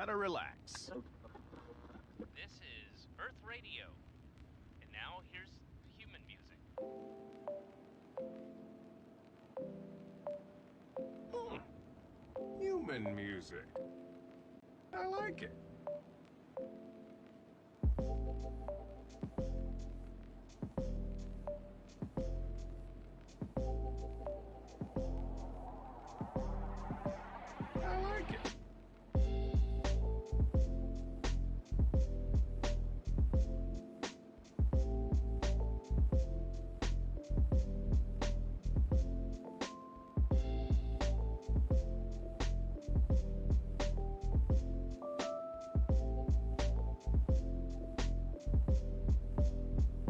Gotta relax. This is Earth Radio. And now here's human music. Human music. I like it. I like it.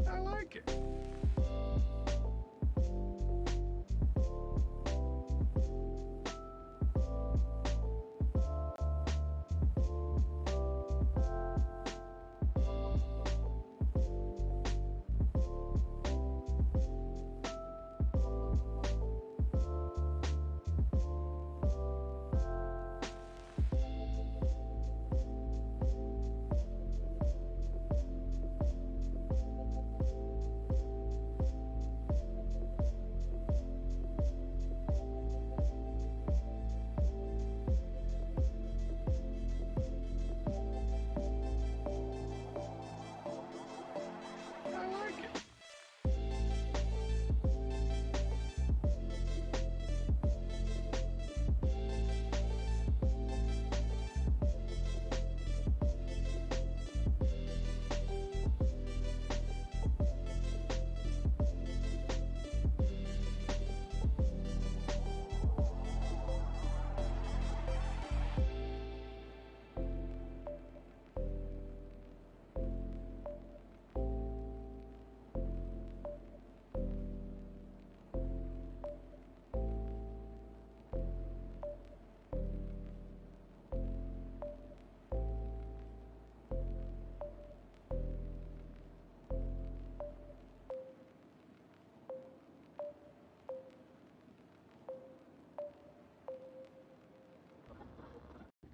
I like it. I like it.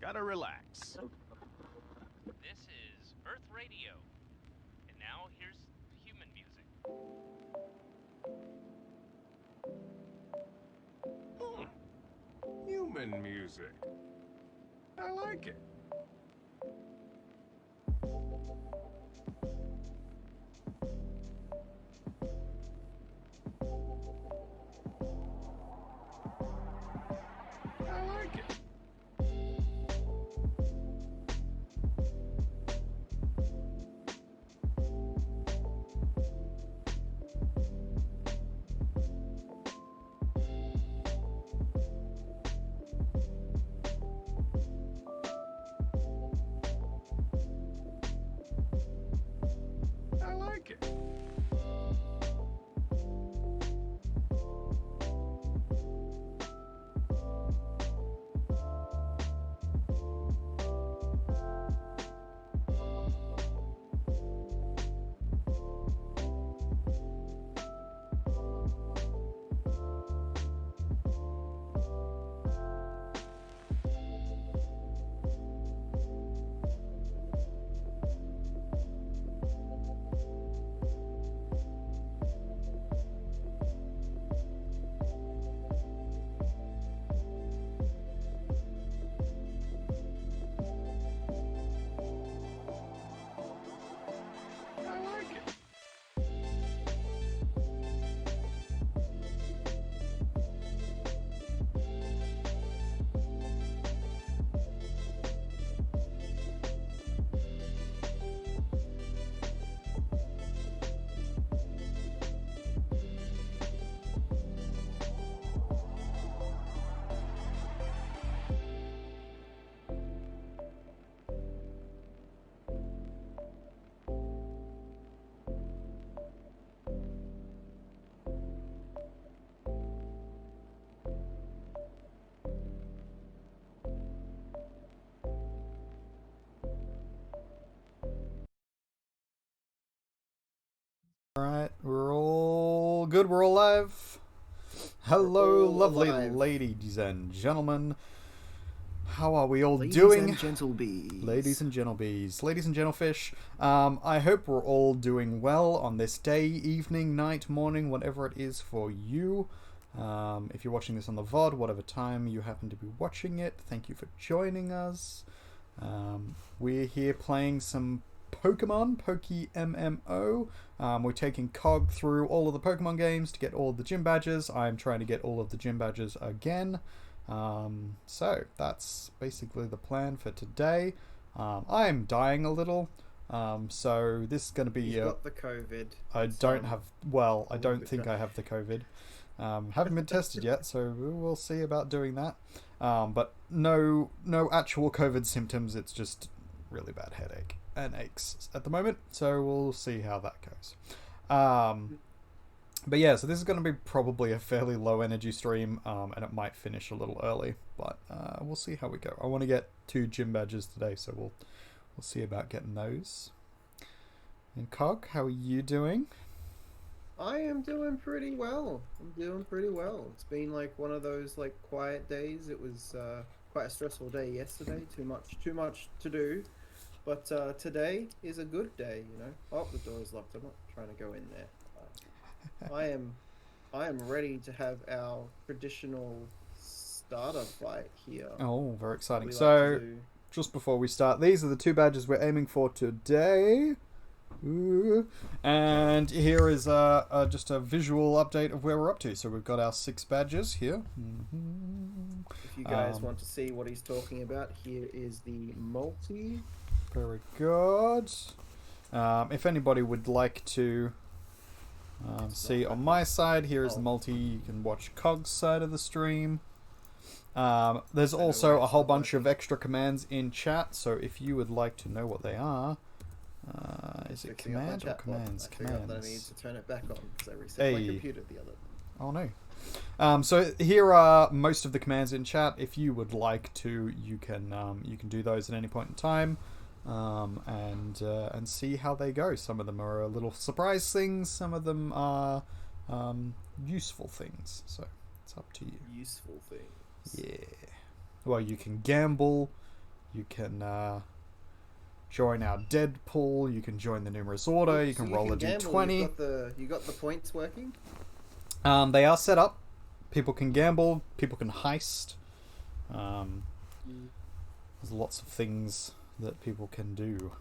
Gotta relax. This is Earth Radio. And now here's human music. Human music. I like it. I like it. I like it. I like it. Alright, we're all good, we're all live. Hello, all lovely alive. ladies and gentlemen. How are we all Ladies doing? and gentle bees. Ladies and gentle bees. Ladies and gentle fish. I hope we're all doing well on this day, evening, night, morning, whatever it is for you. If you're watching this on the VOD, whatever time you happen to be watching it, thank you for joining us. We're here playing some Pokemon, Poke-MMO. We're taking C0g through all of the Pokemon games to get all of the gym badges. I'm trying to get all of the gym badges again. So that's basically the plan for today. I'm dying a little. So this is going to be... You've got the COVID. I don't have... Well, I don't think I have the COVID. Haven't been tested yet, so we'll see about doing that. But no actual COVID symptoms. It's just really bad headache and aches at the moment. So we'll see how that goes. But yeah, so this is going to be probably a fairly low energy stream, and it might finish a little early. But we'll see how we go. I want to get 2 gym badges today, so we'll see about getting those. And C0g, how are you doing? I am doing pretty well. It's been like one of those like quiet days. It was quite a stressful day yesterday. Too much to do. But today is a good day, you know. Oh, the door is locked. I'm not trying to go in there. I am ready to have our traditional starter fight here. Oh, very exciting. Like So, just before we start, these are the 2 badges we're aiming for today. Ooh. And here is just a visual update of where we're up to. So we've got our 6 badges here. If you guys want to see what he's talking about, here is the multi. Very good. If anybody would like to see on my side, here is the multi. You can watch C0g's side of the stream. There's also a whole bunch of extra commands in chat, so if you would like to know what they are, is it command or commands? Commands. I need to turn it back on because I reset my computer the other. Oh no. So here are most of the commands in chat. If you would like to, you can do those at any point in time, and see how they go. Some of them are a little surprise things. Some of them are useful things. So it's up to you. Useful things. Yeah. Well, you can gamble. You can join our Deadpool. You can join the numerous order. You can roll a d20. You got the points working? They are set up. People can gamble. People can heist. There's lots of things that people can do.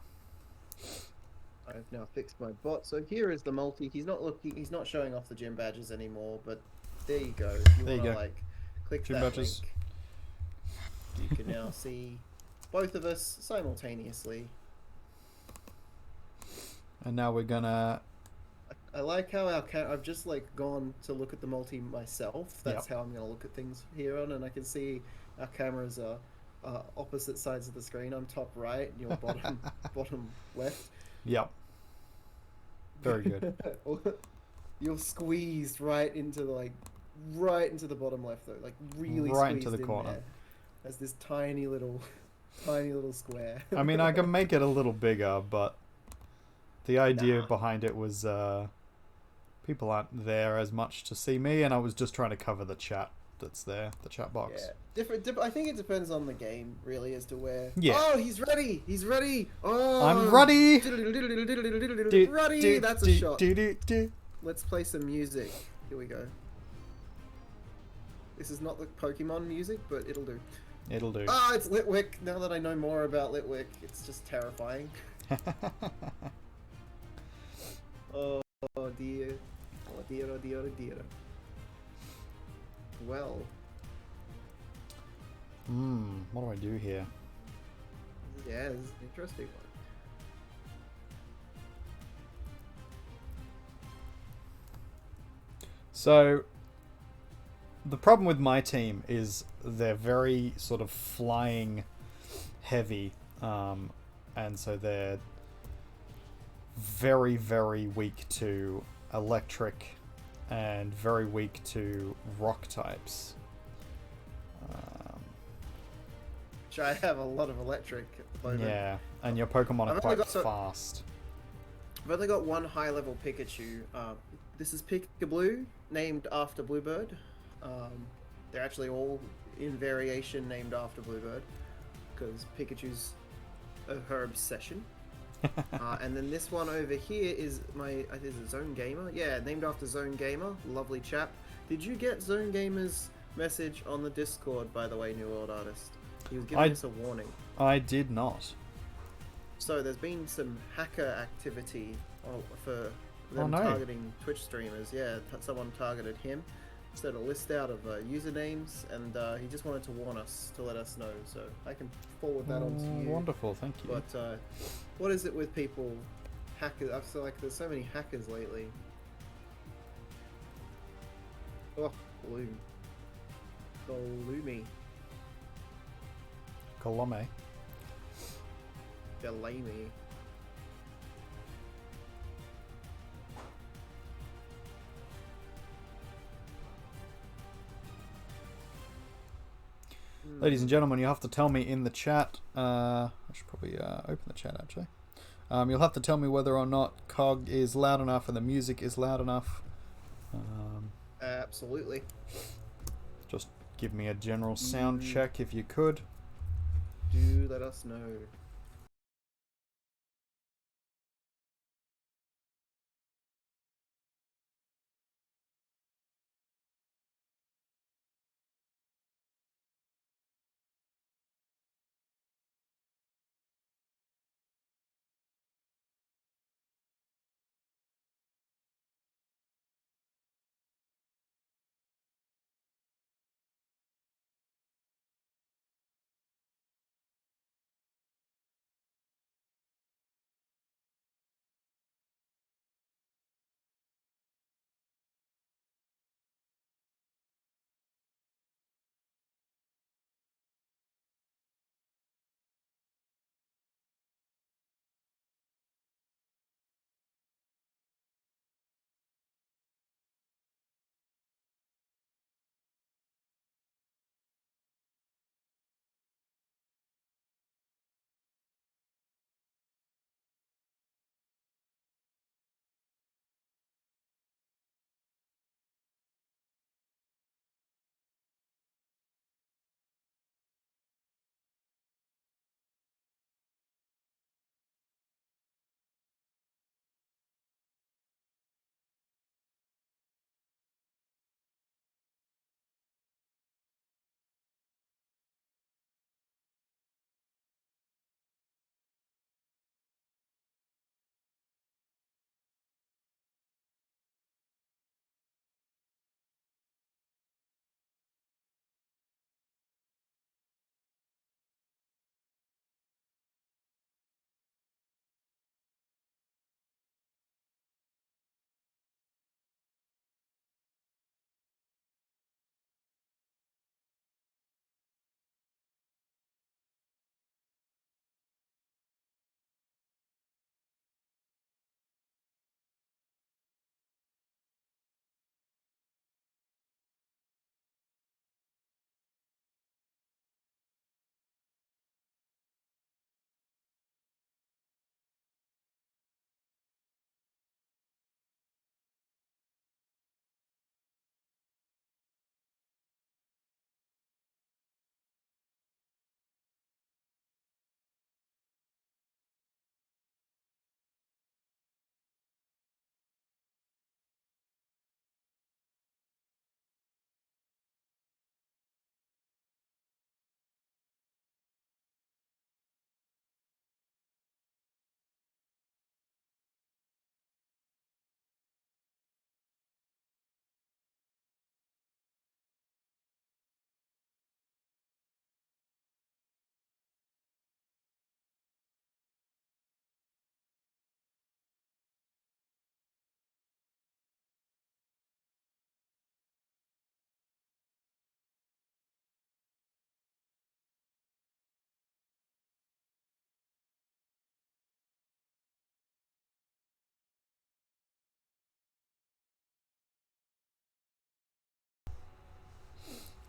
I've now fixed my bot. So here is the multi. He's not showing off the gym badges anymore, but there you go. If you want to like click gym that badges. link, you can now see both of us simultaneously. And now we're gonna... I like how I've just like gone to look at the multi myself. That's how I'm gonna look at things here on, and I can see our cameras are opposite sides of the screen. I'm top right, and you're bottom left. Yep. Very good. You're squeezed right into the bottom left though, like really right squeezed into the corner. there, as this tiny little square. I mean, I can make it a little bigger, but the idea behind it was people aren't there as much to see me, and I was just trying to cover the chat that's there, the chat box. Yeah, I think it depends on the game, really, as to where. Yeah. Oh, he's ready! He's ready! Oh, I'm ready! Ready! That's a shot. Let's play some music. Here we go. This is not the Pokemon music, but it'll do. It'll do. Ah, it's Litwick. Now that I know more about Litwick, it's just terrifying. Oh dear. Oh dear, oh dear, oh dear. Well. What do I do here? Yeah, this is an interesting one. So, the problem with my team is they're very sort of flying heavy, and so they're very, very weak to electric and very weak to rock types. Which I have a lot of electric at the moment. Yeah, and your Pokemon are quite fast. I've only got one high-level Pikachu. This is Pikablue, named after Bluebird. They're actually all in variation named after Bluebird. because Pikachu's her obsession. And then this one over here is is it Zone Gamer? Yeah, named after Zone Gamer. Lovely chap. Did you get Zone Gamer's message on the Discord, by the way, New World Artist? He was giving us a warning. I did not. So there's been some hacker activity for them targeting Twitch streamers. Yeah, someone targeted him. Set a list out of usernames, and he just wanted to warn us to let us know. So I can forward that on to you. Wonderful, thank you. But what is it with people hackers? I feel like there's so many hackers lately. Oh, Gloom. Gloomy. Colome. Galamy. Ladies and gentlemen, you'll have to tell me in the chat. I should probably open the chat actually. You'll have to tell me whether or not COG is loud enough and the music is loud enough. Absolutely. Just give me a general sound check if you could. Do let us know.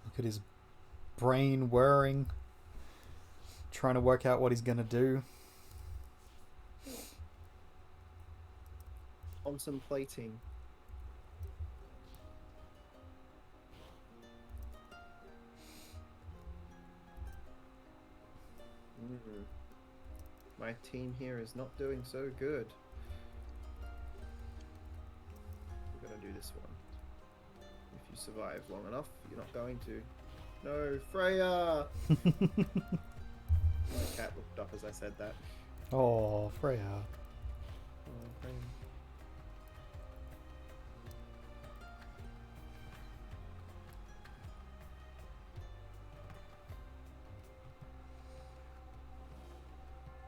Look at his brain whirring, trying to work out what he's going to do. Contemplating. My team here is not doing so good. We're gonna do this one. If you survive long enough, you're not going to. No, Freya! My cat looked up as I said that. Oh, Freya. Oh, Freya.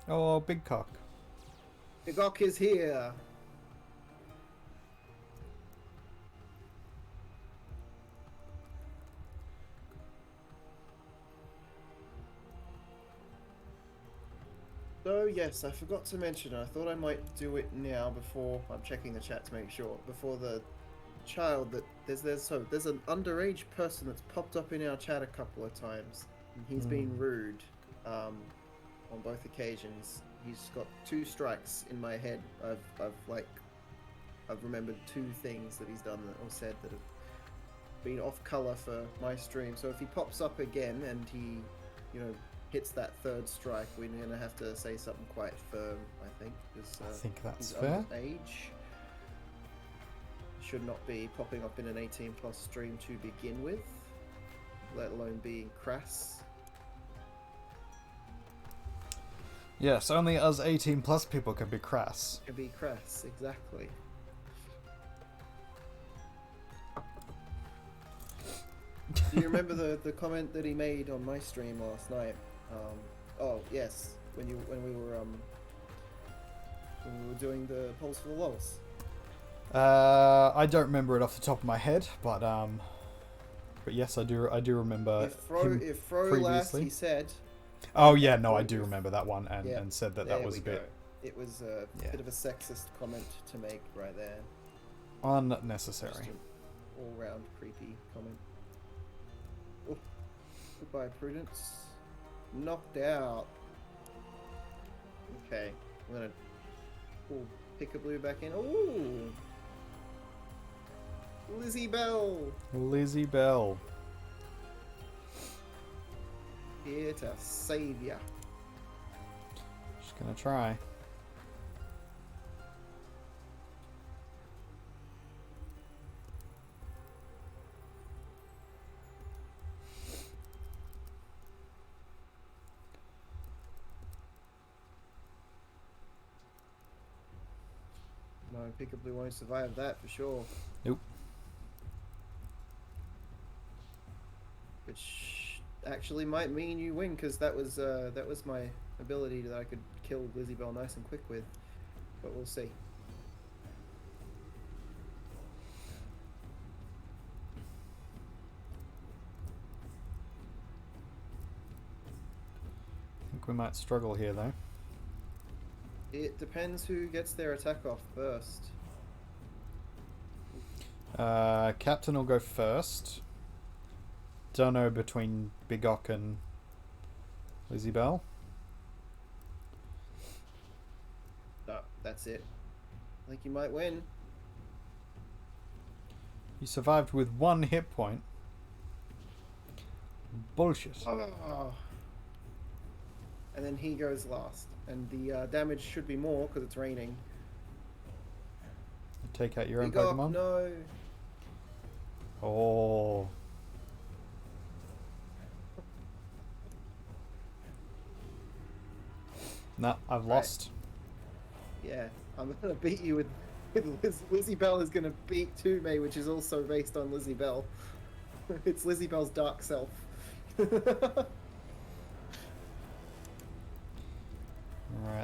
Oh, big cock. The Gok is here! So yes, I forgot to mention, I thought I might do it now before I'm checking the chat to make sure, before the child that there's an underage person that's popped up in our chat a couple of times. And he's been rude on both occasions. He's got 2 strikes in my head. I've remembered 2 things that he's done or said that have been off color for my stream. So if he pops up again and he, hits that 3rd strike, we're gonna have to say something quite firm, I think. I think that's he's fair. underage. Should not be popping up in an 18+ stream to begin with, let alone being crass. Yes, only us 18+ people can be crass. Can be crass, exactly. Do you remember the comment that he made on my stream last night? Oh yes, when we were doing the polls for the lols. I don't remember it off the top of my head, but yes, I do remember If Fro last, he said. Oh yeah, no, I do remember that one, and said that was a bit. It was a bit of a sexist comment to make right there. Unnecessary. Just an all-round creepy comment. Oh, goodbye, Prudence. Knocked out. Okay, I'm gonna pull Pickaboo back in. Ooh, Lizzie Bell. Lizzie Bell. Here to save ya. Just gonna try. No, Pickaboo won't survive that for sure. Nope. Which actually might mean you win, because that was my ability that I could kill Lizzie Bell nice and quick with. But we'll see. I think we might struggle here though. It depends who gets their attack off first. Captain will go first. Don't know between Big Ock and Lizzie Bell. Oh, that's it. I think you might win. You survived with 1 hit point. Bullshit. Oh. And then he goes last. And the damage should be more because it's raining. You take out your own Big Ock, Pokemon? no. Oh. No, I've lost. Yeah, I'm gonna beat you with Lizzie Bell is gonna beat Tume, which is also based on Lizzie Bell. It's Lizzie Bell's dark self. Alright,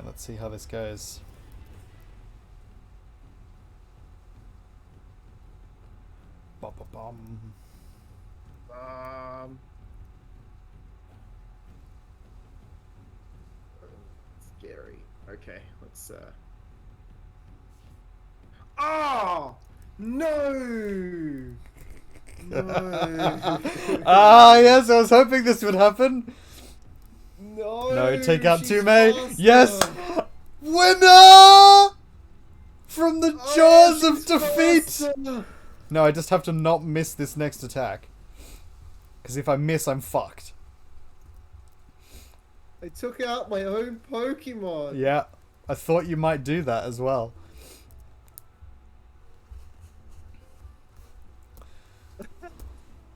let's see how this goes. Ba-ba-bum. Scary. Okay, let's Oh! No! No! Ah, yes, I was hoping this would happen. No! No, take out she's Tume. faster. Yes! Winner! From the jaws of she's defeat! faster. No, I just have to not miss this next attack. Because if I miss, I'm fucked. I took out my own Pokemon. Yeah, I thought you might do that as well.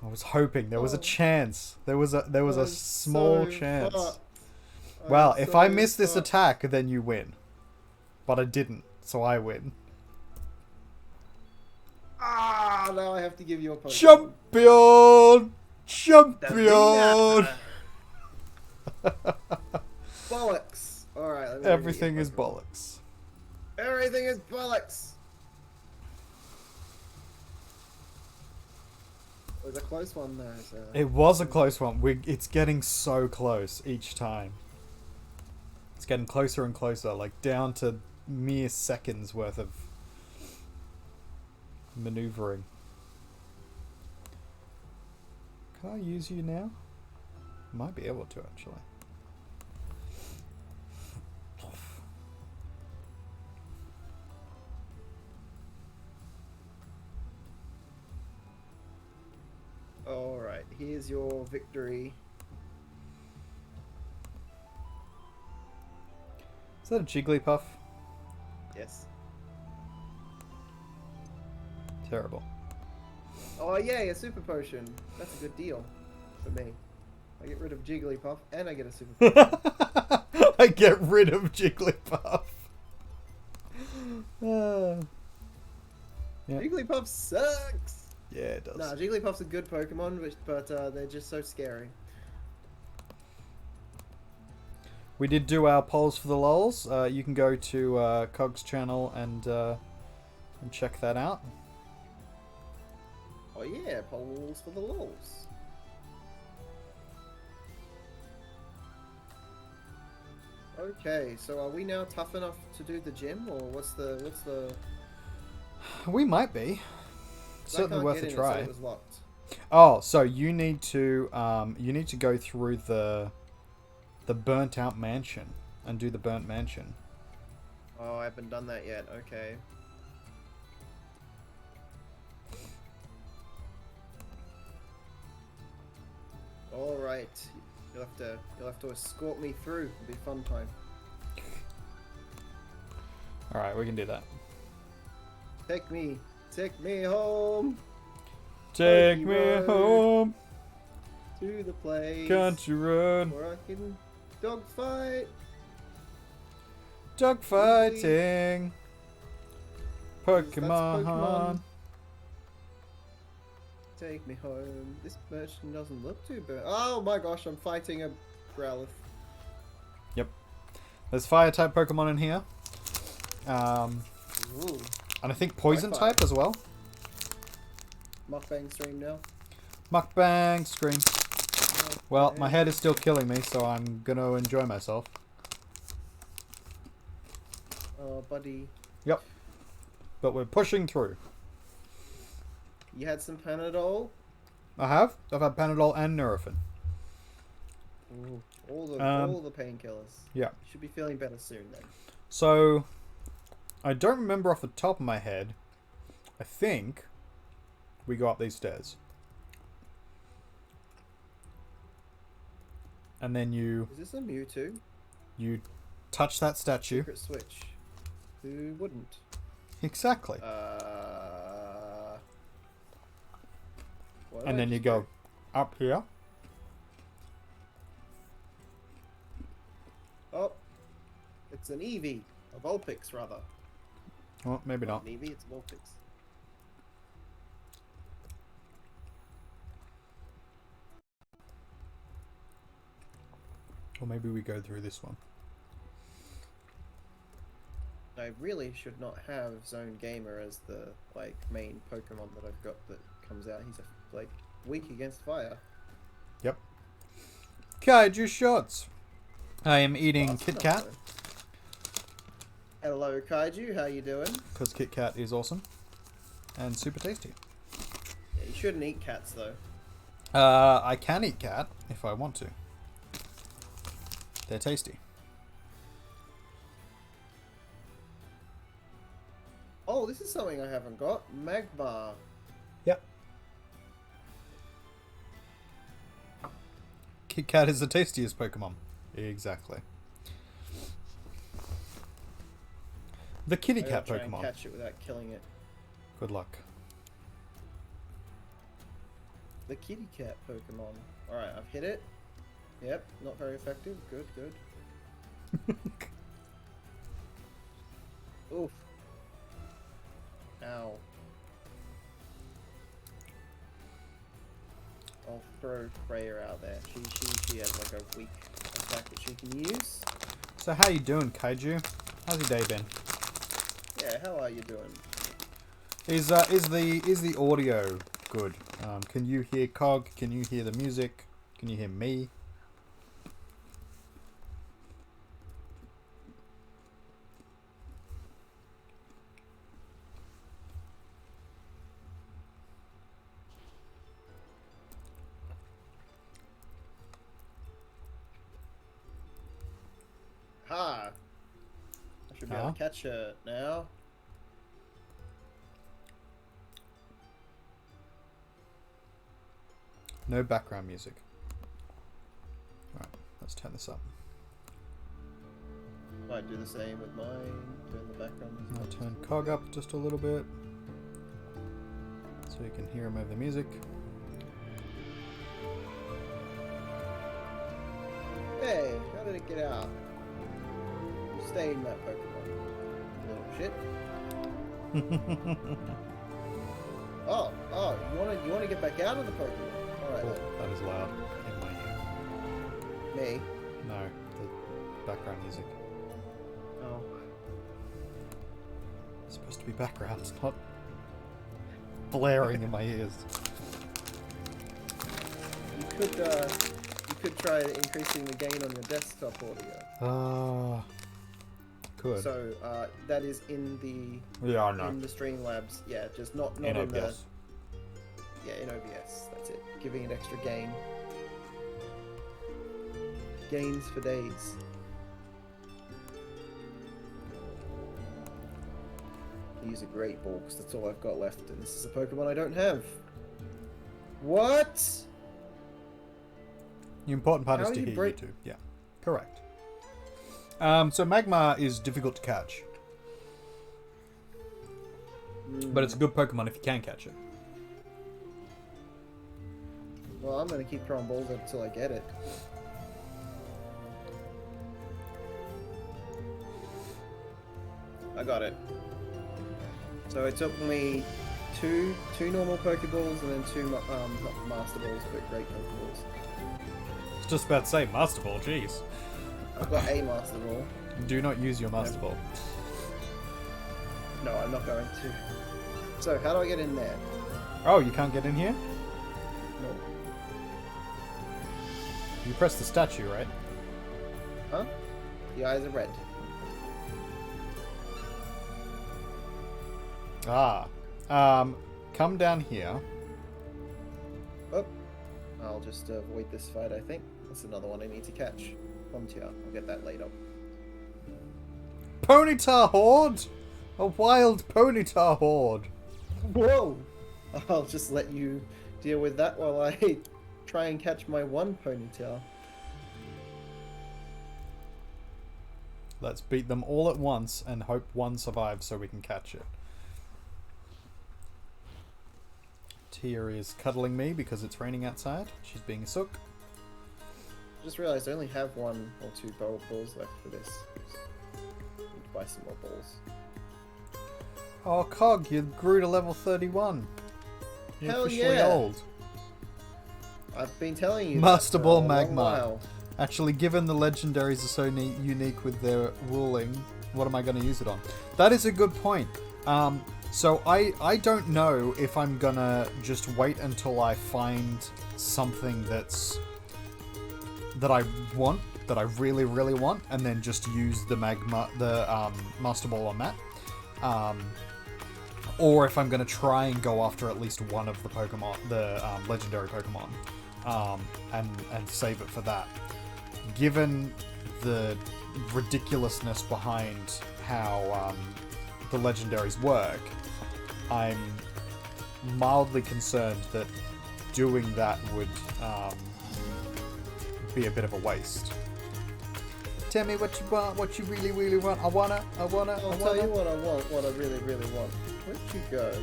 I was hoping there was a chance. There was a small chance. Well, if I miss this attack, then you win. But I didn't, so I win. Ah, now I have to give you a Pokemon. Champion! Champion! Bollocks. Alright. Everything is bollocks. Everything is bollocks. It was a close one though. So. It was a close one. It's getting so close each time. It's getting closer and closer, like down to mere seconds worth of maneuvering. Can I use you now? Might be able to actually. Alright, here's your victory. Is that a Jigglypuff? Yes. Terrible. Oh yay, a super potion. That's a good deal for me. I get rid of Jigglypuff and I get a super potion. I get rid of Jigglypuff. Yeah. Jigglypuff sucks! Yeah, it does. Nah, Jigglypuff's a good Pokemon, but they're just so scary. We did do our polls for the lols. You can go to C0g's channel and check that out. Oh yeah, polls for the lols. Okay, so are we now tough enough to do the gym, or what's the? We might be. Certainly worth a try. It was locked. Oh, so you need to go through the burnt out mansion and do the burnt mansion. Oh, I haven't done that yet. Okay. All right. You'll have to escort me through. It'll be fun time. All right, we can do that. Take me home. Take Lucky me road. home, To the place country road. where I can dogfight. Dog fighting. That's Pokemon. Take me home. This version doesn't look too bad. Oh my gosh, I'm fighting a Growlithe. Yep. There's fire type Pokemon in here. Ooh. And I think poison Fire. type as well. Mukbang stream now. Mukbang scream. Well, my head is still killing me, so I'm gonna enjoy myself. Oh, buddy. Yep. But we're pushing through. You had some Panadol? I have. I've had Panadol and Nurofen. Ooh. All the painkillers. Yeah. You should be feeling better soon then. So, I don't remember off the top of my head. I think we go up these stairs. And then you Is this a Mewtwo? touch that statue. Secret switch. Who wouldn't? Exactly. What did And I then you just go do? up here. Oh. It's an Eevee. A Vulpix, rather. Oh, maybe not. An Eevee, it's a Vulpix. Or maybe we go through this one. I really should not have Zone Gamer as the main Pokemon that I've got that comes out. He's weak against fire. Yep. Kaiju shots. I am eating That's Kit not Kat good. Hello, Kaiju. How you doing? because Kit Kat is awesome and super tasty. Yeah, you shouldn't eat cats though. I can eat cat if I want to. They're tasty. Oh, this is something I haven't got. Magmar. Yep. Kit Kat is the tastiest Pokemon. Exactly. The kitty I cat gotta try and Pokemon. catch it without killing it. Good luck. The kitty cat Pokemon. Alright, I've hit it. Yep, not very effective. Good, good. Oof. Ow. I'll throw Freya out there. She has like a weak attack that she can use. So how you doing, Kaiju? How's your day been? Yeah, how are you doing? Is the audio good? Can you hear Cog? Can you hear the music? Can you hear me? Ha! I should be able to catch her now. No background music. Alright, let's turn this up. Might do the same with mine. Turn the background music I'll up. turn Cog up just a little bit, so you can hear him over the music. Hey, how did it get out? You stay in that Pokemon. Little shit. Oh, you wanna get back out of the Pokemon? Alright Oh, that is loud in my ear. then. Me? No, the background music. Oh. It's supposed to be background, it's not blaring in my ears. You could try increasing the gain on your desktop audio. Good. So that is in the Yeah, I know. in the Streamlabs. Yeah, just not In in the OBS. yeah, in OBS. That's it. Giving it extra gain. Gains for days. Use a Great Ball because that's all I've got left, and this is a Pokemon I don't have. What? The important part How is to you hear break- you two. Yeah, correct. So Magmar is difficult to catch, but it's a good Pokemon if you can catch it. Well, I'm gonna keep throwing balls up until I get it. I got it. So it took me two normal Pokeballs and then two not Master Balls, but Great Pokeballs. I was just about to say Master Ball. Jeez, I've got a Master Ball. do not use your Master Ball. No, I'm not going to. So how do I get in there? Oh, you can't get in here. No. You press the statue, right? Huh? The eyes are red. Come down here. Oh, I'll just avoid this fight, I think. That's another one I need to catch. Pontier. I'll get that later. Ponyta Horde! A wild Ponyta Horde! Whoa! I'll just let you deal with that while I try and catch my one Ponytail. Let's beat them all at once and hope one survives so we can catch it. Tia is cuddling me because it's raining outside. She's being a sook. Just realized I only have one or two balls left for this. Need to buy some more balls. Oh, Cog, you grew to level 31. You're Hell officially yeah. old. I've been telling you Master that for Ball a long Magmar. while. Actually, given the legendaries are so unique with their ruling, what am I going to use it on? That is a good point. So I don't know if I'm gonna just wait until I find something that I want, that I really, really want, and then just use the Master Ball on that. Or if I'm gonna try and go after at least one of the Pokemon, the legendary Pokemon, and save it for that. Given the ridiculousness behind how the legendaries work, I'm mildly concerned that doing that would be a bit of a waste. Tell me what you want, what you really, really want. I'll tell you what I want, what I really, really want. Where'd you go?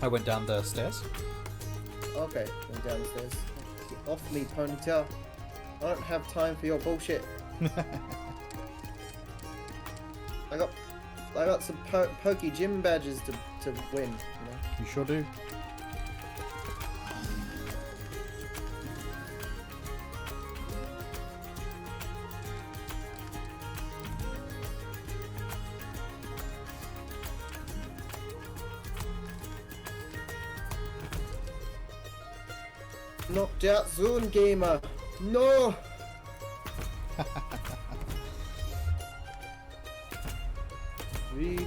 I went down the stairs. Okay, went down the stairs. Get off me, ponytail. I don't have time for your bullshit. I got some pokey gym badges to win, you know? You sure do. Knocked out Zone Gamer. No! Read.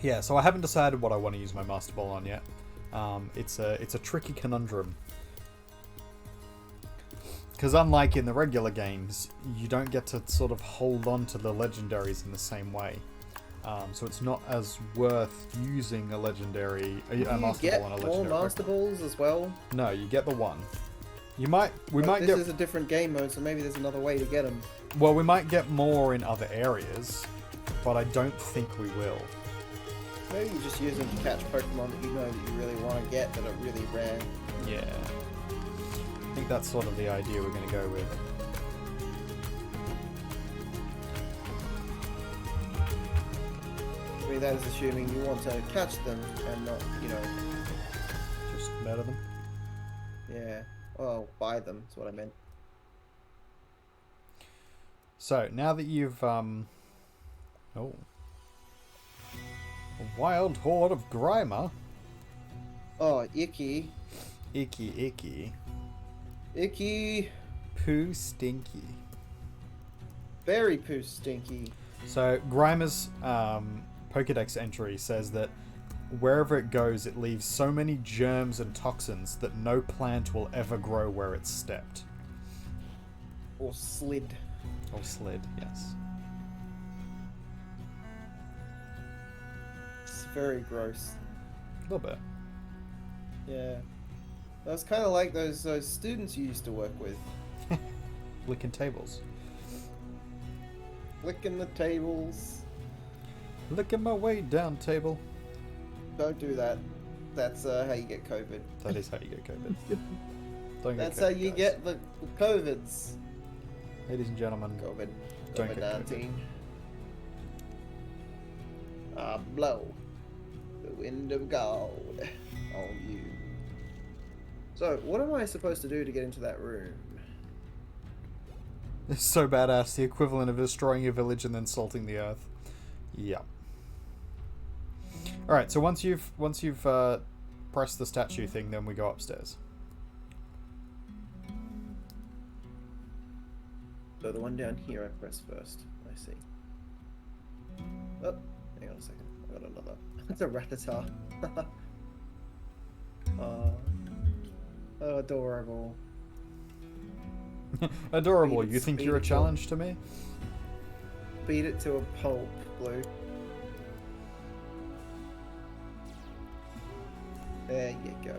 Yeah, so I haven't decided what I want to use my Master Ball on yet. It's a tricky conundrum. Because unlike in the regular games, you don't get to sort of hold on to the legendaries in the same way. So it's not as worth using a legendary, a Master Ball on a legendary. You get more Master Balls as well? No, you get the one. We might this get... is a different game mode, so maybe there's another way to get them. Well, we might get more in other areas, but I don't think we will. Maybe you just use them to catch Pokemon that you know that you really want to get that are really rare. Yeah. I think that's sort of the idea we're going to go with. I mean, that is assuming you want to catch them and not, you know... Just murder them? Yeah. Well, buy them, is what I meant. So, now that you've, Oh. A wild horde of Grimer. Oh, icky. Icky, icky. Icky. Poo stinky. Very poo stinky. So, Grimer's Pokedex entry says that wherever it goes, it leaves so many germs and toxins that no plant will ever grow where it's stepped. Or slid. Or slid, yes. It's very gross. A little bit. Yeah. That's kind of like those students you used to work with. Licking tables. Licking the tables. Licking my way down table. Don't do that. That's how you get COVID. That is how you get COVID. Don't get That's COVID, how you guys. get the COVIDs. Ladies and gentlemen, COVID. Don't get COVID-19. Blow the wind of God on you. So, what am I supposed to do to get into that room? it's so badass. The equivalent of destroying your village and then salting the earth. Yeah. All right. So once you've pressed the statue thing, then we go upstairs. So the one down here I press first. I see. Oh, hang on a second. I got another. It's a Rattata. Oh, adorable. Adorable. Beat it, You think beat you're a it, challenge to me? Beat it to a pulp, Blue. There you go.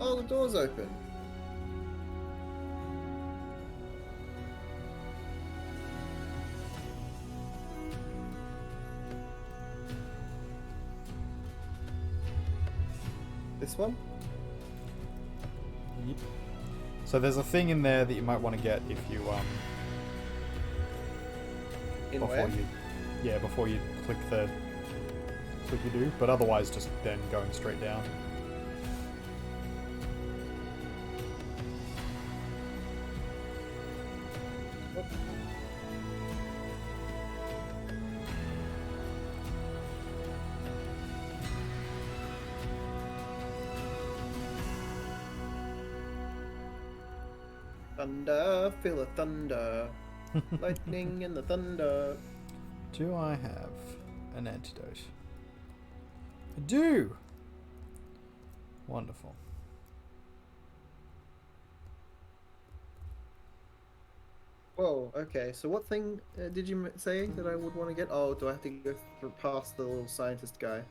Oh, the door's open. This one? Yep. So there's a thing in there that you might want to get if you In before where? before you click you do, but otherwise just then going straight down. Thunder, feel the thunder. Lightning and the thunder. Do I have an antidote? I do! Wonderful. Whoa, okay. So what thing did you say that I would want to get? Oh, do I have to go past the little scientist guy?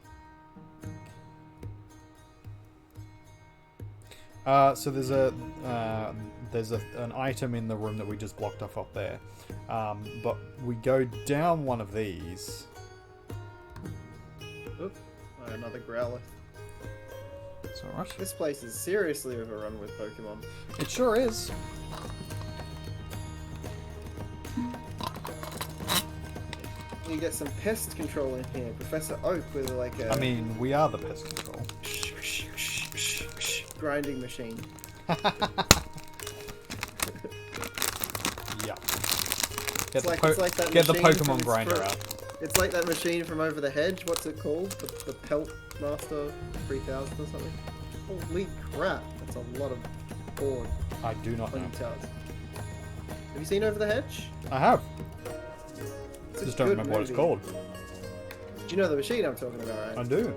So there's an item in the room that we just blocked off up there, but we go down one of these. Oop, another Growlithe. It's alright. This place is seriously overrun with Pokemon. It sure is. You get some pest control in here. Professor Oak with like a I mean, we are the pest control. grinding machine. Yeah. It's like that Get the machine Pokemon from grinder Spur- out. It's like that machine from over the hedge. What's it called? The Pelt Master 3000 or something? Holy crap, that's a lot of board I do not on know. your towers. Have you seen Over the Hedge? I have. It's a Just don't good remember what it's movie. called. Do you know the machine I'm talking about, right? I do.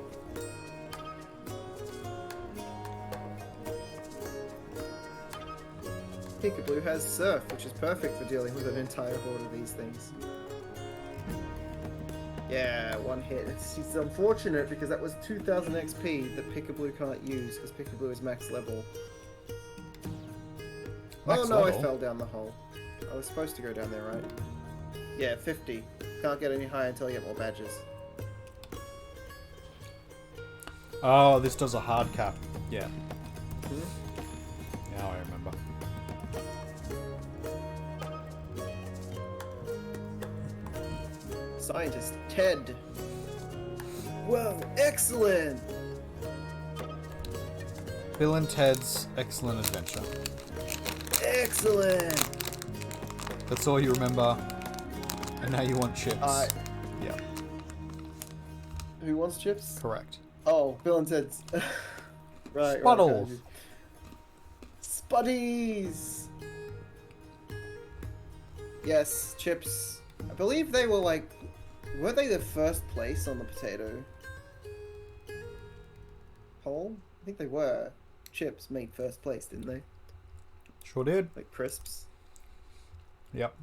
Peekaboo has Surf, which is perfect for dealing with an entire horde of these things. Yeah, one hit. It's unfortunate because that was 2000 XP that Peekaboo can't use because Peekaboo is max level. Max oh no, level? I fell down the hole. I was supposed to go down there, right? Yeah, 50. Can't get any higher until you get more badges. Oh, this does a hard cap. Yeah. Hmm? Now I remember. Scientist Ted. Whoa, excellent! Bill and Ted's Excellent Adventure. Excellent! That's all you remember. And now you want chips. Yeah, Who wants chips? correct. Oh, Bill and Ted's. right, Spuddles. right. Spuddies! Yes, chips. I believe they were like... Were they the first place on the potato poll? I think they were. Chips made first place, didn't they? Sure did. Like crisps. Yep.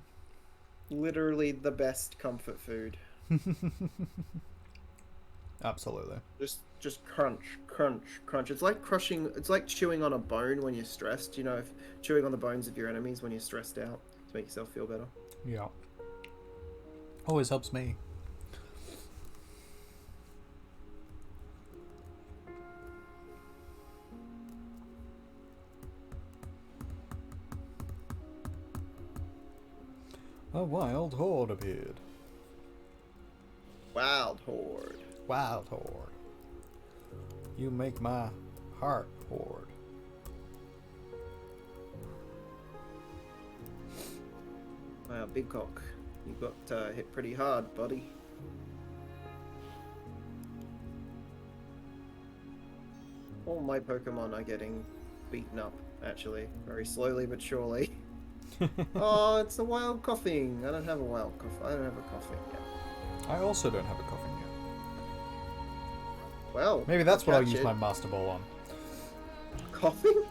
Literally the best comfort food. Absolutely. Just crunch, crunch, crunch. It's like crushing. It's like chewing on a bone when you're stressed. You know, if chewing on the bones of your enemies when you're stressed out to make yourself feel better. Yeah. Always helps me. A wild horde appeared. Wild horde. Wild horde. You make my heart horde. Wow, Big Cock. You got hit pretty hard, buddy. All my Pokemon are getting beaten up, actually. Very slowly but surely. Oh, it's a wild coughing. I don't have a wild cough. I don't have a coughing yet. I also don't have a coughing yet. Well, Maybe that's what I'll use it. my Master Ball on. Coughing?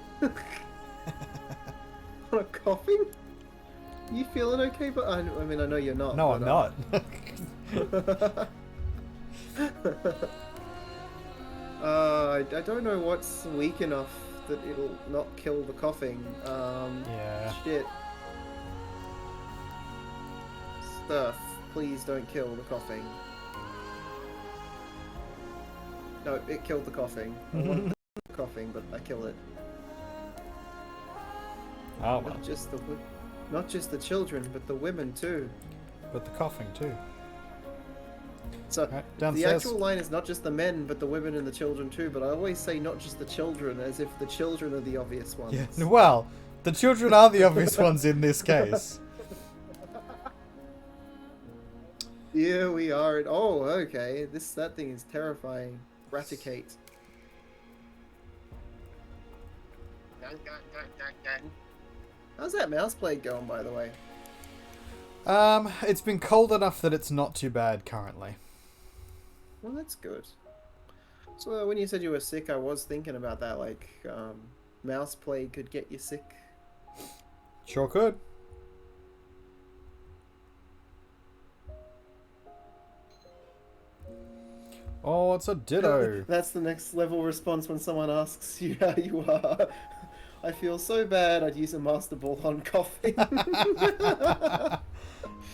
On a coughing? You feeling okay? But I mean, I know you're not. No, I'm not. I don't know what's weak enough that it'll not kill the coughing. Yeah. Shit. Stuff. Please don't kill the coughing. No, it killed the coughing. I wanted the coughing, but I killed it. Oh well. Not just the children, but the women too. But the coughing too. So Right, the downstairs. actual line is not just the men, but the women and the children too. But I always say not just the children, as if the children are the obvious ones. Yeah. Well, the children are the obvious ones in this case. Here we are. Oh, okay. That thing is terrifying. Raticate. How's that mouse blade going, by the way? It's been cold enough that it's not too bad currently. Well, that's good. So when you said you were sick, I was thinking about that. Like, mouse plague could get you sick. Sure could. Oh, it's a ditto. That's the next level response when someone asks you how you are. I feel so bad I'd use a master ball on coffee.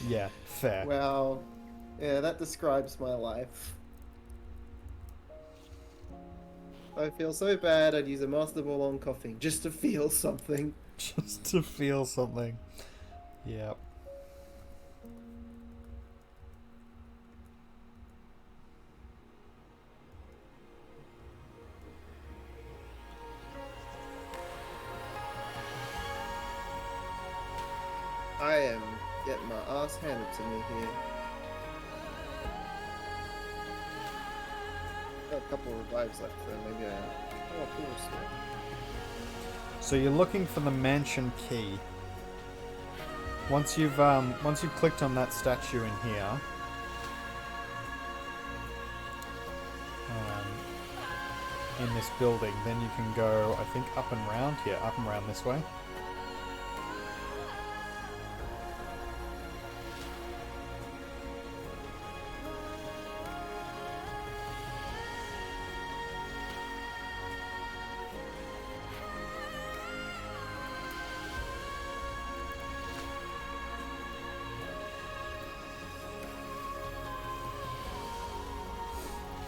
Yeah, fair. Wow. Yeah, that describes my life. I feel so bad I'd use a master ball on coffee just to feel something. Just to feel something. Yep. I am getting my ass handed to me here. Got a couple of revives left, though. Maybe I. Oh, cool stuff. So you're looking for the mansion key. Once you've clicked on that statue in here, in this building, then you can go, I think, up and round. Yeah, up and round this way.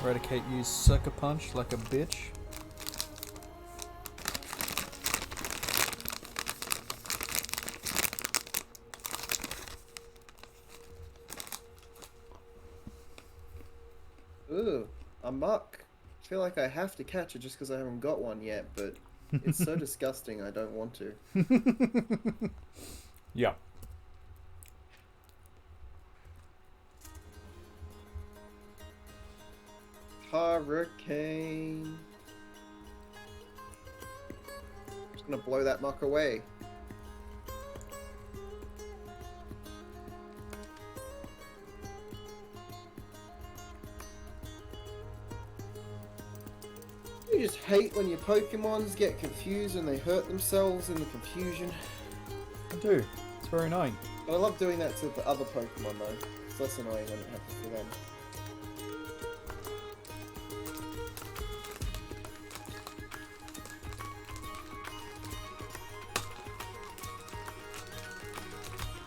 Eradicate use sucker punch like a bitch. Ooh, a muck. I feel like I have to catch it just because I haven't got one yet, but it's so disgusting I don't want to. Yeah. Hurricane. Just gonna blow that muck away. You just hate when your Pokemons get confused and they hurt themselves in the confusion. I do. It's very annoying. But I love doing that to the other Pokemon though. It's less annoying when it happens to them.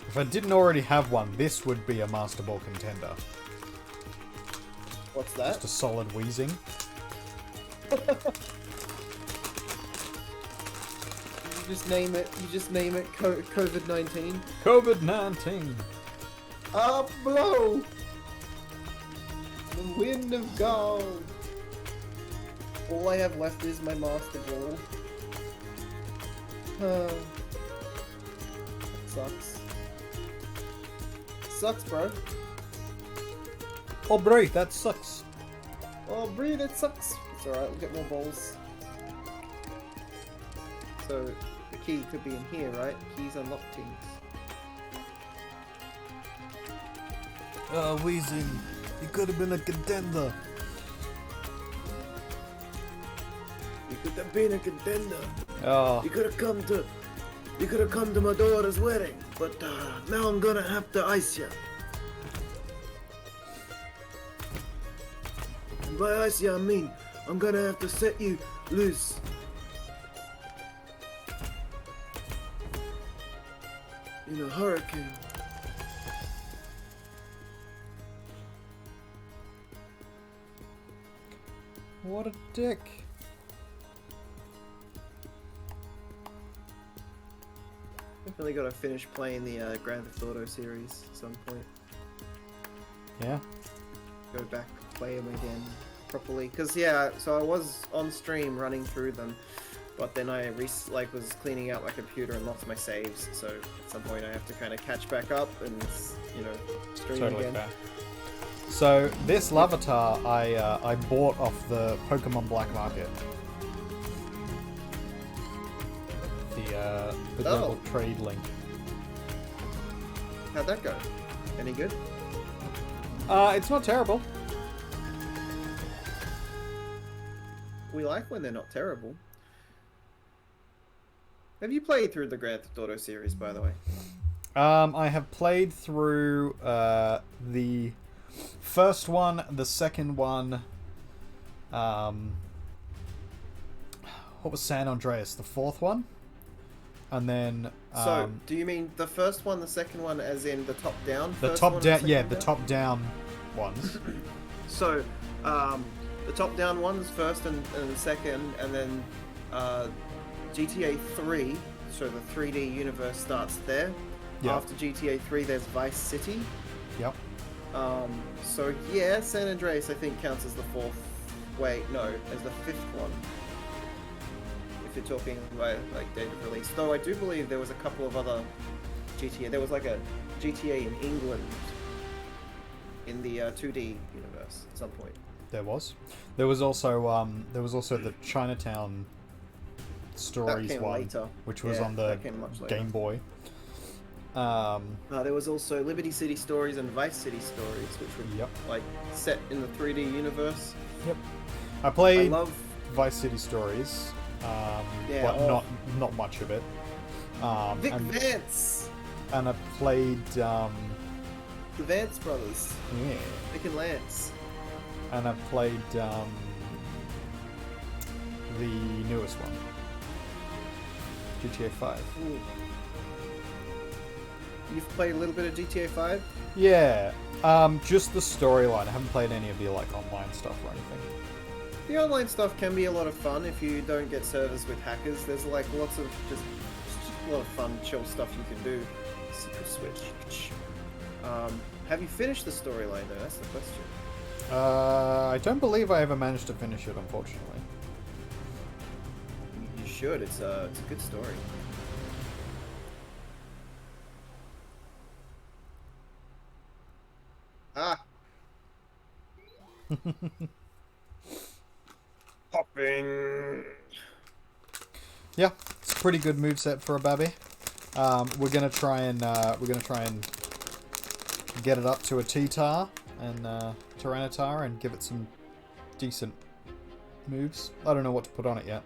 If I didn't already have one, this would be a Master Ball contender. What's that? Just a solid wheezing. You just name it. You just name it COVID-19. COVID-19. Up blow. The wind of gold. All I have left is my Master Ball. Sucks. Sucks, bro. Oh, bro, that sucks. Oh, bro, that sucks. It's alright, we'll get more balls. So, the key could be in here, right? Keys unlock things. Oh, wheezing. You could have been a contender. You could have been a contender. Oh. You could have come to my daughter's wedding, but now I'm gonna have to ice you. And by ice you, I mean I'm gonna have to set you loose. In a hurricane. What a dick. Definitely gotta finish playing the Grand Theft Auto series at some point. Yeah. Go back, play them again properly. Cause yeah, so I was on stream running through them, but then I was cleaning out my computer and lost my saves. So at some point I have to kind of catch back up and stream Totally again. fair. So this Lavatar I bought off the Pokemon Black Market. The global trade link. How'd that go? Any good? It's not terrible. We like when they're not terrible. Have you played through the Grand Theft Auto series, by the way? I have played through the first one, the second one, What was San Andreas? The fourth one? And then... So, do you mean the first one, the second one, as in the top-down? The top-down, yeah, the top-down ones. So, the top-down ones first and second, and then GTA 3, so the 3D universe starts there. Yep. After GTA 3, there's Vice City. Yep. So yeah, San Andreas I think counts as the fourth. Wait, no, as the fifth one. If you're talking by like date of release, though I do believe there was a couple of other GTA. There was like a GTA in England in the 2D universe at some point. There was. There was also the Chinatown Stories That came one, later. which was Yeah, on the that came much later. Game Boy. There was also Liberty City Stories and Vice City Stories, which were Yep. like set in the 3D universe. Yep. I played I love Vice City Stories, Yeah, but oh. not much of it. Vic And, Vance, and I played the Vance brothers, yeah, Vic and Lance. and I played the newest one, GTA 5. Ooh. You've played a little bit of GTA 5? Yeah, just the storyline. I haven't played any of the like online stuff or anything. The online stuff can be a lot of fun if you don't get servers with hackers. There's like lots of just a lot of fun, chill stuff you can do. Secret switch. Have you finished the storyline though? That's the question. I don't believe I ever managed to finish it, unfortunately. You should. It's a good story. Ah. Hopping. Yeah, it's a pretty good moveset for a babby. We're gonna try and get it up to a T-Tar and Tyranitar and give it some decent moves. I don't know what to put on it yet.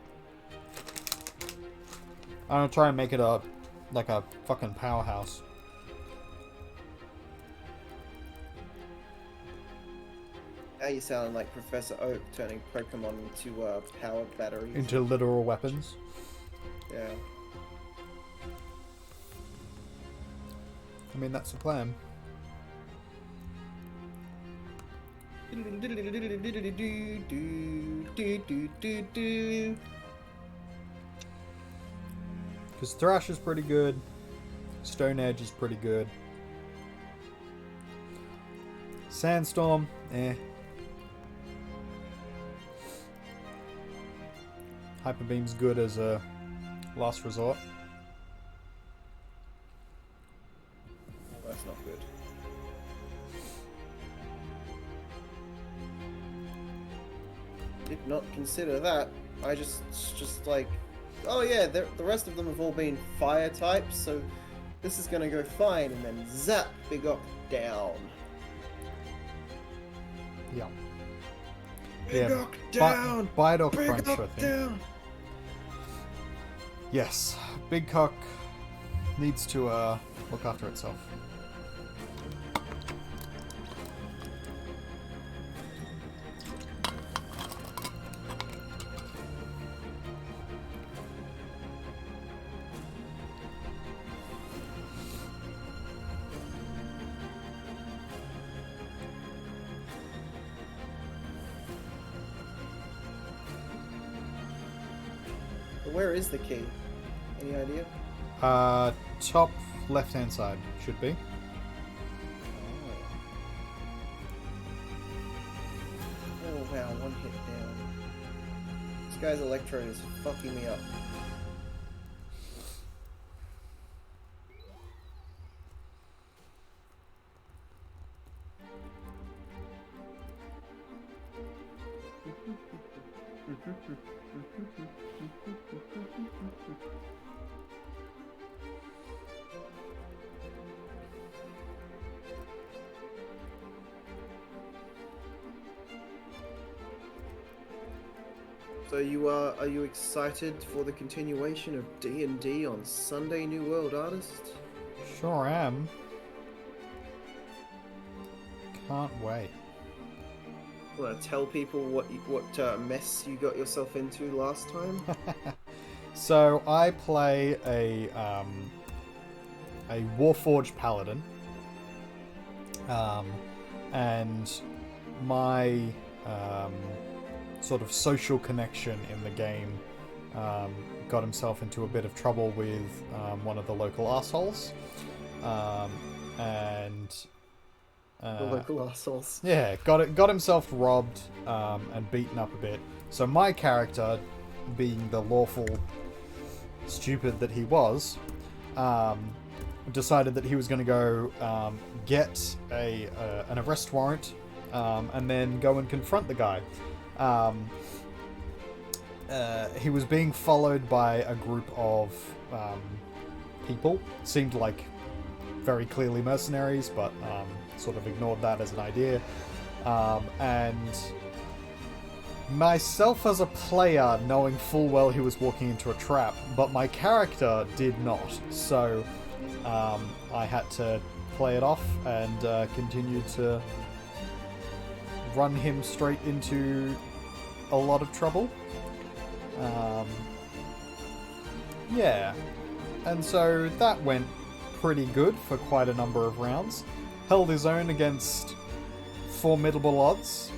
I'm gonna try and make it like a fucking powerhouse. Now you sound like Professor Oak turning Pokemon into power batteries. Into literal weapons. Yeah. I mean, that's the plan. Because Thrash is pretty good. Stone Edge is pretty good. Sandstorm, eh. Hyper Beam's good as a last resort. Oh, that's not good. Did not consider that. I just like, oh yeah, the rest of them have all been fire types, so this is gonna go fine, and then zap, big up, down. Yeah. Big Yeah. up, down! Biodock Big Crunch, I up, think. down! Yes. Big Cock needs to look after itself. Where is the key? Any idea? Top left-hand side should be. Oh wow, one hit down. This guy's Electrode is fucking me up. So are you excited for the continuation of D&D on Sunday New World Artist? Sure am. Can't wait. Want to tell people what mess you got yourself into last time? So I play a Warforged Paladin, and my sort of social connection in the game got himself into a bit of trouble with one of the local assholes, and The local assholes. yeah, got himself robbed and beaten up a bit. So my character, being the lawful stupid that he was, decided that he was going to go get an arrest warrant and then go and confront the guy. He was being followed by a group of people. Seemed like very clearly mercenaries, but sort of ignored that as an idea. And myself as a player, knowing full well he was walking into a trap, but my character did not. So I had to play it off and continue to run him straight into a lot of trouble. Yeah, and so that went pretty good for quite a number of rounds. Held his own against formidable odds.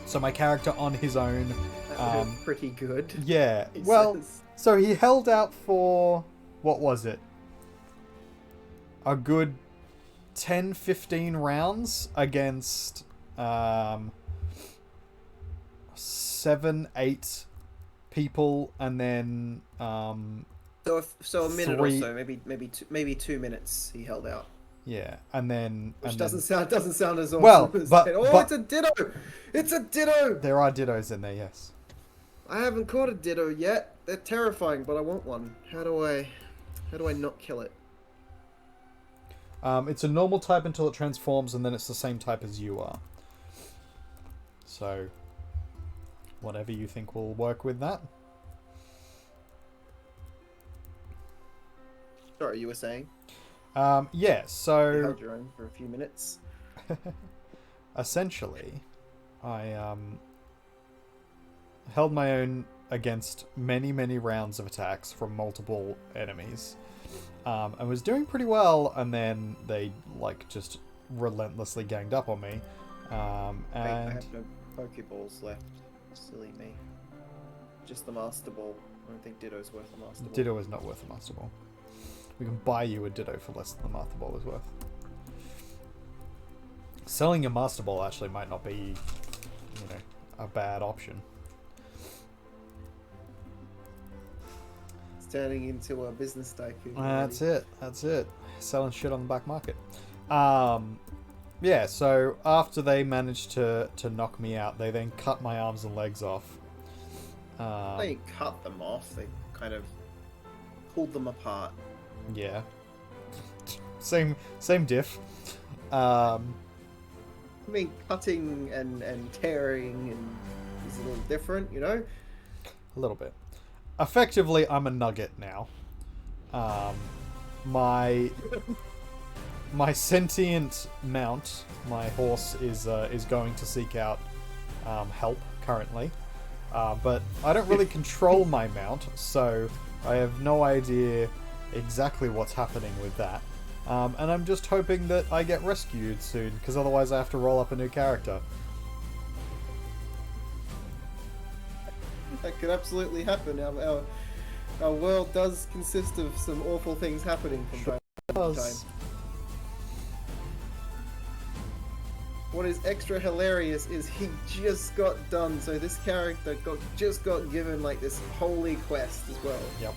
So my character on his own... That was pretty good. Yeah, he well, says. so he held out for... What was it? A good 10, 15 rounds against 7, 8 people, and then So a minute three- or so, maybe 2 minutes he held out. yeah, and then Which and doesn't then, sound as awesome Well, as but- oh, but- it's a ditto! It's a ditto! there are dittos in there, yes. I haven't caught a ditto yet. They're terrifying, but I want one. How do I not kill it? It's a normal type until it transforms, and then it's the same type as you are. So, whatever you think will work with that. Sorry, you were saying? Yeah, You so held your own for a few minutes. essentially, I held my own against many, many rounds of attacks from multiple enemies. And was doing pretty well, and then they, like, just relentlessly ganged up on me. I And have no Pokeballs left. Silly me. Just the Master Ball. I don't think Ditto's worth a Master Ball. Ditto is not worth a Master Ball. We can buy you a Ditto for less than the Master Ball is worth. Selling your Master Ball actually might not be, you know, a bad option. It's turning into a business tycoon. That's it. That's it. Selling shit on the black market. Yeah, so after they managed to knock me out, they then cut my arms and legs off. They cut them off. They kind of pulled them apart. Yeah. Same diff. I mean, cutting and tearing is a little different, you know? A little bit. Effectively, I'm a nugget now. My sentient mount, my horse, is going to seek out help currently. But I don't really control my mount, so I have no idea exactly what's happening with that. And I'm just hoping that I get rescued soon, because otherwise I have to roll up a new character. That could absolutely happen. Our world does consist of some awful things happening from time to time. Does. What is extra hilarious is he just got done, so this character just got given like this holy quest as well. Yep.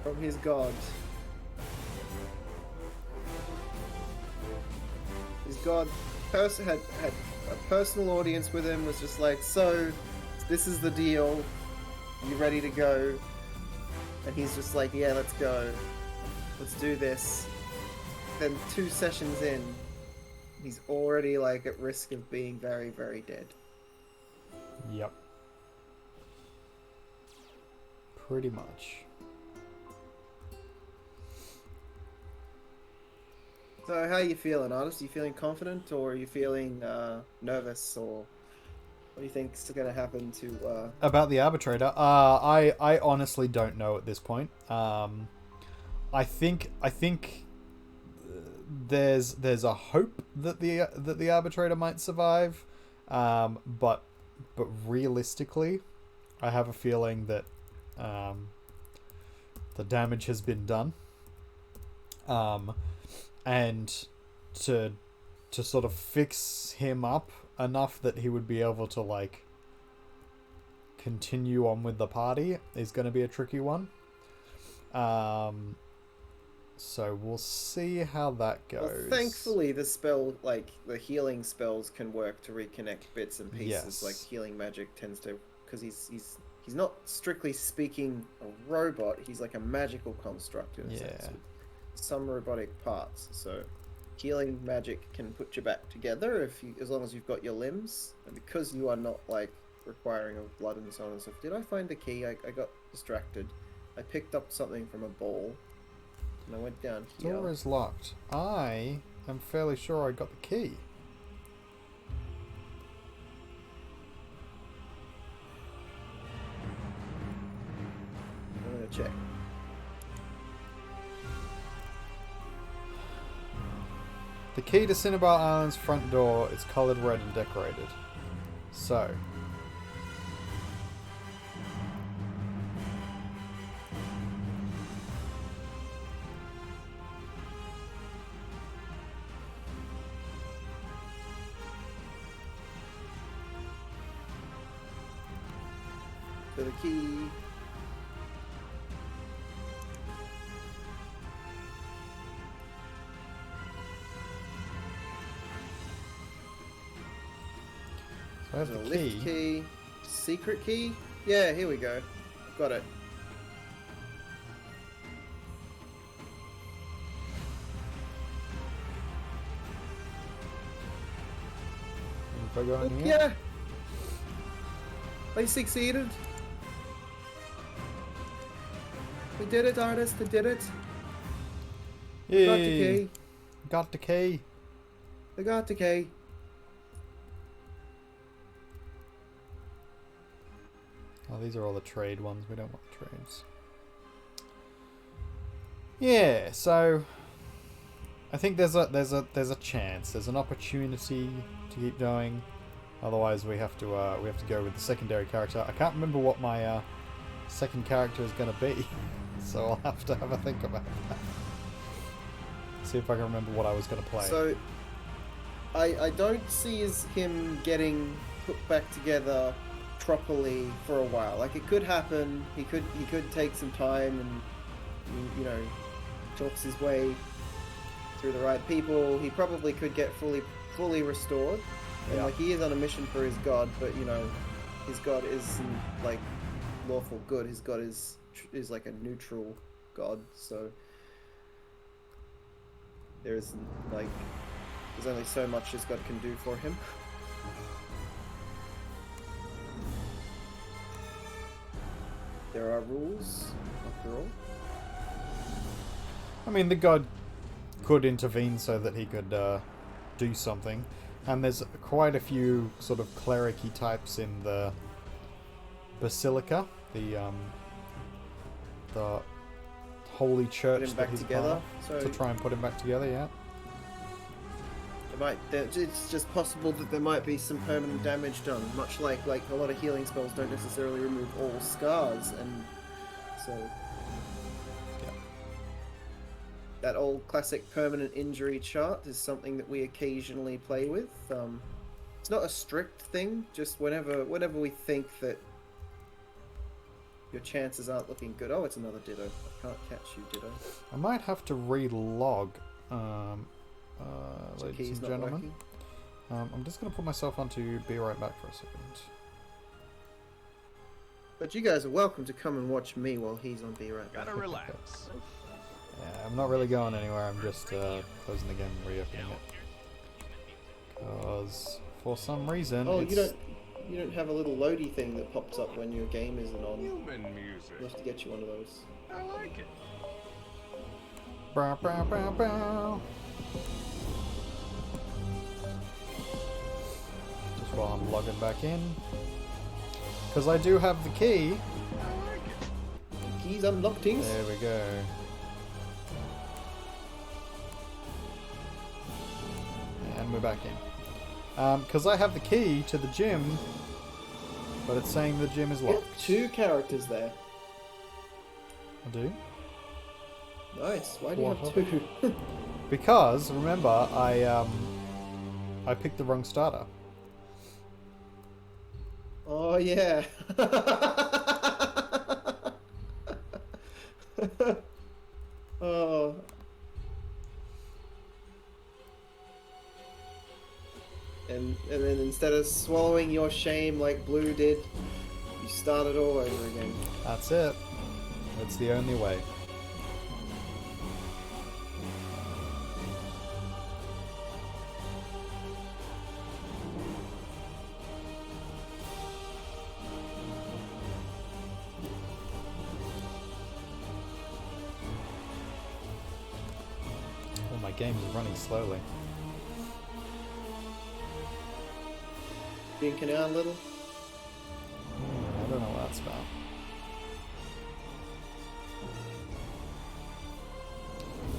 From his god. His god had a personal audience with him, was just like, so, this is the deal, you ready to go? And he's just like, yeah, let's go. Let's do this. Then 2 sessions in, he's already like at risk of being very, very dead. Yep. Pretty much. So how are you feeling, artist? Are you feeling confident, or are you feeling nervous, or what do you think's going to happen to? About the arbitrator, I honestly don't know at this point. I think there's a hope that the arbitrator might survive, but realistically, I have a feeling that the damage has been done, and to sort of fix him up enough that he would be able to like continue on with the party is going to be a tricky one. So we'll see how that goes. Well, thankfully, the spell, like the healing spells, can work to reconnect bits and pieces. Yes. Like healing magic tends to, because he's not strictly speaking a robot. He's like a magical construct in a sense, with some robotic parts. So healing magic can put you back together as long as you've got your limbs, and because you are not like requiring of blood and so on and so forth. Did I find the key? I got distracted. I picked up something from a bowl. And I went down here. Door is locked. I am fairly sure I got the key. I'm gonna check. The key to Cinnabar Island's front door is coloured red and decorated. So, So the key. so I have There's a the lift key. key. Secret key? Yeah, here we go. Got it. If I go in here. Yeah! I succeeded! We did it, artist, we did it! Got the Yay! key. Got the key. I got the key. Oh, these are all the trade ones. We don't want the trades. Yeah, so I think there's a chance. There's an opportunity to keep going. Otherwise, we have to go with the secondary character. I can't remember what my second character is going to be, so I'll have to have a think about that. See if I can remember what I was going to play. So, I don't see him getting put back together properly for a while. Like, it could happen. He could take some time and, you know, talks his way through the right people. He probably could get fully restored. And Yeah. like, he is on a mission for his god, but you know, his god isn't like lawful good. His god is like a neutral god. So there's only so much his god can do for him. There are rules, after all. I mean, the god could intervene so that he could do something. And there's quite a few sort of cleric-y types in the Basilica, the holy church Put him that back he's together. part of, So to try and put him back together. Yeah. it's just possible that there might be some permanent damage done, much like a lot of healing spells don't necessarily remove all scars, and so that old classic permanent injury chart is something that we occasionally play with. It's not a strict thing, just whenever we think that your chances aren't looking good. Oh, it's another Ditto. I can't catch you, Ditto. I might have to relog, So ladies key's and not gentlemen. working. I'm just going to put myself onto be right back for a second. But you guys are welcome to come and watch me while he's on Be Right Back. Gotta relax. Yeah, I'm not really going anywhere. I'm just closing the game and reopening it. Because for some reason, Oh, it's... you don't have a little loady thing that pops up when your game isn't on. Human We'll music. have to get you one of those. I like it. Bow, bow, bow, bow. Just while I'm logging back in. Because I do have the key. I like it. Keys unlocked. There we go. And we're back in. Because I have the key to the gym, but it's saying the gym is You have locked. 2 characters there. I do. Nice. Why do you What have other- 2? Because, remember, I picked the wrong starter. Oh yeah. Oh. And then instead of swallowing your shame like Blue did, you started all over again. That's it. It's the only way. Oh, my game is running slowly. Drinking out a little. I don't know what that's about.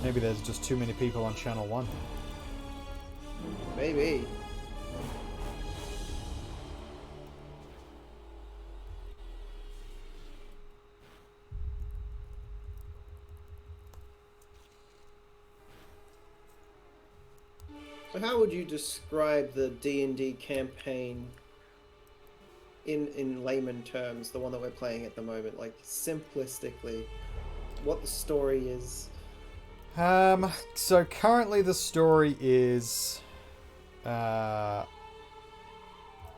Maybe there's just too many people on channel 1. Maybe. So how would you describe the D&D campaign in layman terms, the one that we're playing at the moment, like simplistically, what the story is? So currently the story is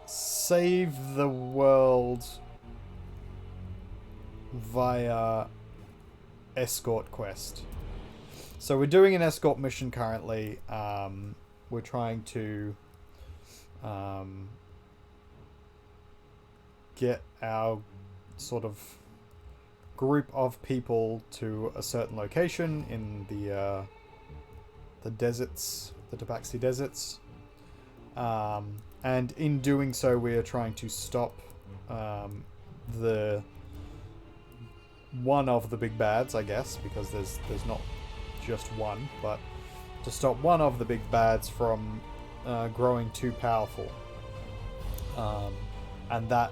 save the world via escort quest. So we're doing an escort mission currently. We're trying to get our sort of group of people to a certain location in the deserts, the Tabaxi deserts, and in doing so, we are trying to stop the one of the big bads, I guess, because there's not just one, but to stop one of the big bads from growing too powerful, and that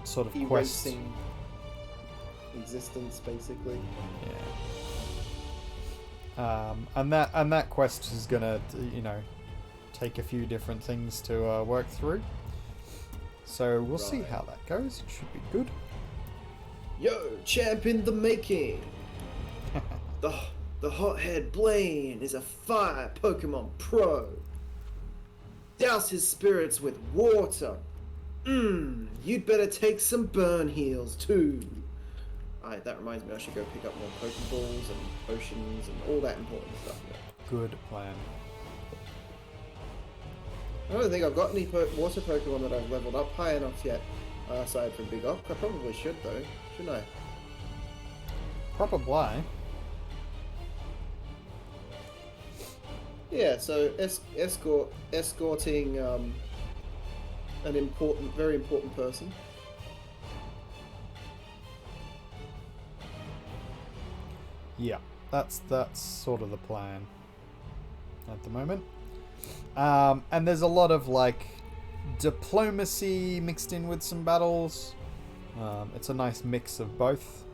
sort of quest. Erasing existence, basically. Yeah. And that quest is gonna, take a few different things to work through. So we'll see how that goes. It should be good. Yo, champ in the making. The hothead Blaine is a fire Pokemon pro. Douse his spirits with water. You'd better take some burn heals too. Alright, that reminds me I should go pick up more Pokeballs and potions and all that important stuff. Good plan. I don't think I've got any water Pokemon that I've leveled up high enough yet, aside from Big Op. I probably should though, shouldn't I? Probably. Yeah, so escorting an very important person. Yeah, that's sort of the plan at the moment. And there's a lot of diplomacy mixed in with some battles. It's a nice mix of both,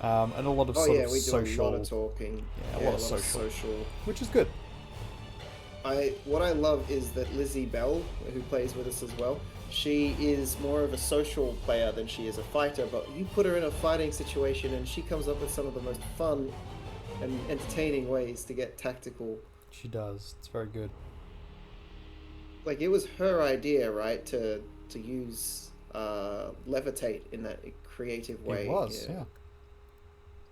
and a lot of we do social. a lot of talking. Yeah, a lot of social, which is good. What I love is that Lizzie Bell, who plays with us as well, she is more of a social player than she is a fighter, but you put her in a fighting situation and she comes up with some of the most fun and entertaining ways to get tactical. She does. It's very good. Like, it was her idea, right, to use levitate in that creative way. It was, yeah.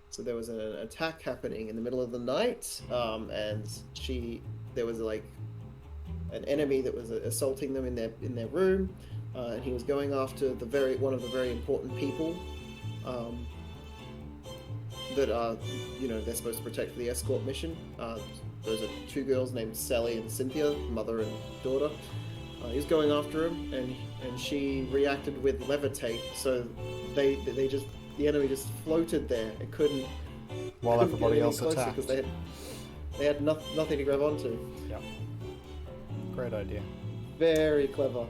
So there was an attack happening in the middle of the night, and there was an enemy that was assaulting them in their room, and he was going after one of the very important people, that are, you know, they're supposed to protect for the escort mission. Those are two girls named Sally and Cynthia, mother and daughter. He's going after him, and she reacted with levitate, so the enemy just floated there. It couldn't. While couldn't everybody get any else closer attacked. because they had nothing to grab onto. Yep. Great idea. Very clever.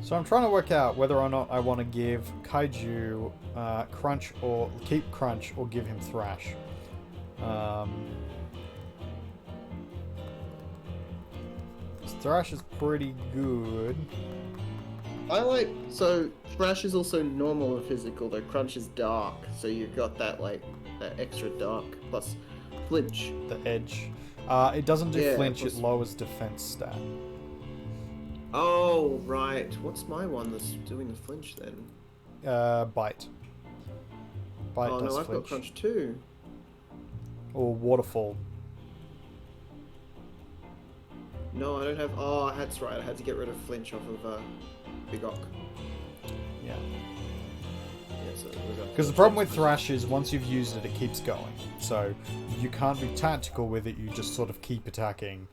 So I'm trying to work out whether or not I want to give Kaiju Crunch or keep Crunch or give him Thrash. Thrash is pretty good. So Thrash is also normal or physical, though Crunch is dark, so you've got that that extra dark plus flinch. The edge. It doesn't do flinch, it lowers defense stat. Oh, right. What's my one that's doing the flinch then? Bite. Bite Oh does no, I've flinch. got Crunch too. Or Waterfall. No, I don't have. Oh, that's right. I had to get rid of flinch off of Big Ock. Yeah. Yeah, Because the problem with Thrash is once you've used it, it keeps going. So you can't be tactical with it, you just sort of keep attacking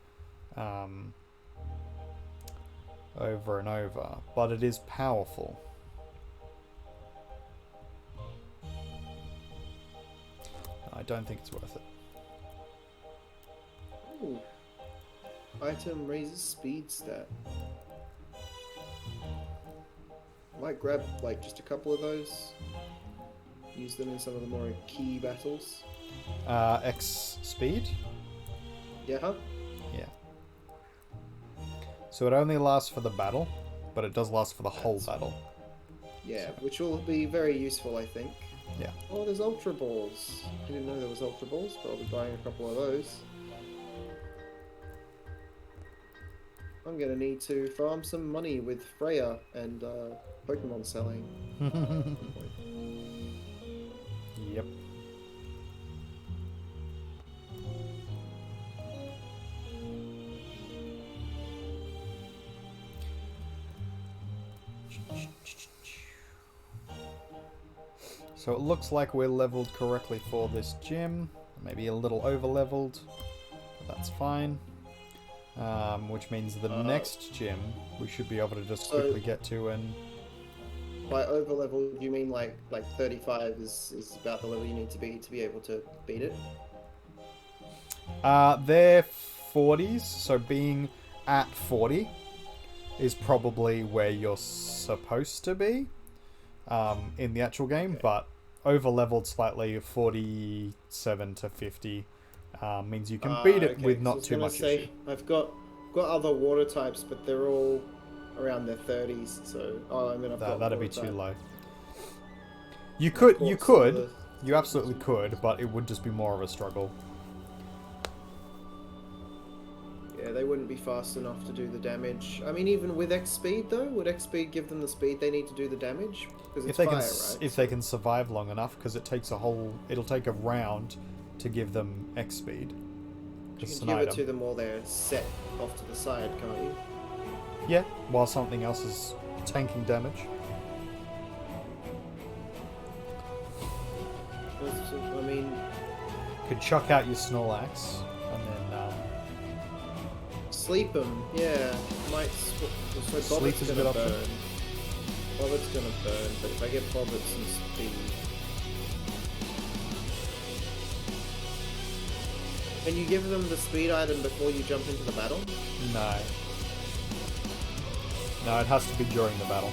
over and over. But it is powerful. I don't think it's worth it. Ooh. Item raises speed stat. Might grab like just a couple of those. Use them in some of the more key battles. X speed? Yeah, huh? Yeah. So it only lasts for the battle, but it does last for the whole battle. Yeah, which will be very useful, I think. Yeah. Oh, there's Ultra Balls. I didn't know there was Ultra Balls, but I'll be buying a couple of those. I'm gonna need to farm some money with Freya and Pokemon selling. Yep. So it looks like we're leveled correctly for this gym. Maybe a little over leveled, but that's fine. Which means the next gym we should be able to just quickly get to. And by over level, you mean like 35 is about the level you need to be able to beat it? they're 40s, so being at 40 is probably where you're supposed to be in the actual game, but over leveled slightly, 47 to 50 means you can beat it with not too much issue. I've got other water types, but they're all around their 30s, so That'd be too low. You could, you absolutely could, but it would just be more of a struggle. Yeah, they wouldn't be fast enough to do the damage. I mean, even with X speed though, would X speed give them the speed they need to do the damage? Because it's right? If they can survive long enough, because it takes it'll take a round to give them X speed. You can give it to them while they're set off to the side, can't you? Yeah, while something else is tanking damage. I mean, Could chuck out your Snorlax and then sleep them. Yeah, might. So Sleep is a good option. Bobbitt's gonna burn, but if I get Bobbit some speed. Can you give them the speed item before you jump into the battle? No. No, it has to be during the battle.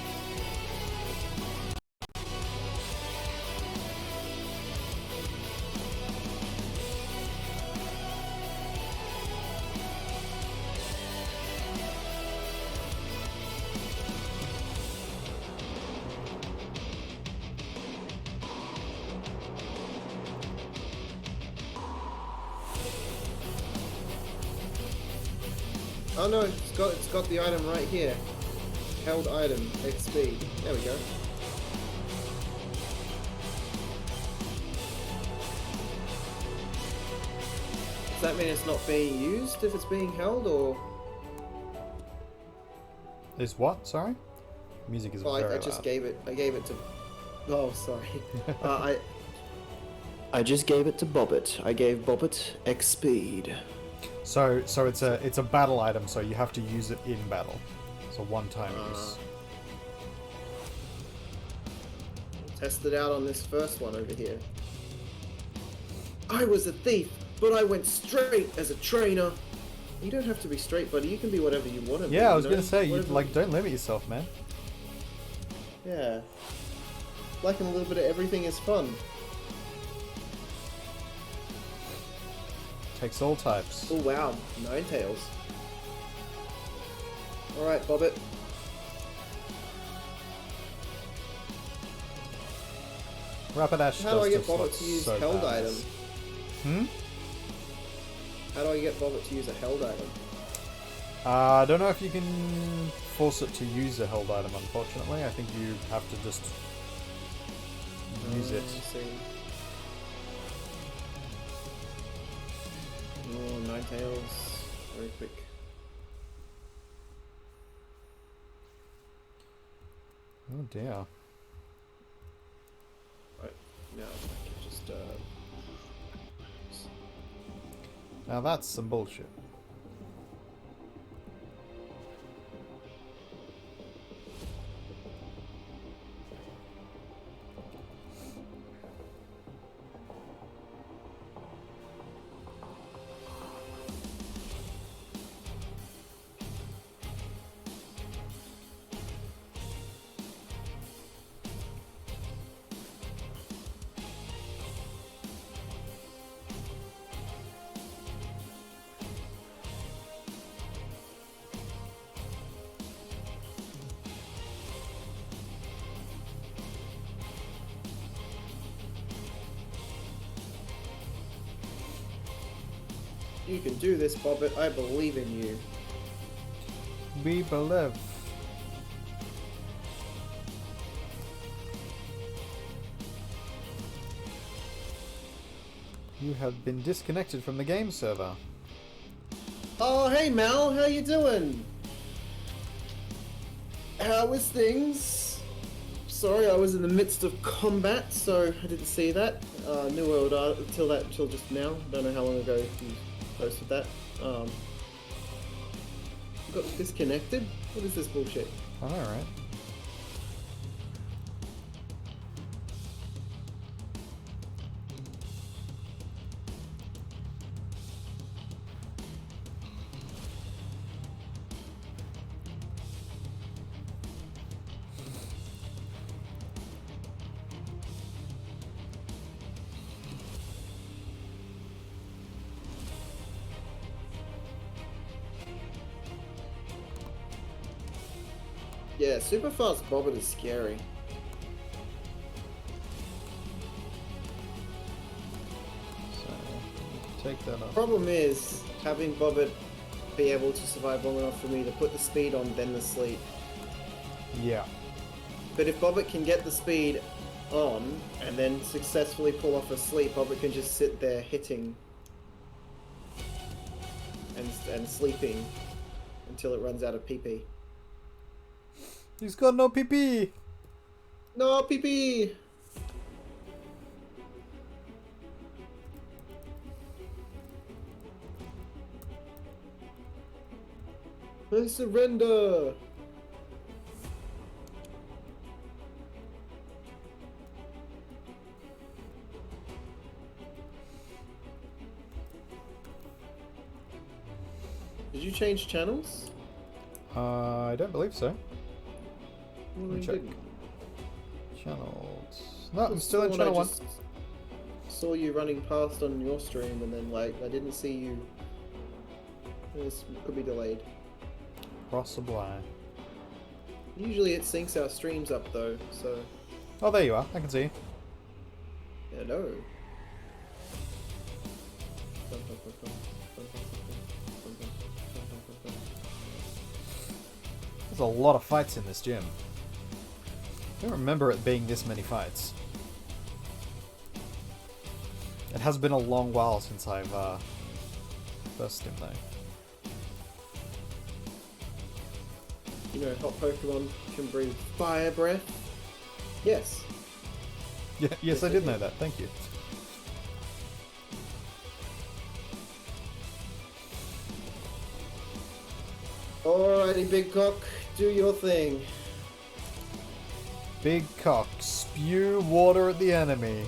Oh no, it's got the item right here. Held item, X speed. There we go. Does that mean it's not being used if it's being held, or? Is what? Sorry? Music is very I just loud. gave it. I gave it to. Oh, sorry. I just gave it to Bobbit. I gave Bobbit X speed. So it's a battle item, so you have to use it in battle. It's a one-time use. Test it out on this first one over here. I was a thief, but I went straight as a trainer. You don't have to be straight, buddy. You can be whatever you want to be. Yeah, I was gonna say, Whatever. don't limit yourself, man. Yeah. Liking a little bit of everything is fun. Takes all types. Oh wow, Ninetales. Alright, Bobbit. Rapidash How do I does get just Bobbit look to use so held badass. item? Hmm? How do I get Bobbit to use a held item? I don't know if you can force it to use a held item, unfortunately. I think you have to just use it. Let's see. Oh, Ninetales. Very quick. Oh dear. Right, now I can just Now that's some bullshit. You can do this, Bobbit. I believe in you. We believe. You have been disconnected from the game server. Oh, hey Mal, how you doing? How is things? Sorry, I was in the midst of combat, so I didn't see that. New World Art till just now. Don't know how long ago you posted that. Got disconnected? What is this bullshit? I know, right? Yeah, super fast Bobbit is scary. So, take that off. Problem is, having Bobbit be able to survive long enough for me to put the speed on, then the sleep. Yeah. But if Bobbit can get the speed on, and then successfully pull off a sleep, Bobbit can just sit there hitting and sleeping until it runs out of PP. He's got no PP! No PP! I surrender! Did you change channels? I don't believe so. Well, Let me you check. didn't. Channels. No, I'm I still in thought channel I 1. just saw you running past on your stream, and then like I didn't see you. This could be delayed. Possibly. Usually it syncs our streams up though, so Oh, there you are. I can see you. hello. There's a lot of fights in this gym. I don't remember it being this many fights. It has been a long while since I've first stimmed though. You know, hot Pokemon can breathe fire breath. Yes. Yeah, yes, I did know that. Thank you. Alrighty, big cock, do your thing. Big cock, spew water at the enemy.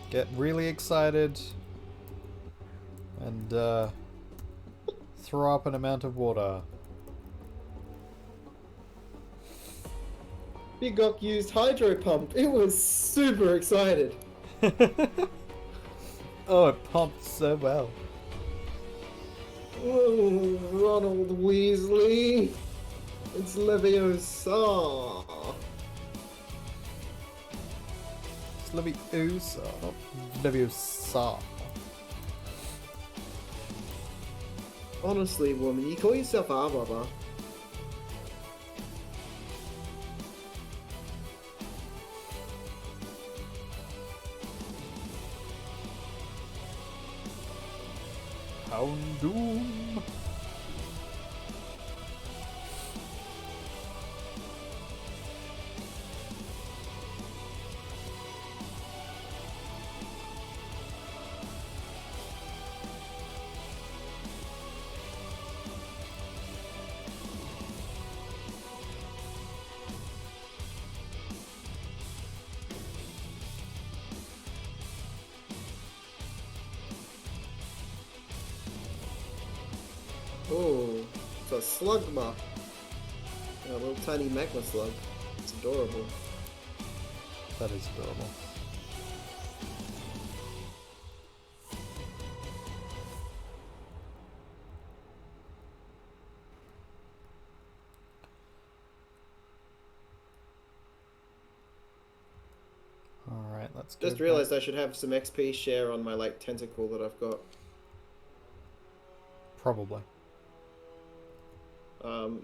Get really excited and throw up an amount of water. Big cock used hydro pump. It was super excited. Oh, it pumped so well. Oh, Ronald Weasley. It's Leviosa. It's Leviosa, not Leviosa. Honestly, woman, you call yourself Baba. Houndoom. Oh, it's a slugma. A little tiny magma slug. It's adorable. That is adorable. Alright, let's go Just realized I should have some XP share on my like tentacle that I've got. Probably.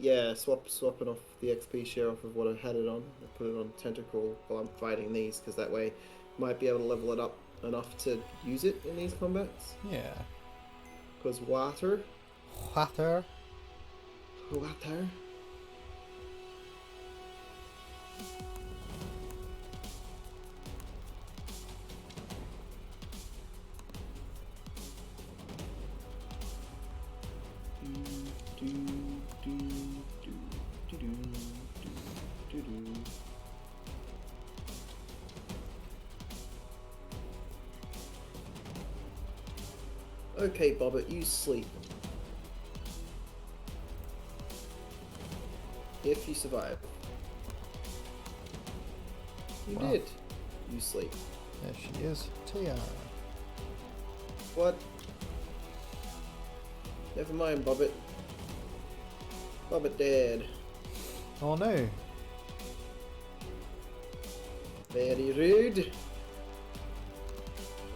Yeah, swapping off the XP share off of what I had it on. I put it on tentacle while I'm fighting these, because that way might be able to level it up enough to use it in these combats. Yeah. Because water. Water. Water. Okay, Bobbit, you sleep. If you survive. You Wow. did. You sleep. There she is. Tia. What? Never mind, Bobbit. Bobbit dead. Oh no. Very rude.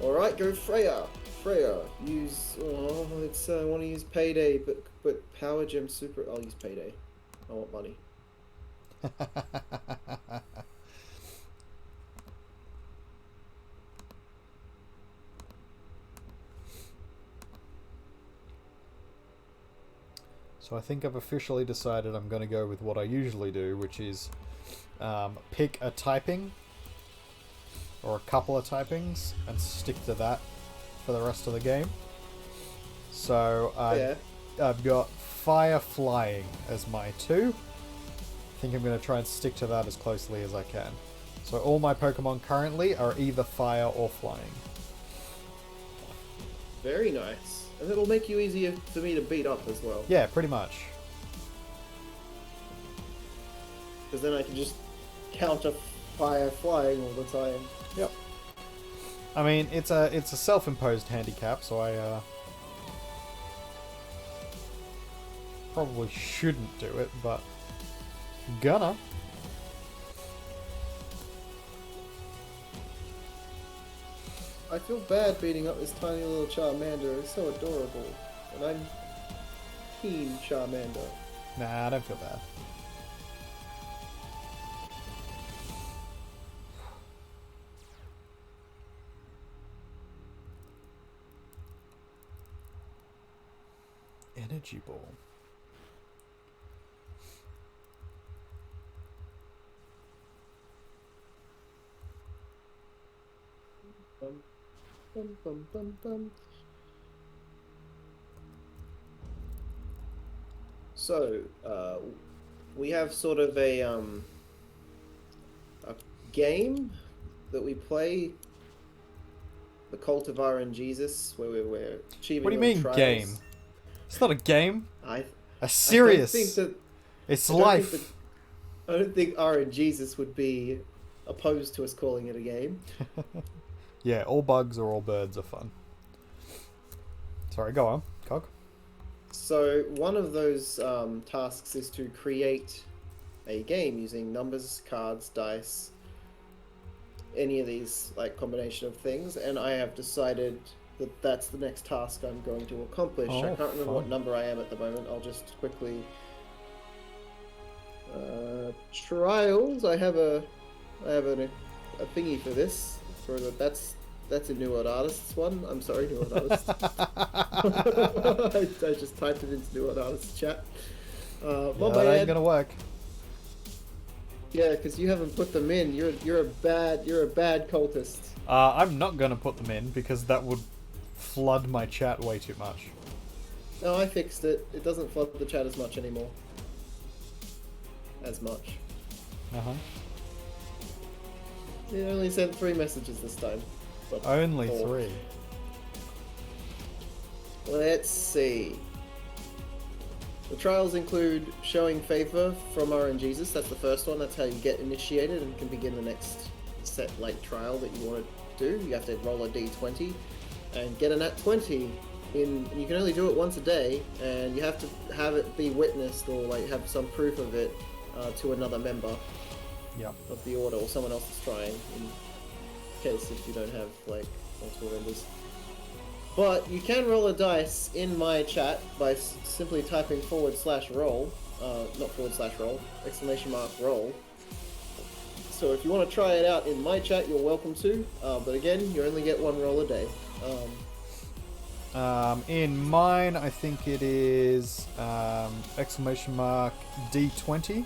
Alright, go Freya. Freya, use. Oh, it's. I want to use Payday, but Power Gem Super. I'll use Payday. I want money. So I think I've officially decided I'm going to go with what I usually do, which is pick a typing or a couple of typings and stick to that for the rest of the game. So I've got Fire Flying as my 2. I think I'm going to try and stick to that as closely as I can. So all my Pokemon currently are either Fire or Flying. Very nice. And it'll make you easier for me to beat up as well. Yeah, pretty much. Because then I can just counter Fire Flying all the time. Yep. I mean, it's a self-imposed handicap, so I probably shouldn't do it, but gonna. I feel bad beating up this tiny little Charmander. It's so adorable. And I'm Team Charmander. Nah, I don't feel bad. Energy Ball. Bum, bum, bum, bum, bum. So, we have sort of a game that we play, the Cult of RNGesus, where we're achieving What do you all mean trials. game? It's not a game. I A serious. I don't think It's I don't life. think I don't think RNGesus would be opposed to us calling it a game. Yeah, all bugs or all birds are fun. Sorry, go on, Cog. So one of those tasks is to create a game using numbers, cards, dice, any of these like combination of things, and I have decided that that's the next task I'm going to accomplish. I Oh, can't remember what fun. number I am at the moment. I'll just quickly trials. I have a thingy for this. That's a New World Artist's one. I'm sorry, New World Artist. I just typed it into New World Artist's chat. Yeah, My that ain't bad. gonna work. Yeah, because you haven't put them in. You're a bad cultist. I'm not gonna put them in because that would flood my chat way too much. No, I fixed it. It doesn't flood the chat as much anymore. As much. Uh-huh. It only sent 3 messages this time. But Only 4. 3. Let's see. The trials include showing favor from RNGesus. That's the first one. That's how you get initiated and can begin the next set trial that you want to do. You have to roll a d20 and get a nat 20 in. You can only do it once a day, and you have to have it be witnessed or have some proof of it to another member Yep. of the order or someone else is trying. In case if you don't have multiple members. But you can roll a dice in my chat by simply typing /roll, not /roll, !roll. So if you want to try it out in my chat, you're welcome to. But again, you only get 1 roll a day. In mine, I think it is !D20.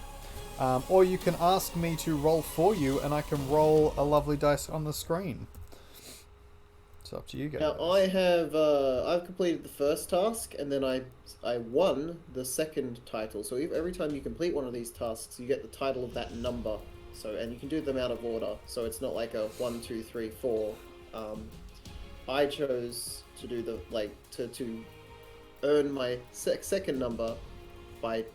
Or you can ask me to roll for you, and I can roll a lovely dice on the screen. It's up to you guys. Now I have I've completed the first task, and then I won the second title. So every time you complete one of these tasks, you get the title of that number. So and you can do them out of order. So it's not like a 1, 2, 3, 4. I chose to do the to earn my second number by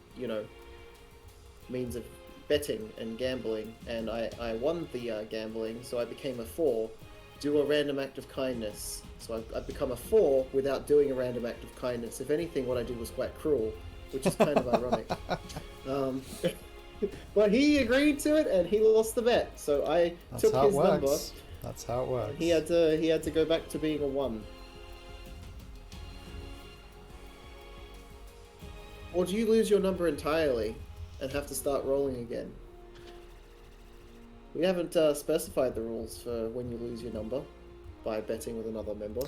means of betting and gambling, and I won the gambling, so I became a 4. Do a random act of kindness. So I've become a 4 without doing a random act of kindness. If anything, what I did was quite cruel, which is kind of ironic. But he agreed to it, and he lost the bet. So I took his number. That's how it works. He had to go back to being a 1. Or do you lose your number entirely and have to start rolling again? We haven't specified the rules for when you lose your number by betting with another member.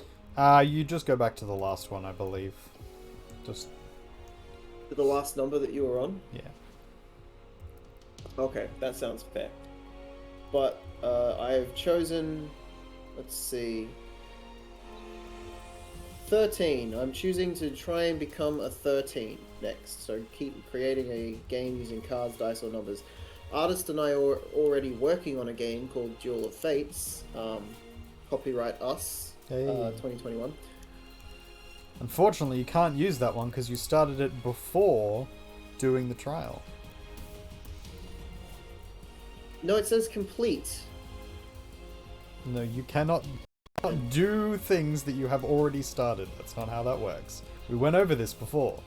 You just go back to the last one, I believe. Just The last number that you were on? yeah. Okay, that sounds fair. But I've chosen, let's see, 13. I'm choosing to try and become a 13 next. So keep creating a game using cards, dice, or numbers. Artist and I are already working on a game called Duel of Fates. Copyright us, Hey. 2021. Unfortunately, you can't use that one because you started it before doing the trial. No, it says complete. No, you cannot do things that you have already started. That's not how that works. We went over this before.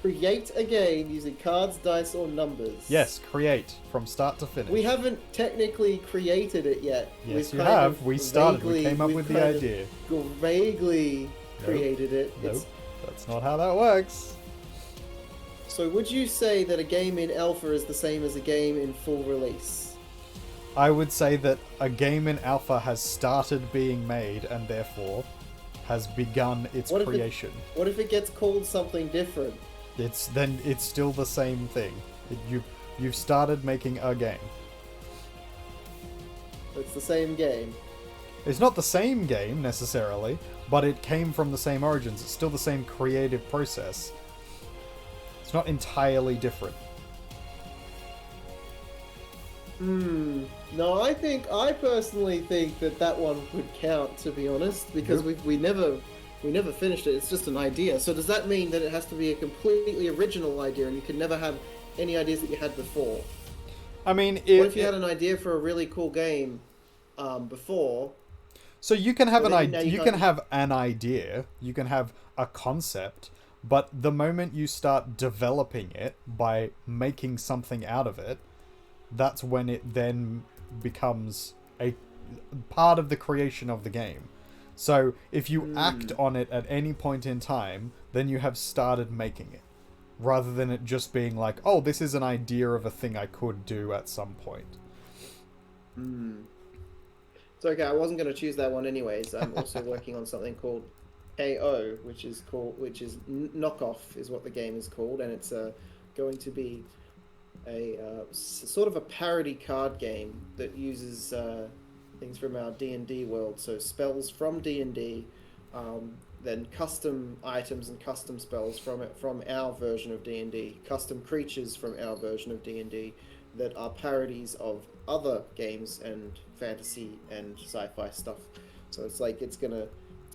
Create a game using cards, dice, or numbers. Yes, create from start to finish. We haven't technically created it yet. Yes, We've you kind have. of We started. We vaguely- came up we've with the kind of idea. Vaguely Nope. created it. Nope, It's- that's not how that works. So would you say that a game in alpha is the same as a game in full release? I would say that a game in alpha has started being made and therefore has begun its What if it- creation. What if it gets called something different? It's still the same thing. You've started making a game. It's the same game. It's not the same game necessarily, but it came from the same origins. It's still the same creative process. It's not entirely different. No, I personally think that one would count, to be honest, because we never finished it. It's just an idea. So does that mean that it has to be a completely original idea, and you can never have any ideas that you had before? I mean, what if you had an idea for a really cool game before? So you can have an idea. you You can have an idea. You can have a concept. But the moment you start developing it by making something out of it, that's when it then becomes a part of the creation of the game. So if you act on it at any point in time, then you have started making it. Rather than it just being like, oh, this is an idea of a thing I could do at some point. It's okay, I wasn't going to choose that one anyways. I'm also working on something called KO, which is Knockoff is what the game is called, and it's going to be a sort of a parody card game that uses things from our D&D world, so spells from D&D, then custom items and custom spells from our version of D&D, custom creatures from our version of D&D that are parodies of other games and fantasy and sci-fi stuff. So it's like it's gonna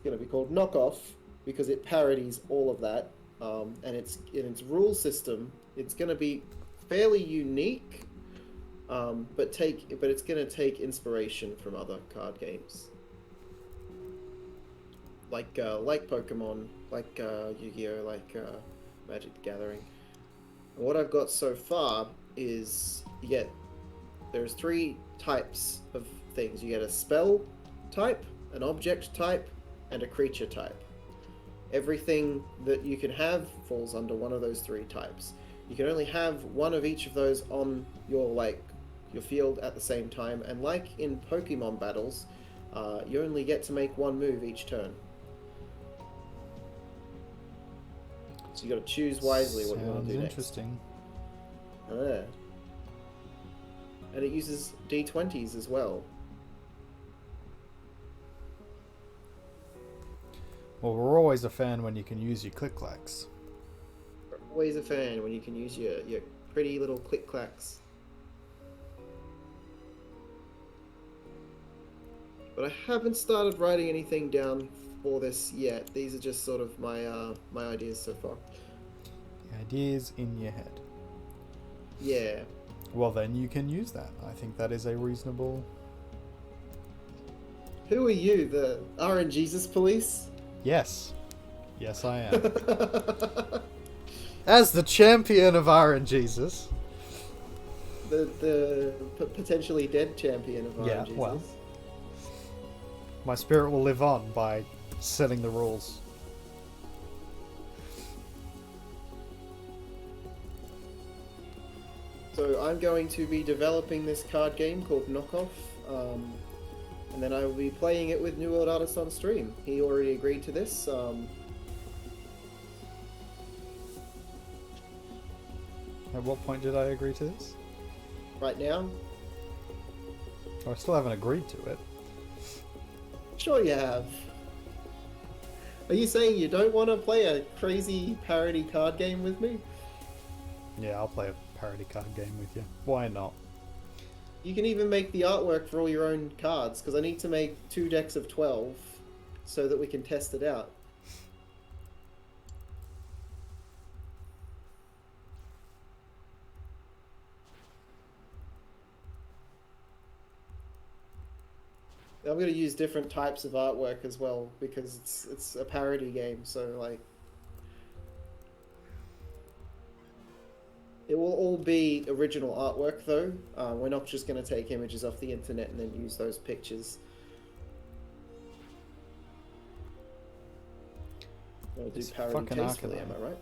be called Knockoff because it parodies all of that, and its rule system, it's gonna be fairly unique, but it's gonna take inspiration from other card games, like Pokemon, like Yu-Gi-Oh, like Magic the Gathering. And what I've got so far is there's 3 types of things. You get a spell type, an object type, and a creature type. Everything that you can have falls under one of those 3 types. You can only have one of each of those on your field at the same time, and like in Pokemon battles, you only get to make one move each turn. So you got to choose wisely what you want to do next. Interesting. And it uses D20s as well. Well, we're always a fan when you can use your click-clacks. Always a fan when you can use your pretty little click-clacks. But I haven't started writing anything down for this yet. These are just sort of my ideas so far. The ideas in your head. Yeah. Well, then you can use that. I think that is a reasonable... Who are you, the RNGesus police? Yes. Yes, I am. As the champion of RNGesus. The potentially dead champion of RNGesus. Yeah, well. My spirit will live on by setting the rules. So I'm going to be developing this card game called Knockoff, and then I will be playing it with NewWorldArtist on stream. He already agreed to this. At what point did I agree to this? Right now? Oh, I still haven't agreed to it. Sure you have. Are you saying you don't want to play a crazy parody card game with me? Yeah, I'll play a parody card game with you. Why not? You can even make the artwork for all your own cards, because I need to make 2 decks of 12 so that we can test it out. I'm going to use different types of artwork as well, because it's a parody game, so like... It will all be original artwork though. We're not just going to take images off the internet and then use those pictures. I'll do parody tastefully, am I right?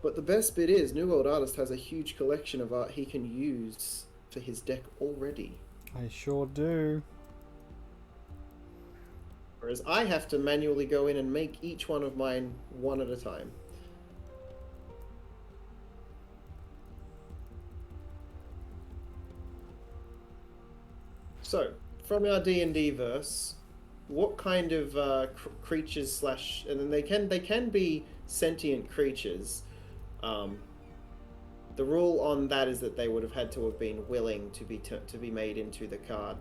But the best bit is, NewWorldArtist has a huge collection of art he can use for his deck already. I sure do. Whereas I have to manually go in and make each one of mine one at a time. So, from our D&D verse, what kind of creatures slash... And then they can be sentient creatures, the rule on that is that they would have had to have been willing to be made into the card.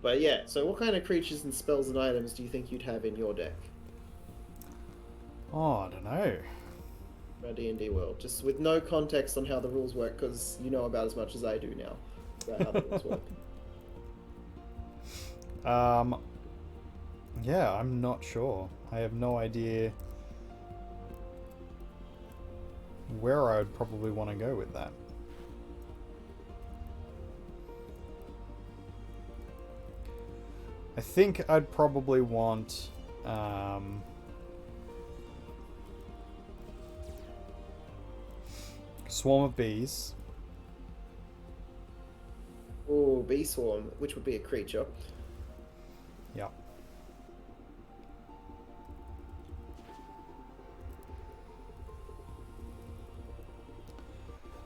But yeah, so what kind of creatures and spells and items do you think you'd have in your deck? Oh, I don't know. For D&D world, just with no context on how the rules work, because you know about as much as I do now about how the rules work. Yeah, I'm not sure. I have no idea where I would probably want to go with that. I think I'd probably want swarm of bees. Oh, bee swarm, which would be a creature. Yeah.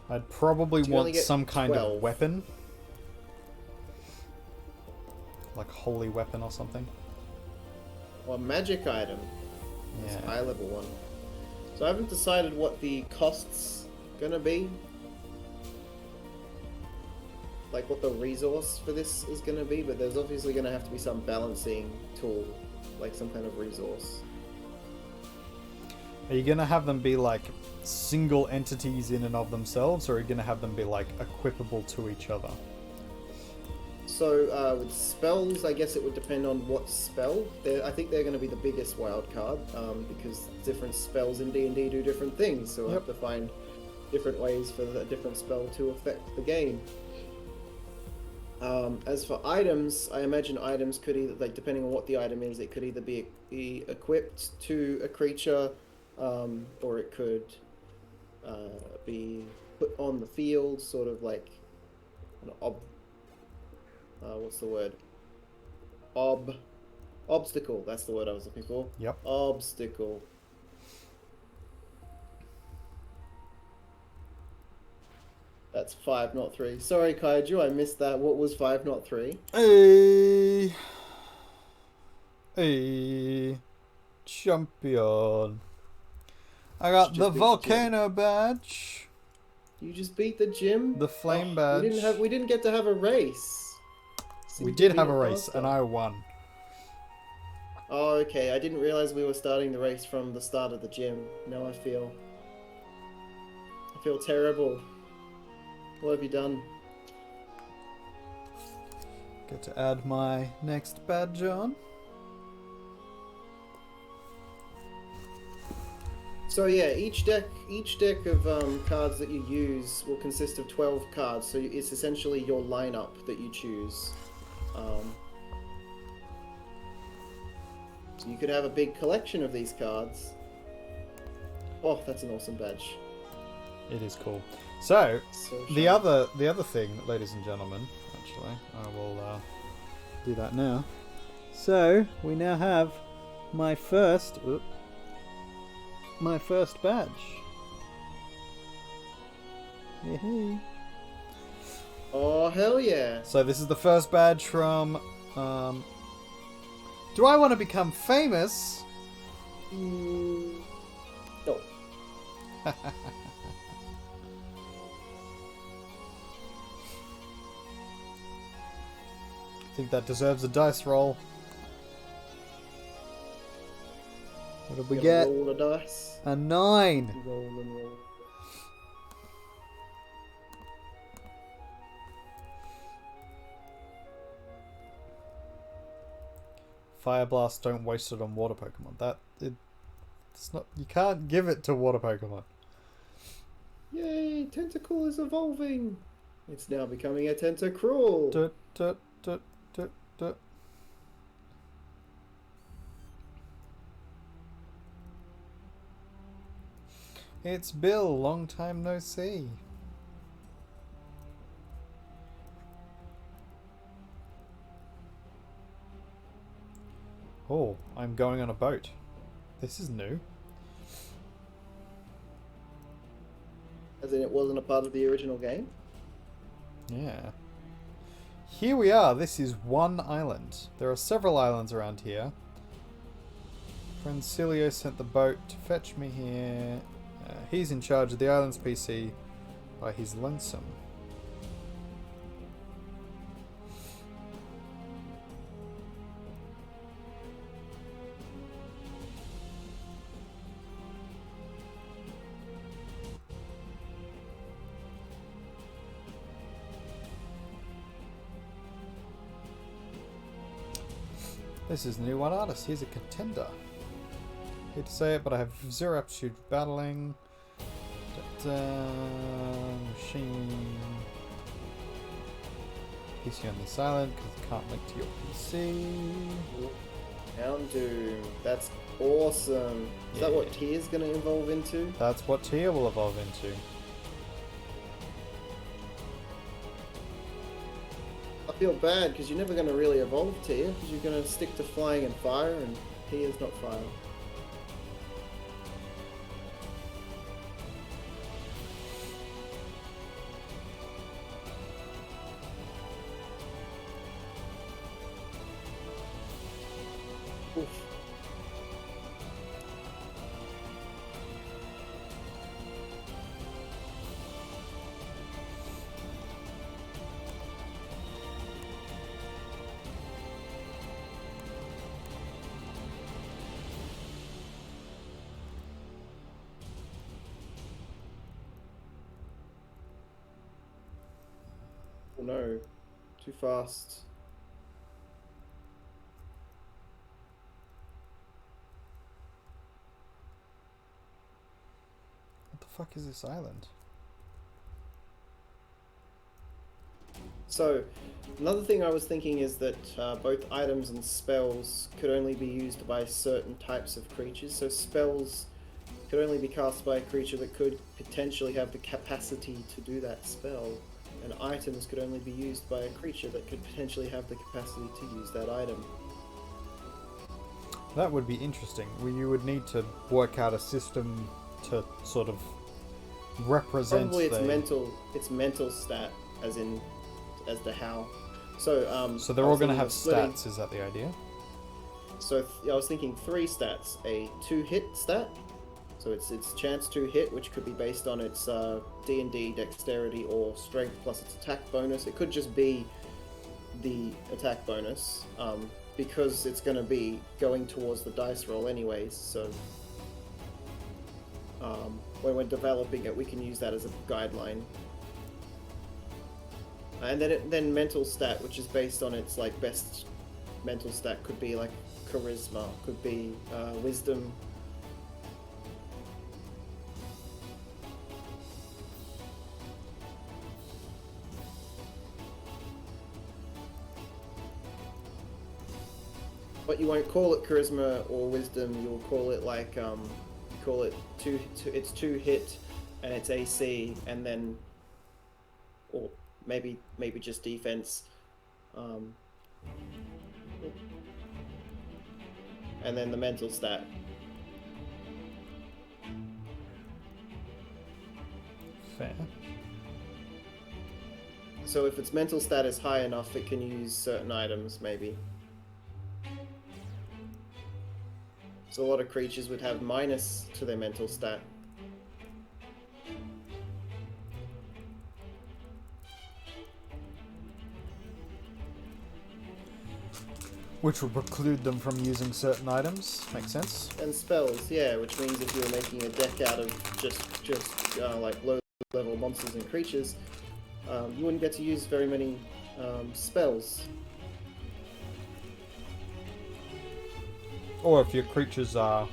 I'd probably So you only want get some kind 12. of weapon. Like holy weapon or something. Or a magic item. It's a Yeah. high level one. So I haven't decided what the costs gonna be. Like what the resource for this is gonna be, but there's obviously gonna have to be some balancing tool, like some kind of resource. Are you gonna have them be like single entities in and of themselves, or are you gonna have them be like equipable to each other? So with spells, I guess it would depend on what spell. I think they're going to be the biggest wild card because different spells in D&D do different things. So we'll have to find different ways for the different spell to affect the game. As for items, I imagine items could either, like depending on what the item is, it could either be equipped to a creature, or it could be put on the field, sort of like an what's the word? Obstacle. That's the word I was looking for. Yep. Obstacle. That's 5, not 3. Sorry, Kaiju, I missed that. What was 5, not 3? A champion. I got the volcano badge. You just beat the gym? The flame badge. We didn't get to have a race. So We you did beat have a it race, faster. and I won. Oh, okay. I didn't realize we were starting the race from the start of the gym. Now I feel terrible. What have you done? Get to add my next badge on. So yeah, each deck of cards that you use will consist of 12 cards. So it's essentially your lineup that you choose. So you could have a big collection of these cards. Oh, that's an awesome badge. It is cool. So, So the shiny. other thing, ladies and gentlemen, actually, I will do that now. So, we now have my first badge. Yay. Oh, hell yeah. So this is the first badge from do I want to become famous? No. I think that deserves a dice roll. What did we You get? Roll the dice. A 9. Roll and roll. Fire Blast, don't waste it on water Pokemon. It's not. You can't give it to water Pokemon. Yay! Tentacle is evolving. It's now becoming a Tentacruel. Dut, dut, dut, dut, dut. It's Bill. Long time no see. Oh, I'm going on a boat. This is new. As in, it wasn't a part of the original game. Yeah. Here we are. This is one island. There are several islands around here. Francilio sent the boat to fetch me here. He's in charge of the island's PC by his lonesome. This is the new one artist. He's a contender. Hate to say it, but I have zero aptitude for battling. Machine. PC on this island because it can't link to your PC. Houndoom. That's awesome. Is that what Tier's going to evolve into? That's what Tier will evolve into. I feel bad because you're never going to really evolve Tier because you're going to stick to flying and fire, and Tier's not fire. Oof. Oh no, too fast. What the fuck is this island? So, another thing I was thinking is that both items and spells could only be used by certain types of creatures. So spells could only be cast by a creature that could potentially have the capacity to do that spell. And items could only be used by a creature that could potentially have the capacity to use that item. That would be interesting. You would need to work out a system to sort of represent. Probably it's mental stat, as to how. So so they're all going to have stats. Is that the idea? So I was thinking 3 stats: a 2-hit stat. So it's chance to hit, which could be based on its D&D dexterity or strength plus its attack bonus. It could just be the attack bonus, because it's going to be going towards the dice roll anyways. So when we're developing it, we can use that as a guideline. And then mental stat, which is based on its like best mental stat, could be like charisma, could be wisdom. But you won't call it charisma or wisdom. You'll call it like call it it's 2-hit, and it's AC, and then or maybe just defense, and then the mental stat. Fair. So if its mental stat is high enough, it can use certain items, maybe. So a lot of creatures would have minus to their mental stat. Which would preclude them from using certain items. Makes sense. And spells, yeah, which means if you were making a deck out of just like low-level monsters and creatures, you wouldn't get to use very many spells. Or if your creatures are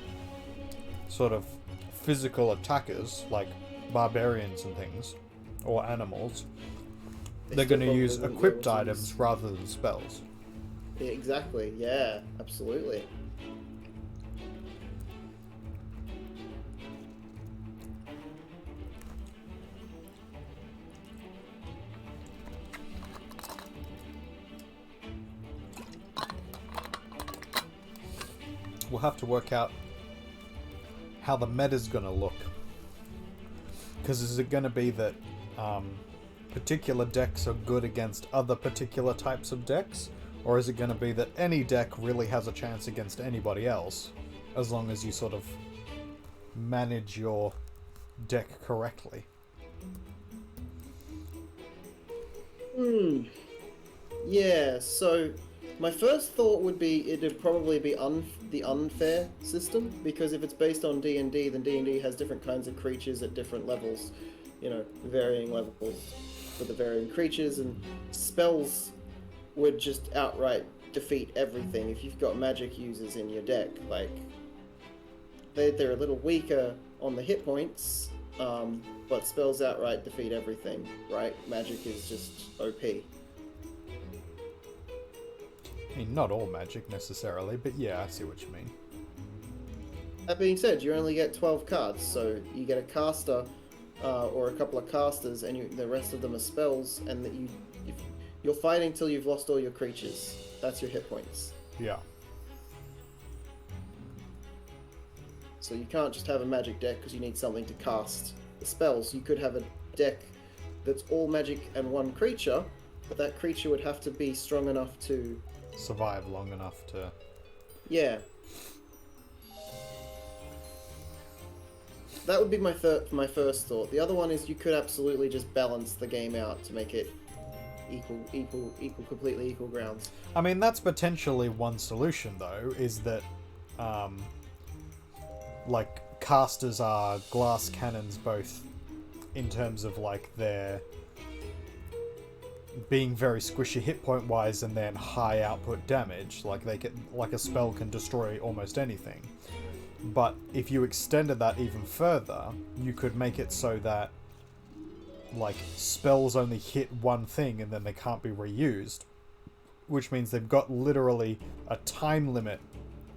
sort of physical attackers, like barbarians and things, or animals, they're going to use equipped items rather than spells. Yeah, exactly, yeah, absolutely. We'll have to work out how the meta's going to look. Because is it going to be that particular decks are good against other particular types of decks? Or is it going to be that any deck really has a chance against anybody else? as long as you sort of manage your deck correctly. Yeah, so my first thought would be it'd probably be the unfair system, because if it's based on D&D, then D&D has different kinds of creatures at different levels, varying levels for the varying creatures, and spells would just outright defeat everything. If you've got magic users in your deck, like, they're a little weaker on the hit points, but spells outright defeat everything, right? Magic is just OP. I mean, not all magic necessarily, but yeah, I see what you mean. That being said, you only get 12 cards, so you get a caster or a couple of casters, and the rest of them are spells, and that you're fighting till you've lost all your creatures. That's your hit points. Yeah. So you can't just have a magic deck because you need something to cast the spells. You could have a deck that's all magic and one creature, but that creature would have to be strong enough to survive long enough to... Yeah. That would be my first thought. The other one is you could absolutely just balance the game out to make it completely equal grounds. I mean, that's potentially one solution, though, is that, like, casters are glass cannons, both in terms of, like, their being very squishy hit point wise and then high output damage. Like, a spell can destroy almost anything. But if you extended that even further, you could make it so that, like, spells only hit one thing and then they can't be reused, which means they've got literally a time limit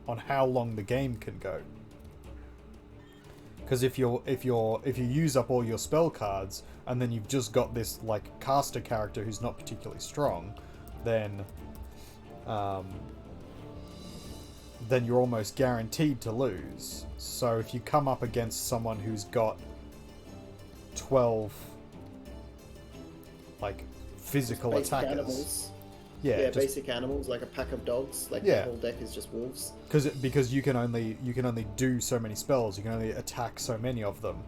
on how long the game can go. Because if you use up all your spell cards and then you've just got this, like, caster character who's not particularly strong, then you're almost guaranteed to lose. So if you come up against someone who's got 12, like, physical Basic attackers, animals. yeah, basic animals, like a pack of dogs. Like, Yeah. the whole deck is just wolves. because you can only do so many spells, you can only attack so many of them.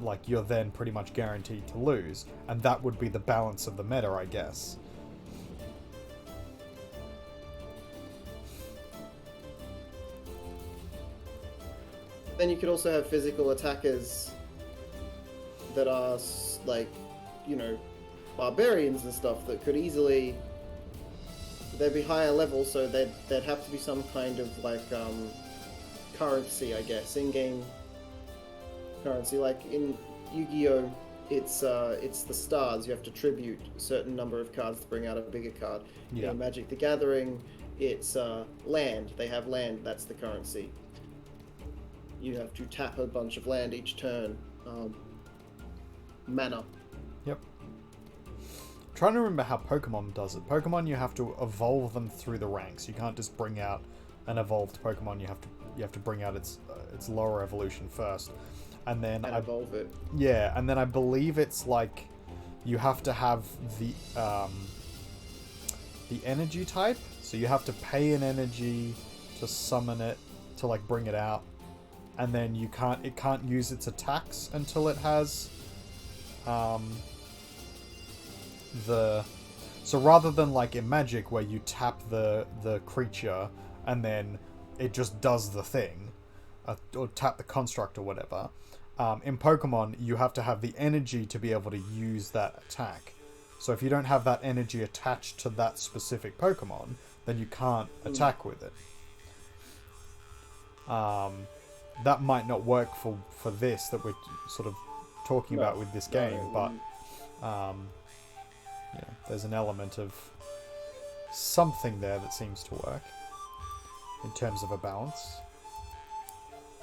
Like, you're then pretty much guaranteed to lose, and that would be the balance of the meta, I guess. Then you could also have physical attackers that are, like, barbarians and stuff that could easily... They'd be higher level, so there'd have to be some kind of, like, currency, I guess, in-game currency. Like, in Yu-Gi-Oh! It's the stars. You have to tribute a certain number of cards to bring out a bigger card. Yeah. In Magic the Gathering, it's land. They have land. That's the currency. You have to tap a bunch of land each turn. Mana. Yep. Trying to remember how Pokemon does it. Pokemon, you have to evolve them through the ranks. You can't just bring out an evolved Pokemon. You have to bring out its lower evolution first, and then evolve it. Yeah, and then I believe it's like you have to have the energy type. So you have to pay an energy to summon it, to, like, bring it out, and then it can't use its attacks until it has so rather than, like, in Magic where you tap the creature and then it just does the thing, or tap the construct or whatever, in Pokemon you have to have the energy to be able to use that attack. So if you don't have that energy attached to that specific Pokemon, then you can't attack with it. That might not work for this that we're sort of talking about with this game, but yeah, there's an element of something there that seems to work in terms of a balance.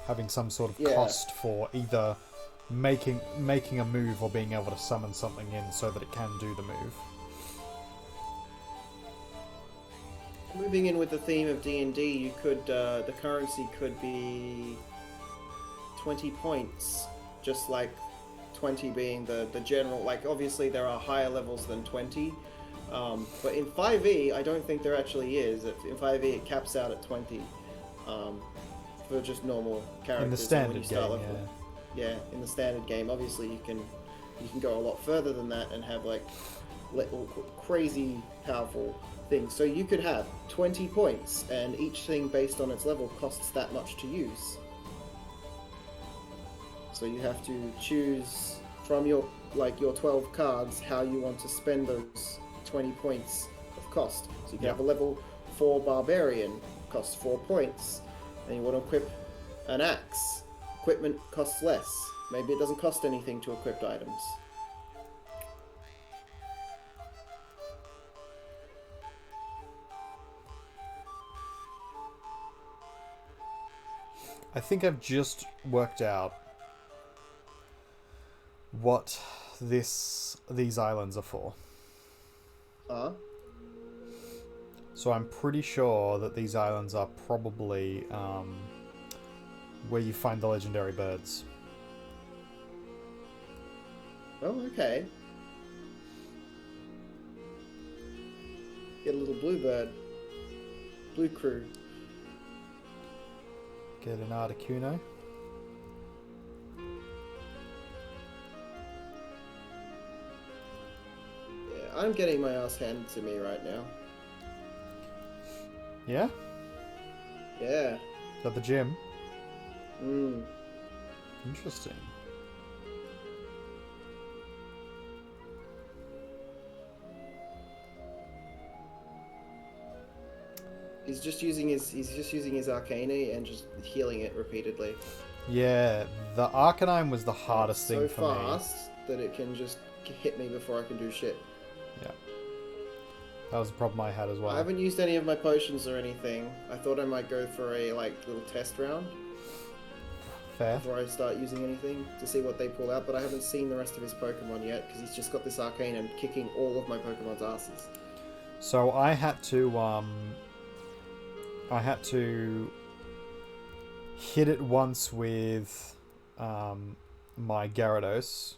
Having some sort of cost for either making a move or being able to summon something in so that it can do the move. Moving in with the theme of D&D, you could the currency could be 20 points, just like 20 being the general. Like, obviously there are higher levels than 20, but in 5e I don't think there actually is. In 5e it caps out at 20 for just normal characters. In the and standard when you start game, level, yeah, in the standard game, obviously you can go a lot further than that and have like little crazy powerful things. So you could have 20 points, and each thing based on its level costs that much to use. So you have to choose from your 12 cards how you want to spend those 20 points of cost. So you can have a level 4 barbarian, costs 4 points, and you want to equip an axe. Equipment costs less. Maybe it doesn't cost anything to equip items. I think I've just worked out what these islands are for. So I'm pretty sure that these islands are probably where you find the legendary birds. Oh, okay. Get a little bluebird. Blue crew. Get an Articuno. Yeah, I'm getting my ass handed to me right now. Yeah? Yeah. At the gym? Mm. Interesting. He's just using his Arcane and just healing it repeatedly. Yeah, the Arcanine was the hardest thing for me. So fast that it can just hit me before I can do shit. Yeah. That was the problem I had as well. I haven't used any of my potions or anything. I thought I might go for a little test round Fair. before I start using anything to see what they pull out, but I haven't seen the rest of his Pokemon yet because he's just got this Arcane and kicking all of my Pokemon's asses. So I had to hit it once with my Gyarados,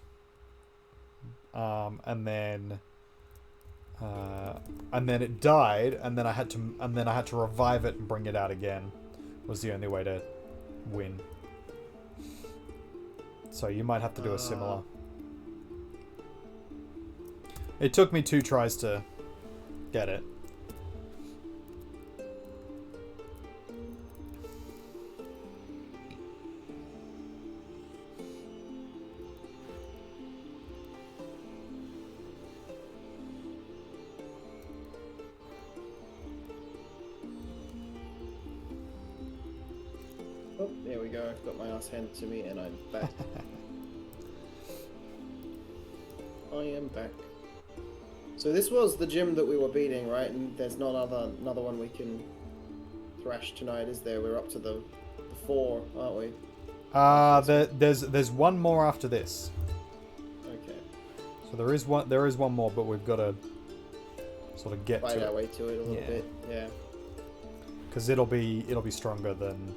and then it died, and then I had to revive it and bring it out again. Was the only way to win. So you might have to do a similar. It took me 2 tries to get it. Oh, there we go. I've got my ass handed to me and I'm back. I am back. So this was the gym that we were beating, right? And there's not another one we can thrash tonight, is there? We're up to the 4, aren't we? There's one more after this. Okay. So there is one more, but we've got to sort of get Fight to our it. way to it a little bit. Yeah. Because it'll be stronger than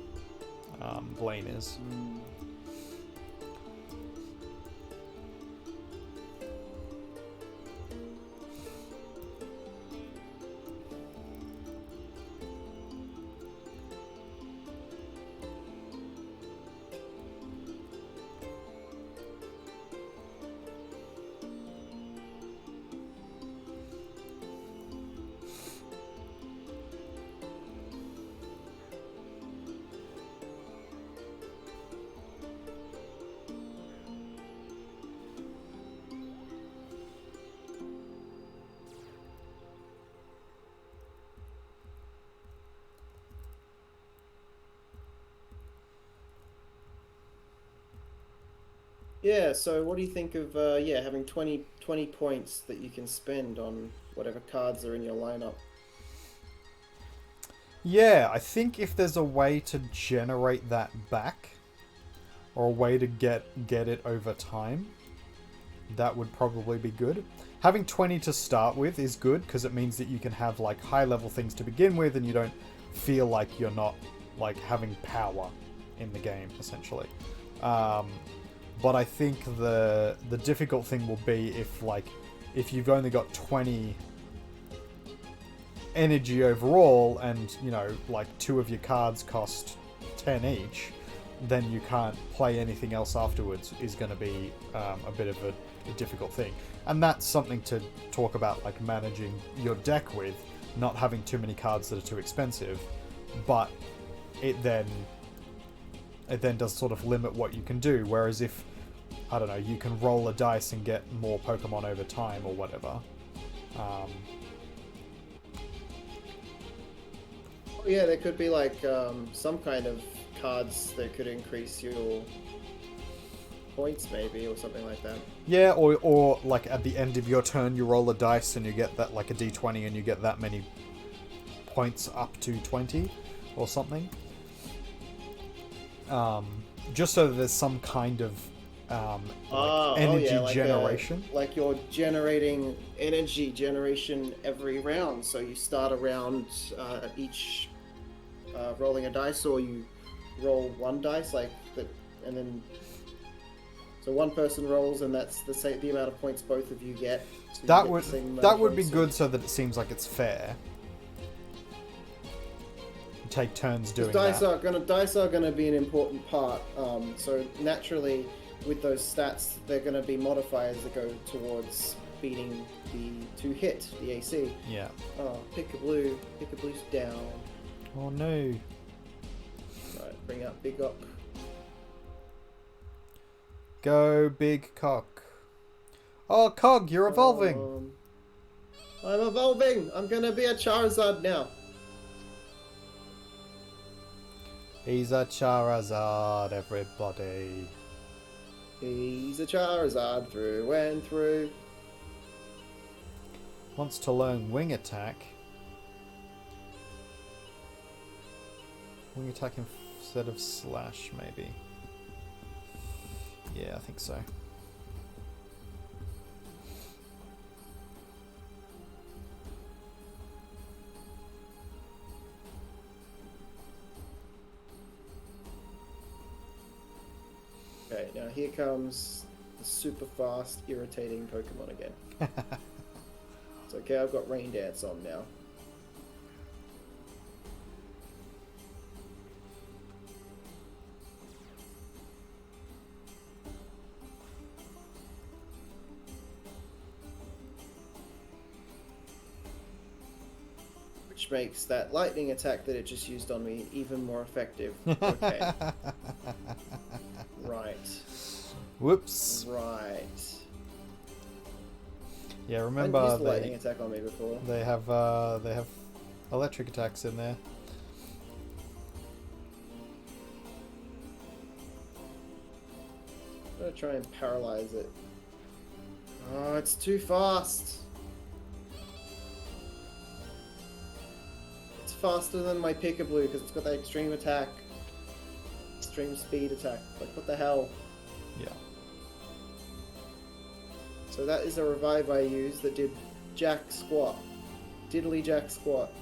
Blaine is. Yeah, so what do you think of having 20 points that you can spend on whatever cards are in your lineup? Yeah, I think if there's a way to generate that back, or a way to get it over time, that would probably be good. Having 20 to start with is good, because it means that you can have like high level things to begin with, and you don't feel like you're not like having power in the game, essentially. But I think the difficult thing will be if you've only got 20 energy overall, and 2 of your cards cost 10 each, then you can't play anything else afterwards is going to be a bit of a difficult thing. And that's something to talk about, like managing your deck with, not having too many cards that are too expensive, but it then does sort of limit what you can do. Whereas if, I don't know, you can roll a dice and get more Pokemon over time or whatever. Yeah, there could be like some kind of cards that could increase your points maybe, or something like that. Yeah, or like at the end of your turn you roll a dice and you get that, like a d20, and you get that many points up to 20 or something. Just so that there's some kind of energy generation. Like you're generating energy generation every round. So you start a round each rolling a dice, or you roll one dice like that, and then so one person rolls, and that's the amount of points both of you get. So that would be good, so that it seems like it's fair. Take turns doing dice that. Dice are gonna be an important part. So naturally, with those stats, they're gonna be modifiers that go towards beating the AC. Yeah. Oh, pick a blue's down. Oh no. Right, bring up Big Up. Go big cock. Oh, Cog, you're evolving. I'm evolving. I'm gonna be a Charizard now. He's a Charizard, everybody. He's a Charizard through and through. Wants to learn Wing Attack. Wing Attack instead of Slash, maybe. Yeah, I think so. Okay, now here comes the super fast, irritating Pokemon again. It's okay, I've got Rain Dance on now. Which makes that lightning attack that it just used on me even more effective. Okay. Right. Whoops. Right. Yeah, remember the lightning attack on me before. They have electric attacks in there. I'm gonna try and paralyze it. Oh, it's too fast. It's faster than my Pikablu because it's got that extreme attack. Extreme speed attack. Like, what the hell? Yeah. So that is a revive I used that did jack squat. Diddly jack squat.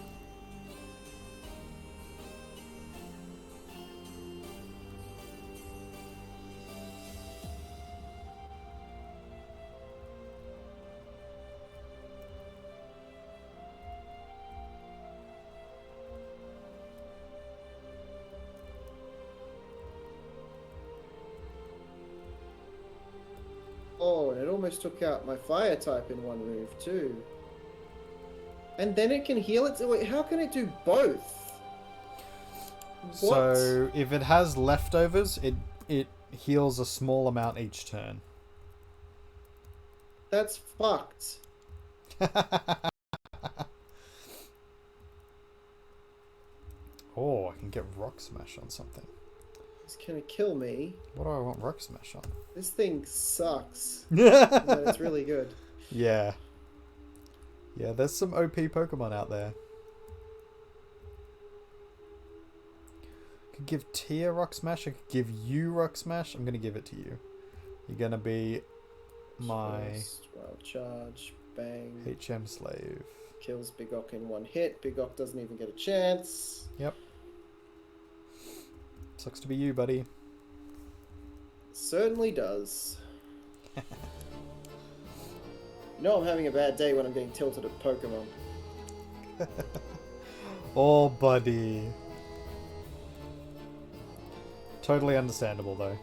Oh, and it almost took out my fire type in one move too. And then it can heal it. Wait, how can it do both? What? So if it has leftovers, it heals a small amount each turn. That's fucked. Oh, I can get Rock Smash on something. It's gonna kill me. What do I want Rock Smash on? This thing sucks. But it's really good. Yeah. Yeah, there's some OP Pokemon out there. I could give Tia Rock Smash. I could give you Rock Smash. I'm going to give it to you. You're going to be my Wild Charge. Bang. HM slave. Kills Big Ok in one hit. Big Ok doesn't even get a chance. Yep. Sucks to be you, buddy. Certainly does. You know I'm having a bad day when I'm getting tilted at Pokemon. Oh, buddy. Totally understandable, though.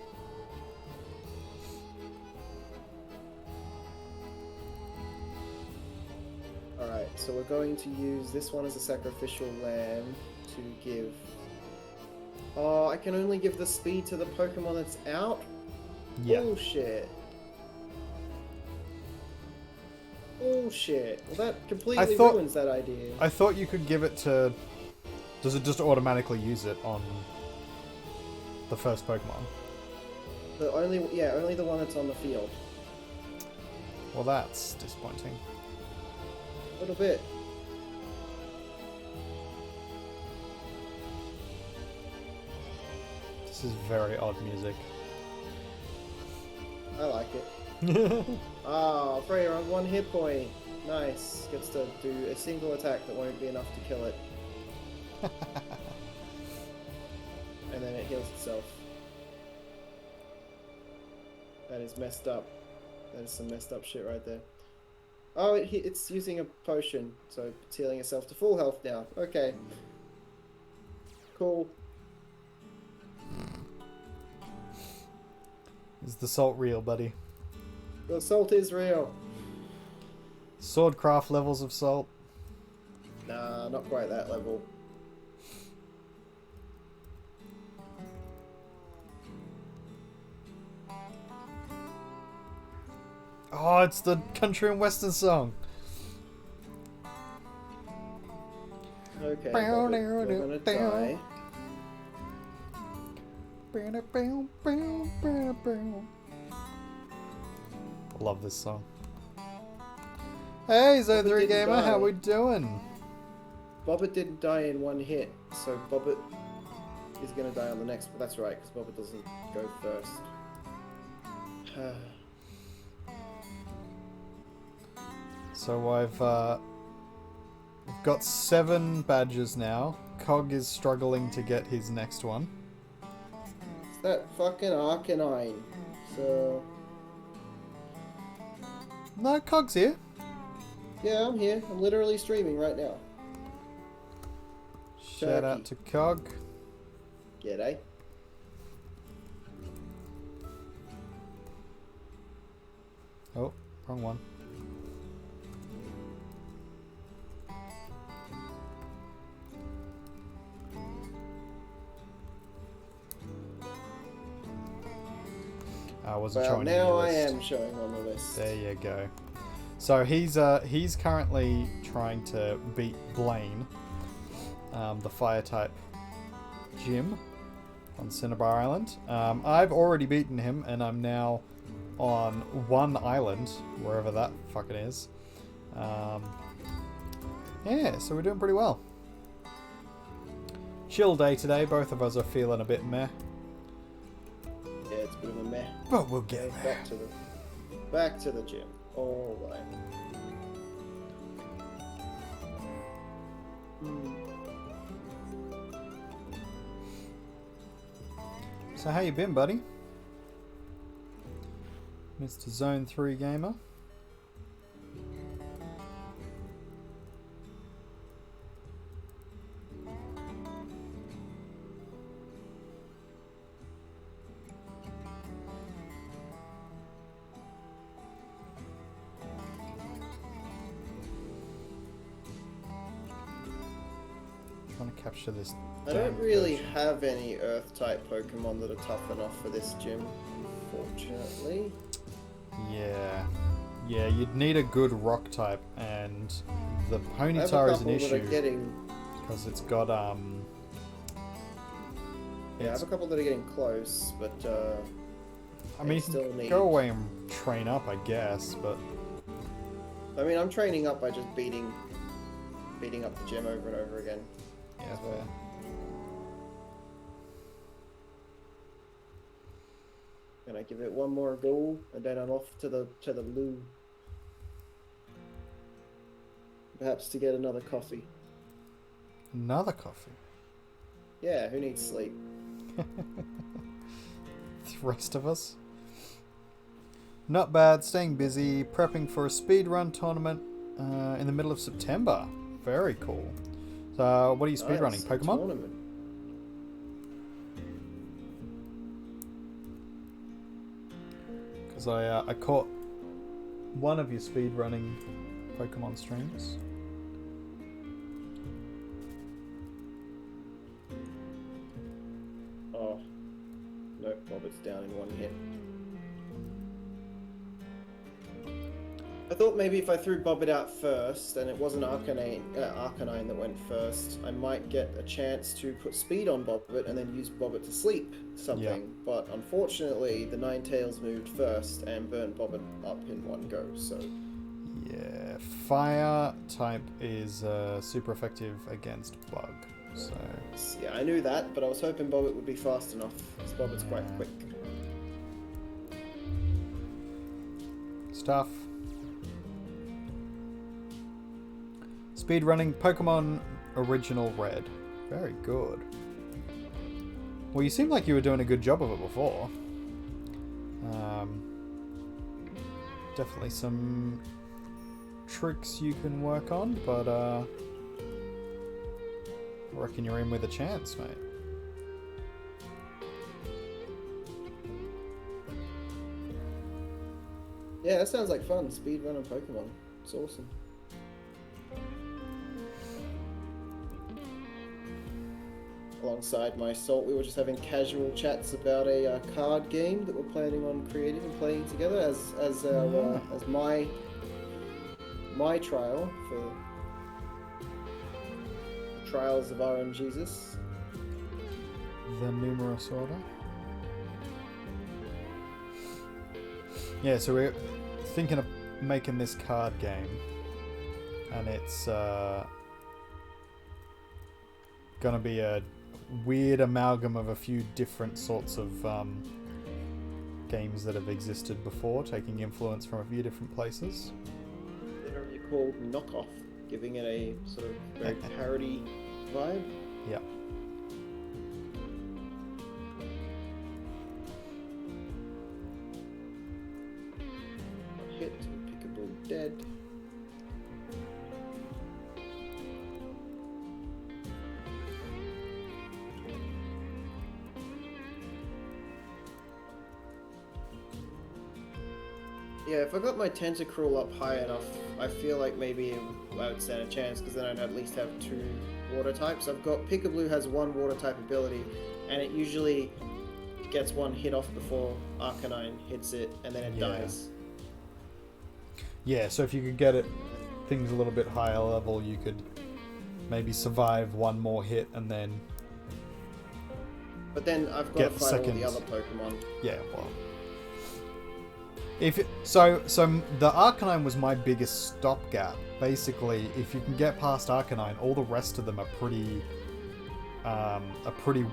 Alright, so we're going to use this one as a sacrificial lamb to give... Oh, I can only give the speed to the Pokemon that's out? Yeah. Bullshit. Bullshit. Well, that completely ruins that idea. I thought you could give it to... Does it just automatically use it on the first Pokemon? Only the one that's on the field. Well, that's disappointing. A little bit. This is very odd music. I like it. Ah, Freya on 1 hit point. Nice. Gets to do a single attack that won't be enough to kill it. And then it heals itself. That is messed up. That is some messed up shit right there. Oh, it's using a potion, so it's healing itself to full health now. Okay. Cool. Is the salt real, buddy? The salt is real. Swordcraft levels of salt? Nah, not quite that level. Oh, it's the country and western song. Okay, we're gonna die. Love this song. Hey, Bobbit C0g didn't Gamer, how die. we doing? Bobbit didn't die in 1 hit, so Bobbit is gonna die on the next, but that's right, because Bobbit doesn't go first. So I've got 7 badges now. Cog is struggling to get his next one. It's that fucking Arcanine. So, No, Cog's here. yeah, I'm here. I'm literally streaming right now. Shout out to Cog. G'day. Oh, wrong one. I wasn't Well, showing you now the I list. am showing on the list. There you go. So he's currently trying to beat Blaine, the fire type gym on Cinnabar Island. I've already beaten him, and I'm now on 1 island, wherever that fucking is. Yeah, so we're doing pretty well. Chill day today. Both of us are feeling a bit meh. Yeah, it's a bit of a meh. But we'll get Okay, there. back to the gym. All right. So how you been, buddy? Mr. Zone 3 Gamer. Trying to capture this. I damn don't really potion. have any Earth-type Pokemon that are tough enough for this gym, unfortunately. Yeah. Yeah, you'd need a good rock type, and the I have a Ponyta is couple an that are issue getting. because it's got Yeah, I have a couple that are getting close, but I mean, you still can need- go away and train up, I guess, but I mean, I'm training up by just beating up the gym over and over again. yeah, as well. fair. And I give it one more go, and then I'm off to the loo. Perhaps to get another coffee. Another coffee. Yeah, who needs sleep? The rest of us. Not bad, staying busy, prepping for a speedrun tournament in the middle of September. Very cool. So, what are you speedrunning? Nice. Pokemon? Tournament. Because I caught one of your speedrunning Pokemon streams. Oh, nope, Bobbitt's down in one hit. I thought maybe if I threw Bobbit out first, and it wasn't Arcanine that went first, I might get a chance to put speed on Bobbit and then use Bobbit to sleep something. Yeah. But unfortunately, the Ninetales moved first and burned Bobbit up in one go, so... Yeah, fire type is super effective against bug. So Yeah, I knew that, but I was hoping Bobbit would be fast enough, because Bobbit's quite quick. stuff. Speedrunning Pokemon Original Red. Very good. Well, you seemed like you were doing a good job of it before. Definitely some tricks you can work on, but I reckon you're in with a chance, mate. Yeah, that sounds like fun. Speedrunning Pokemon. It's awesome. Alongside my Salt, we were just having casual chats about a card game that we're planning on creating and playing together as my trial for Trials of RM Jesus. The numerous order. Yeah, so we're thinking of making this card game, and it's gonna be a weird amalgam of a few different sorts of games that have existed before, taking influence from a few different places. Literally called Knockoff, giving it a sort of very parody vibe. Yeah. Hit, Pickable dead. Yeah, if I got my Tentacruel up high enough, I feel like maybe I would stand a chance, because then I'd at least have 2 water types. I've got Pickaboo has 1 water type ability, and it usually gets 1 hit off before Arcanine hits it, and then it dies. Yeah, so if you could get it things a little bit higher level, you could maybe survive 1 more hit and then... But then I've got to fight all the other Pokemon. Yeah, well... So the Arcanine was my biggest stopgap. Basically, if you can get past Arcanine, all the rest of them are pretty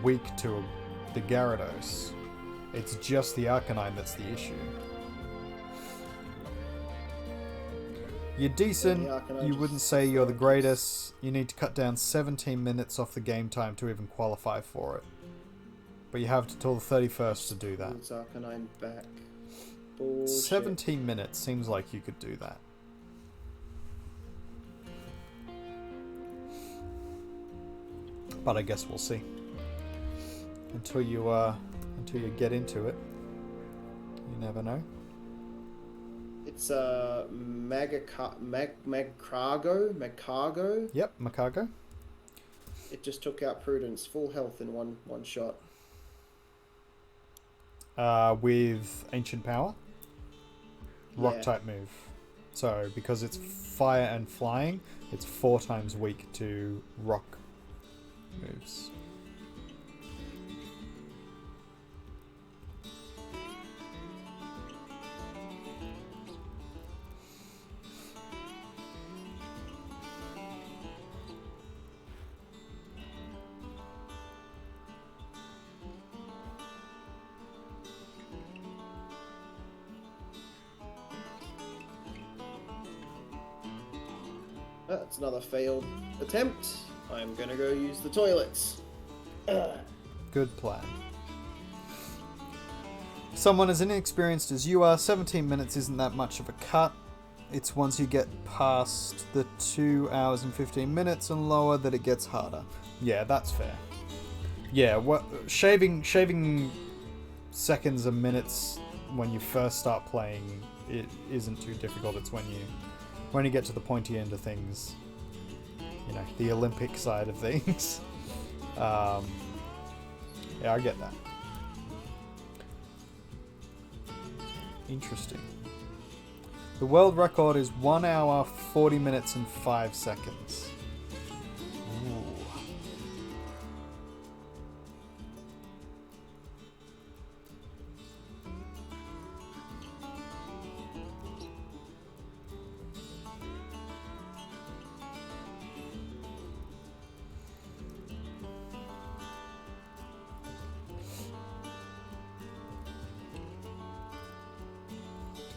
weak to the Gyarados. It's just the Arcanine that's the issue. You're decent. You wouldn't say you're the greatest. You need to cut down 17 minutes off the game time to even qualify for it. But you have till the 31st to do that. It's Arcanine back. Bullshit. 17 minutes seems like you could do that. But I guess we'll see. Until you get into it, you never know. It's Magcargo. Yep, Macargo. It just took out Prudence, full health in one shot. With Ancient Power. Rock type move. So, because it's fire and flying, it's 4 times weak to rock moves. That's another failed attempt. I'm gonna go use the toilets. Good plan. Someone as inexperienced as you are, 17 minutes isn't that much of a cut. It's once you get past the 2 hours and 15 minutes and lower that it gets harder. Yeah, that's fair. Yeah, shaving seconds and minutes when you first start playing, it isn't too difficult. It's when you get to the pointy end of things, you know, the Olympic side of things. Yeah, I get that. Interesting. The world record is 1 hour, 40 minutes, and 5 seconds. Ooh.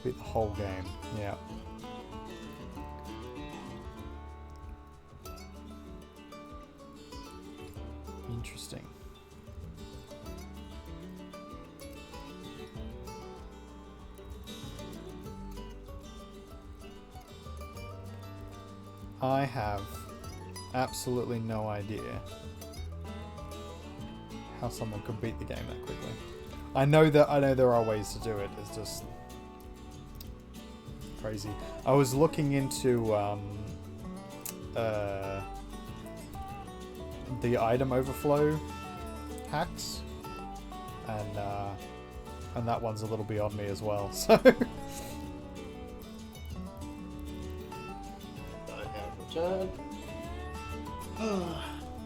Beat the whole game, yeah. Interesting. I have absolutely no idea how someone could beat the game that quickly. I know there are ways to do it. It's just crazy. I was looking into the item overflow hacks, and that one's a little beyond me as well. So I have returned.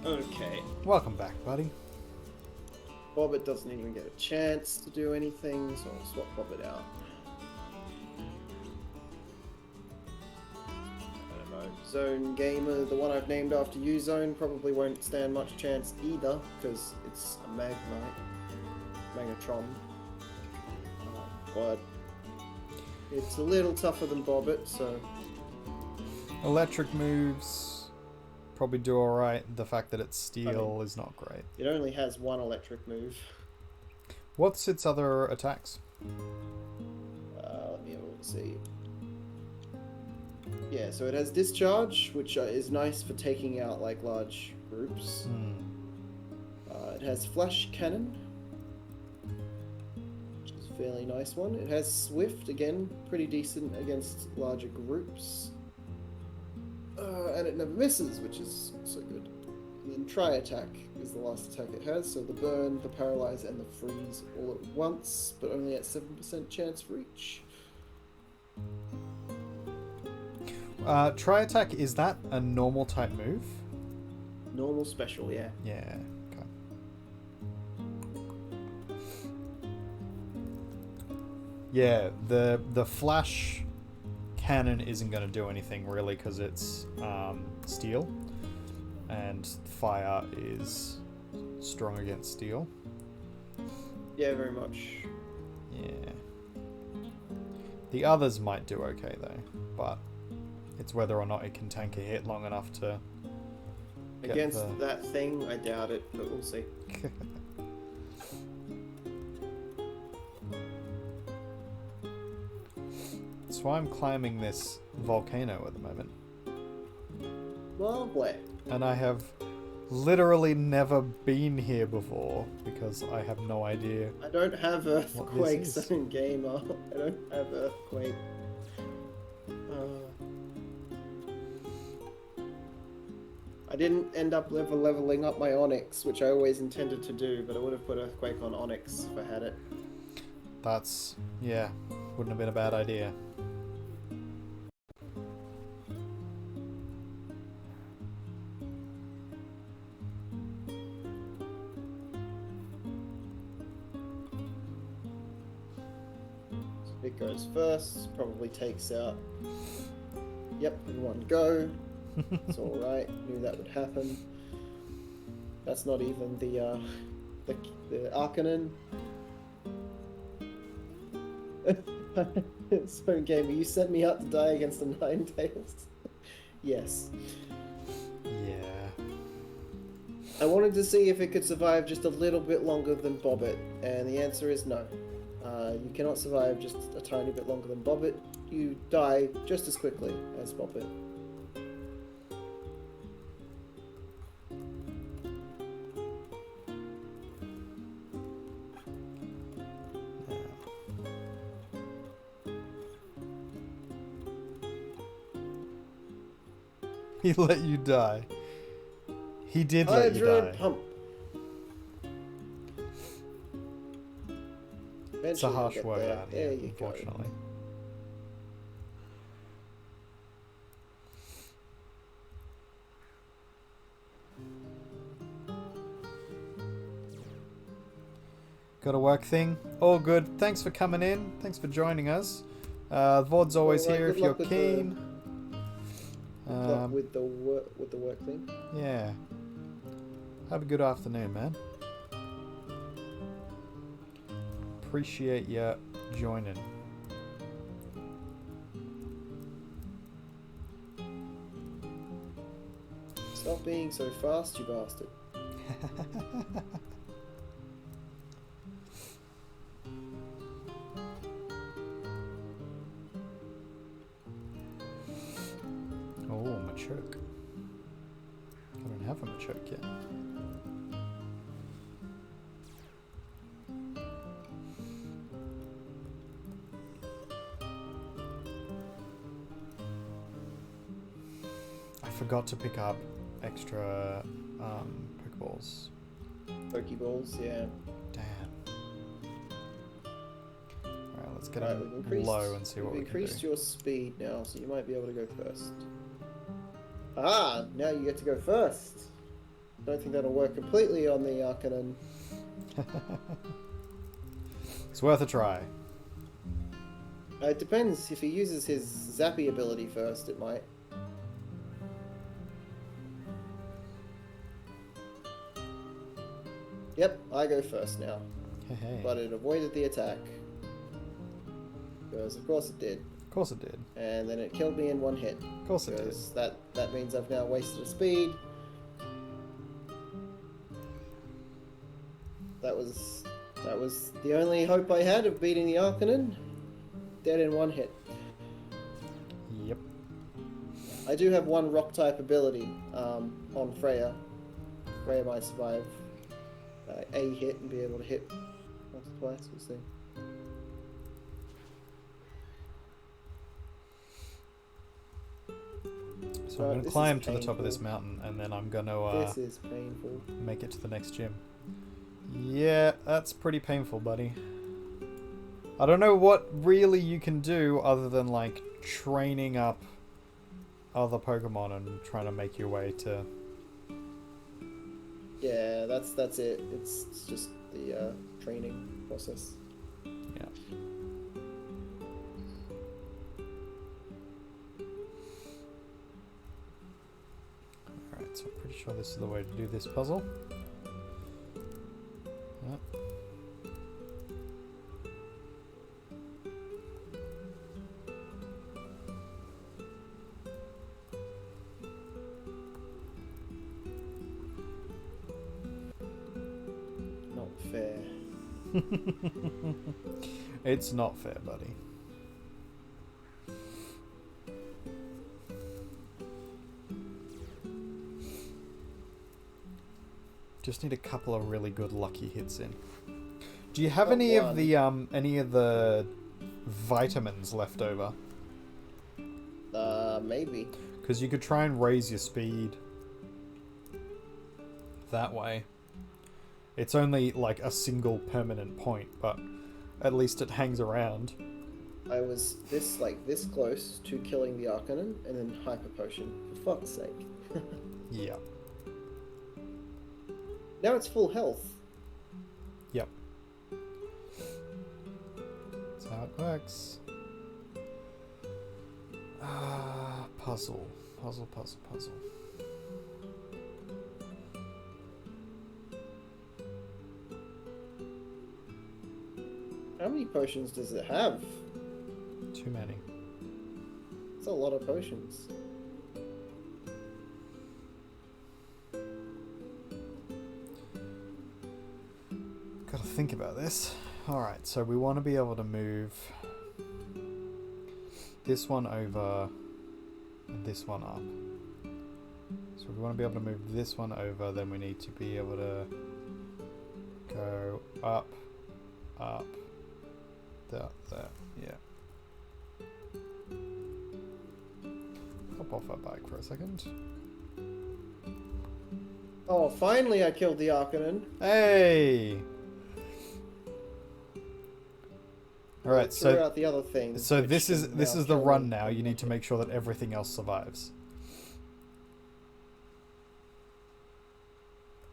Okay. welcome back, buddy. Bobbit doesn't even get a chance to do anything, so I'll swap Bobbit out. Zone Gamer, the one I've named after you, Zone, probably won't stand much chance either, because it's a Magnetron. But it's a little tougher than Bobbit, so... Electric moves probably do alright. The fact that it's steel is not great. It only has one electric move. What's its other attacks? Let me have a look, see. Yeah, so it has Discharge, which is nice for taking out like large groups. It has Flash Cannon, which is a fairly nice one. It has Swift, again, pretty decent against larger groups. And it never misses, which is also good. And then Tri-Attack is the last attack it has, so the Burn, the Paralyze, and the Freeze all at once, but only at 7% chance for each. Tri-Attack, is that a normal type move? Normal special, yeah. Yeah, okay. Yeah, the Flash Cannon isn't going to do anything really because it's steel, and Fire is strong against steel. Yeah, very much. Yeah. The others might do okay though, but it's whether or not it can tank a hit long enough to get Against that thing, I doubt it, but we'll see. So I'm climbing this volcano at the moment. Lovely. And I have literally never been here before because I have no idea. I don't have Earthquake this is. Zone Gamer. I don't have Earthquake. I didn't end up leveling up my Onyx, which I always intended to do, but I would have put Earthquake on Onyx if I had it. That's, yeah, wouldn't have been a bad idea. It goes first, probably takes out... Yep, in one go. It's alright, knew that would happen. That's not even the Arcanon. So, Gamer, you sent me out to die against the Ninetales? Yes. Yeah. I wanted to see if it could survive just a little bit longer than Bobbit, and the answer is no. You cannot survive just a tiny bit longer than Bobbit. You die just as quickly as Bobbit. He let you die. He did let you Hydro die. pump. It's a Eventually harsh we'll get word there. out There here, you unfortunately. Got a work thing? All good. Thanks for coming in. Thanks for joining us. VOD's always Well, here good if you're luck with keen. Good luck with the work thing. Yeah. Have a good afternoon, man. Appreciate you joining. Stop being so fast, you bastard. Oh, machoke. I don't have a machoke yet. I forgot to pick up extra Pokeballs. Pokeballs, yeah. Damn. Alright, let's get Right, them we've low and see what we can do. increased your speed now, so you might be able to go first. Ah, now you get to go first. Don't think that'll work completely on the Arcanine. It's worth a try. It depends. If he uses his Zappy ability first, it might. Yep, I go first now. Hey. But it avoided the attack. Because of course it did. Of course it did. And then it killed me in one hit. Of course it did. Because that means I've now wasted a speed. That was the only hope I had of beating the Arcanine. Dead in one hit. Yep. I do have one rock type ability on Freya. Freya might survive a hit and be able to hit once or twice. We'll see. So I'm going to climb to the top of this mountain and then I'm going to This is painful. make it to the next gym. Yeah, that's pretty painful, buddy. I don't know what really you can do other than like training up other Pokemon and trying to make your way to... Yeah, that's it. It's just the training process. Yeah. Alright, so I'm pretty sure this is the way to do this puzzle. Yep. Not fair. It's not fair, buddy. Just need a couple of really good lucky hits in. Do you have Got any one. of the vitamins left over? Maybe. Because you could try and raise your speed that way. It's only like a single permanent point, but at least it hangs around. I was this close to killing the Arcanine and then Hyper Potion. For fuck's sake. Yeah. Now it's full health. Yep. That's how it works. Puzzle. Puzzle. How many potions does it have? Too many. It's a lot of potions. Gotta think about this. Alright, so we want to be able to move this one over and this one up. So if we want to be able to move this one over, then we need to be able to go up, there, yeah. I'll jump off our bike for a second. Oh, finally I killed the Arcanon. Hey! Alright, Threw so out the other thing. so which this is can this now is the kill run me now. You and need to make sure that everything else survives.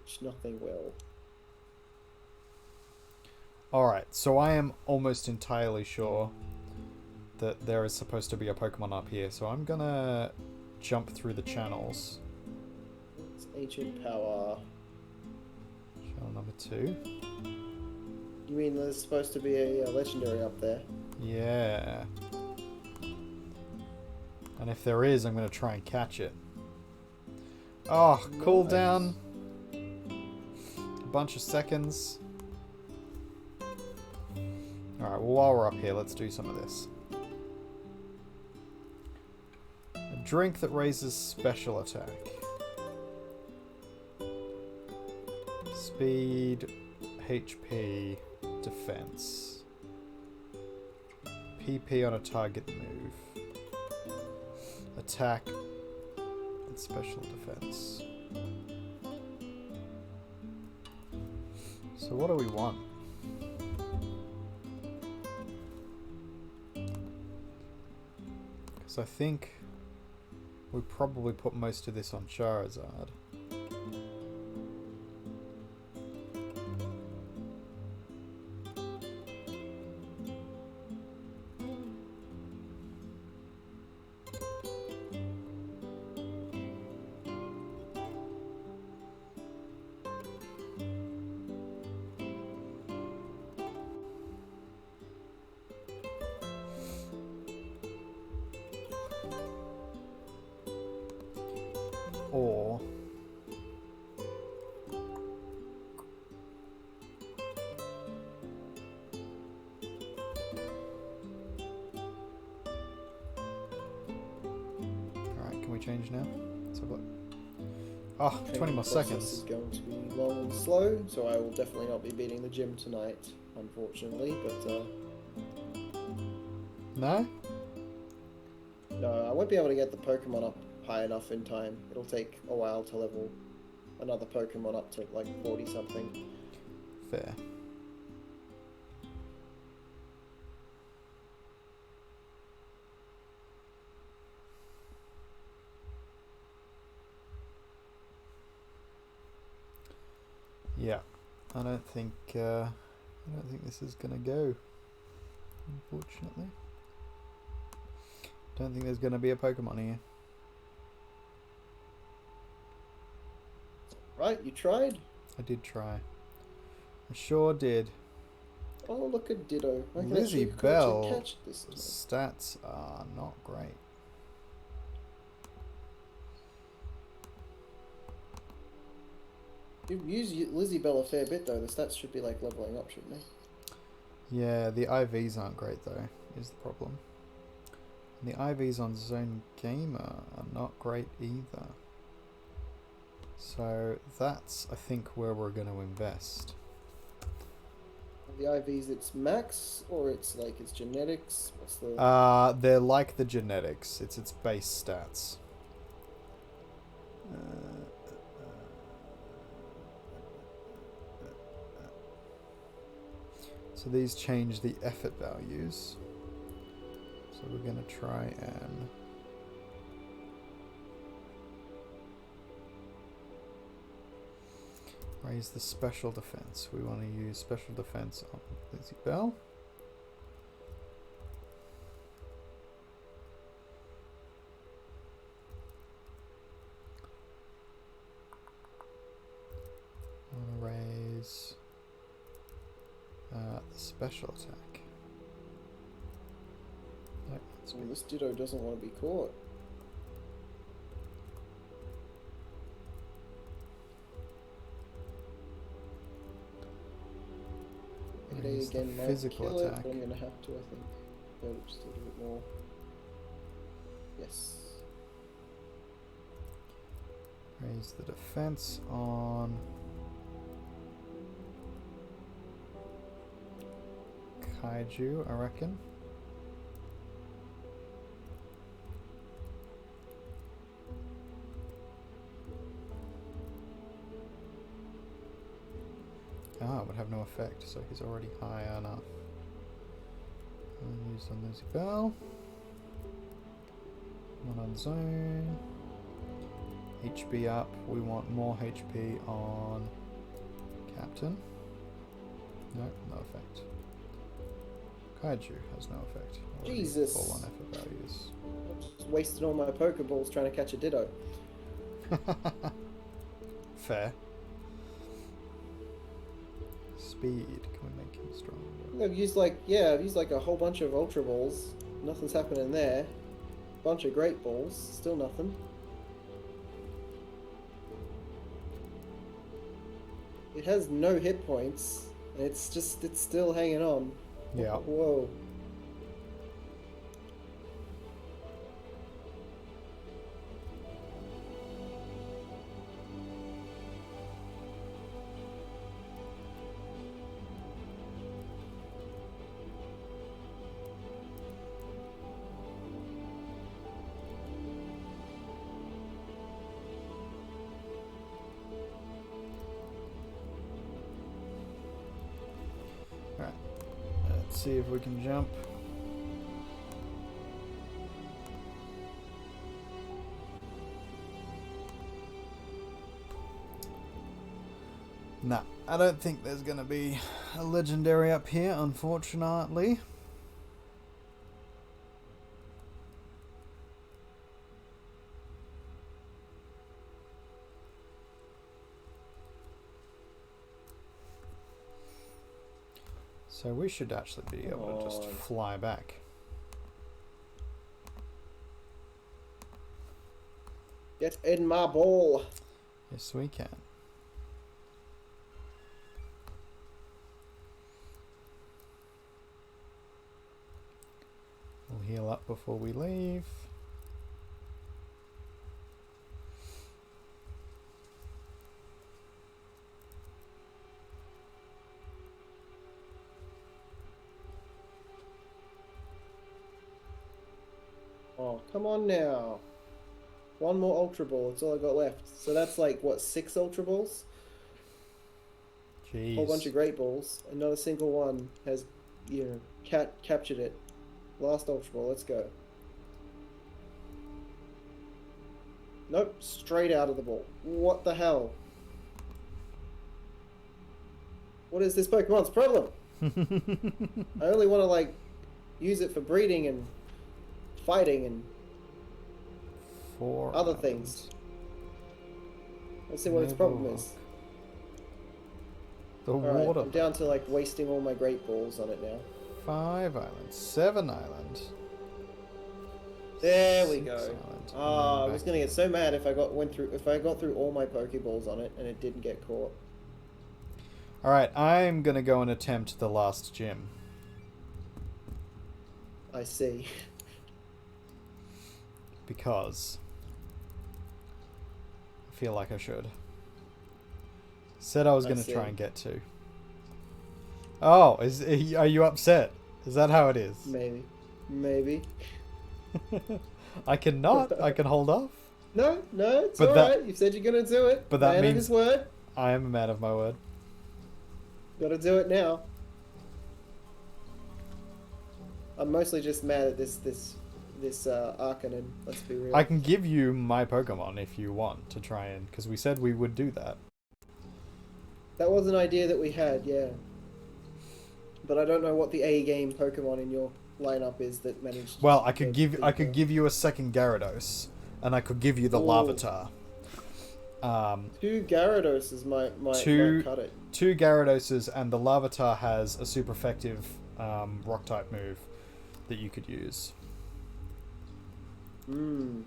which nothing will. Alright, so I am almost entirely sure that there is supposed to be a Pokemon up here, so I'm gonna jump through the channels. It's ancient power. Channel number 2. You mean there's supposed to be a legendary up there? Yeah. And if there is, I'm gonna try and catch it. Oh, cool Nice. down. A bunch of seconds. Alright, well, while we're up here, let's do some of this. A drink that raises special attack. Speed, HP, defense. PP on a target move. Attack and special defense. So what do we want? Because I think we probably put most of this on Charizard. Or alright, can we change now? Let's have a look. Oh, 20 more Process seconds. is going to be long and slow, so I will definitely not be beating the gym tonight, unfortunately. But No? no, I won't be able to get the Pokemon up high enough in time. It'll take a while to level another Pokemon up to like 40 something. Fair. Yeah, I don't think this is gonna go. Unfortunately, don't think there's gonna be a Pokemon here. Right, you tried? I did try. I sure did. Oh, look at Ditto. I can Lizzie actually Bell catch this time. stats are not great. You use Lizzie Bell a fair bit though. The stats should be like leveling up, shouldn't they? Yeah, the IVs aren't great though, is the problem. And the IVs on Zone Gamer are not great either. So that's, I think, where we're going to invest. The IVs, it's max or it's like it's genetics. What's the? They're like the genetics. It's its base stats. So these change the effort values. So we're going to try and raise the special defense. We want to use special defense on Lizzie Bell. I want to raise the special attack. Nope, that's Well, this Ditto doesn't want to be caught. Raise the Again, might physical kill it, attack. but I'm gonna have to, I think. Go just a little bit more. Yes. Raise the defense on Kaiju, I reckon. Ah, would have no effect, so he's already high enough. I'll use on Lizzie Bell. One on zone. HB up. We want more HP on Captain. No, no effect. Kaiju has no effect. Already Jesus. full on effort values. Just wasted all my Pokeballs trying to catch a Ditto. Fair. Speed. Can we make him stronger? I've used like a whole bunch of Ultra Balls. Nothing's happening there. Bunch of Great Balls. Still nothing. It has no hit points. And it's still hanging on. Yeah. Whoa. Alright. Let's see if we can jump. Nah, I don't think there's gonna be a legendary up here, unfortunately. So we should actually be able to just fly back. Get in my ball. Yes, we can. We'll heal up before we leave. Oh, come on now. One more Ultra Ball, that's all I got left. So that's like, what, 6 Ultra Balls? Jeez. Whole bunch of Great Balls, and not a single one has, captured it. Last Ultra Ball, let's go. Nope, straight out of the ball. What the hell? What is this Pokemon's problem? I only want to, like, use it for breeding and fighting and other things. Let's see what its problem is. The Alright, water. I'm down to like wasting all my Great Balls on it now. 5 islands, 7 island. There we 6 go. island, Ah, I and was then gonna get so mad if I got through all my Pokeballs on it and it didn't get caught. Alright, I'm gonna go and attempt the last gym. I see. Because I feel like I should. Said I was I gonna see. try and get to. Oh, are you upset? Is that how it is? Maybe. Maybe. I cannot. I can hold off. No, it's But alright. You said you're gonna do it. But that Man of means his word. I am a man of my word. Gotta do it now. I'm mostly just mad at this Arcanine, let's be real. I can give you my Pokemon if you want to try and, because we said we would do that. That was an idea that we had, yeah. But I don't know what the A game Pokemon in your lineup is that managed. Well, I could give you a second Gyarados, and I could give you the Ooh. Larvitar. 2 Gyaradoses might cut it. 2 Gyaradoses, and the Larvitar has a super effective rock type move that you could use. Hmm.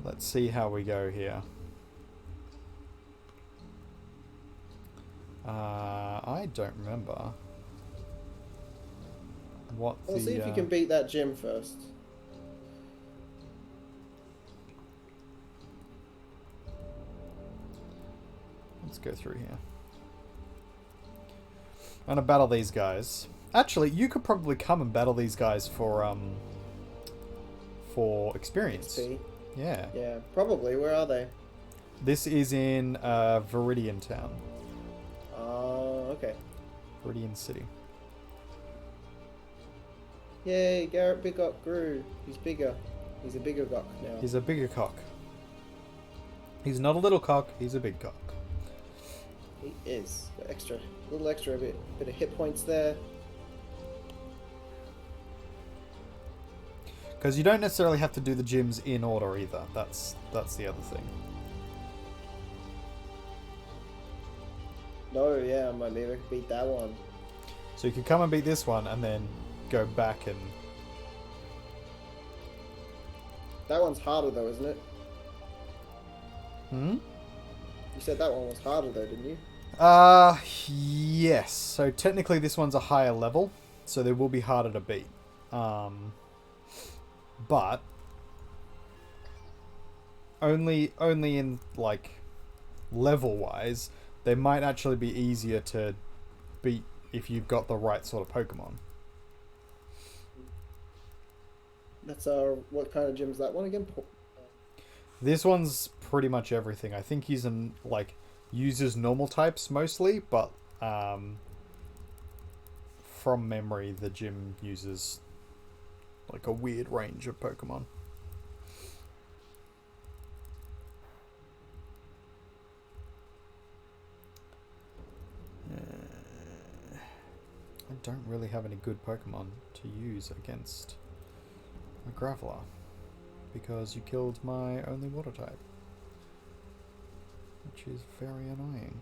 Let's see how we go here. I don't remember what Well, see if you can beat that gym first. Let's go through here. I'm gonna battle these guys. Actually, you could probably come and battle these guys for experience. XP. Yeah. Yeah, probably. Where are they? This is in Viridian Town. okay. Viridian City. Yay, Garrett Big Gok grew. He's bigger. He's a bigger Gok now. He's a bigger cock. He's not a little cock, he's a big cock. He is. Extra, little extra bit of hit points there. Because you don't necessarily have to do the gyms in order either. That's the other thing. No, yeah, maybe I could beat that one. So you could come and beat this one and then go back and... That one's harder though, isn't it? Hmm? You said that one was harder though, didn't you? Yes. So technically this one's a higher level, so they will be harder to beat. But only in like level wise, they might actually be easier to beat if you've got the right sort of Pokemon. That's what kind of gym is that one again? This one's pretty much everything. I think he's uses normal types mostly, but from memory the gym uses like a weird range of Pokemon. I don't really have any good Pokemon to use against a Graveler because you killed my only water type, which is very annoying.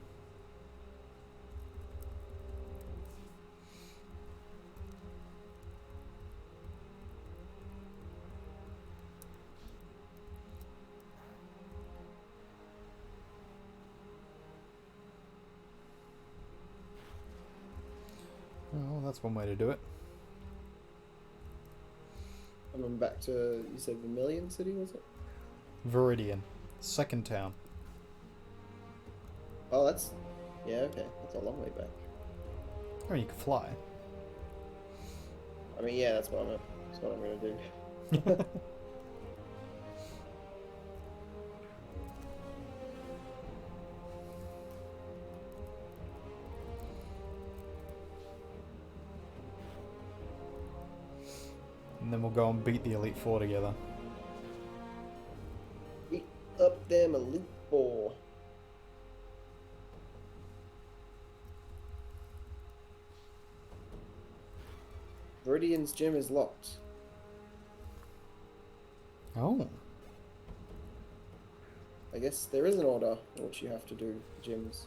Oh, that's one way to do it. And then back to, you said Vermilion City, was it? Viridian. Second town. Oh, that's... Yeah, okay. That's a long way back. Oh, you can fly. I mean, yeah, that's what I'm going to do. And then we'll go and beat the Elite Four together. Beat up them Elite Four. Viridian's gym is locked. Oh. I guess there is an order in which you have to do gyms.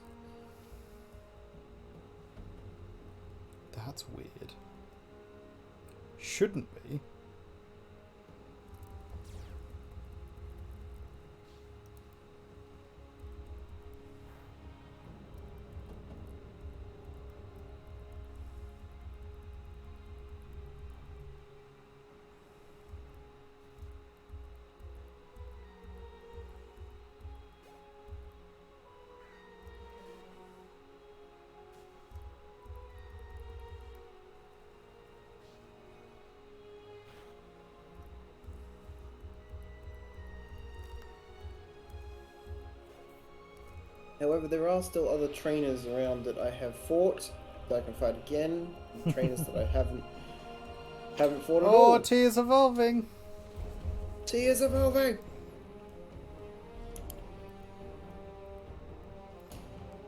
That's weird. Shouldn't be. However, there are still other trainers around that I have fought that I can fight again. And trainers that I haven't fought at all. Oh, T is evolving. T is evolving.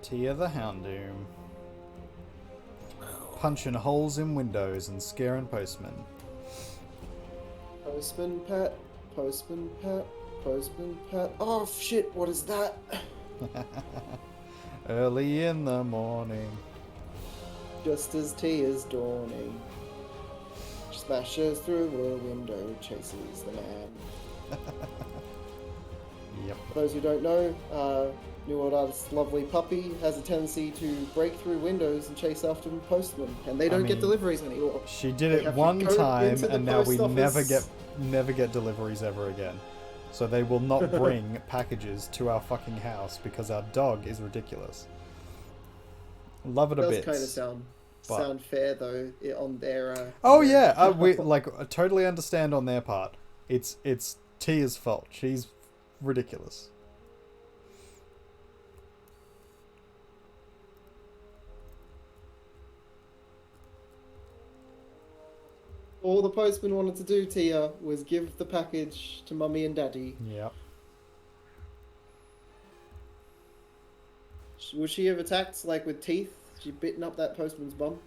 Tia the Houndoom. Punching holes in windows and scaring postmen. Postman Pat. Postman Pat. Postman Pat. Oh shit! What is that? Early in the morning. Just as tea is dawning, smashes through a window, chases the man. Yep. For those who don't know, New World Artist's lovely puppy has a tendency to break through windows and chase after postmen, and they don't get deliveries anymore. She did They it have to one go time, into the and now we post office. never get deliveries ever again. So they will not bring packages to our fucking house because our dog is ridiculous. Love it a bit. Does kind of sound fair though on their. Oh their... yeah, we I totally understand on their part. It's Tia's fault. She's ridiculous. all the postman wanted to do, Tia, was give the package to Mummy and Daddy. Yep. Would she have attacked, like, with teeth? She bitten up that postman's bum?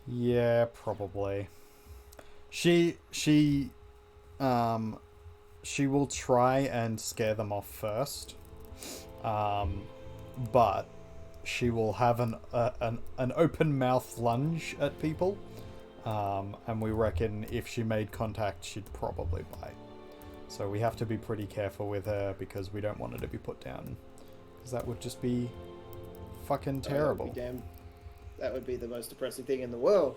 Yeah, probably. She will try and scare them off first. But she will have an open mouth lunge at people. And we reckon if she made contact, she'd probably bite. So we have to be pretty careful with her because we don't want her to be put down. Because that would just be fucking terrible. That would be the most depressing thing in the world.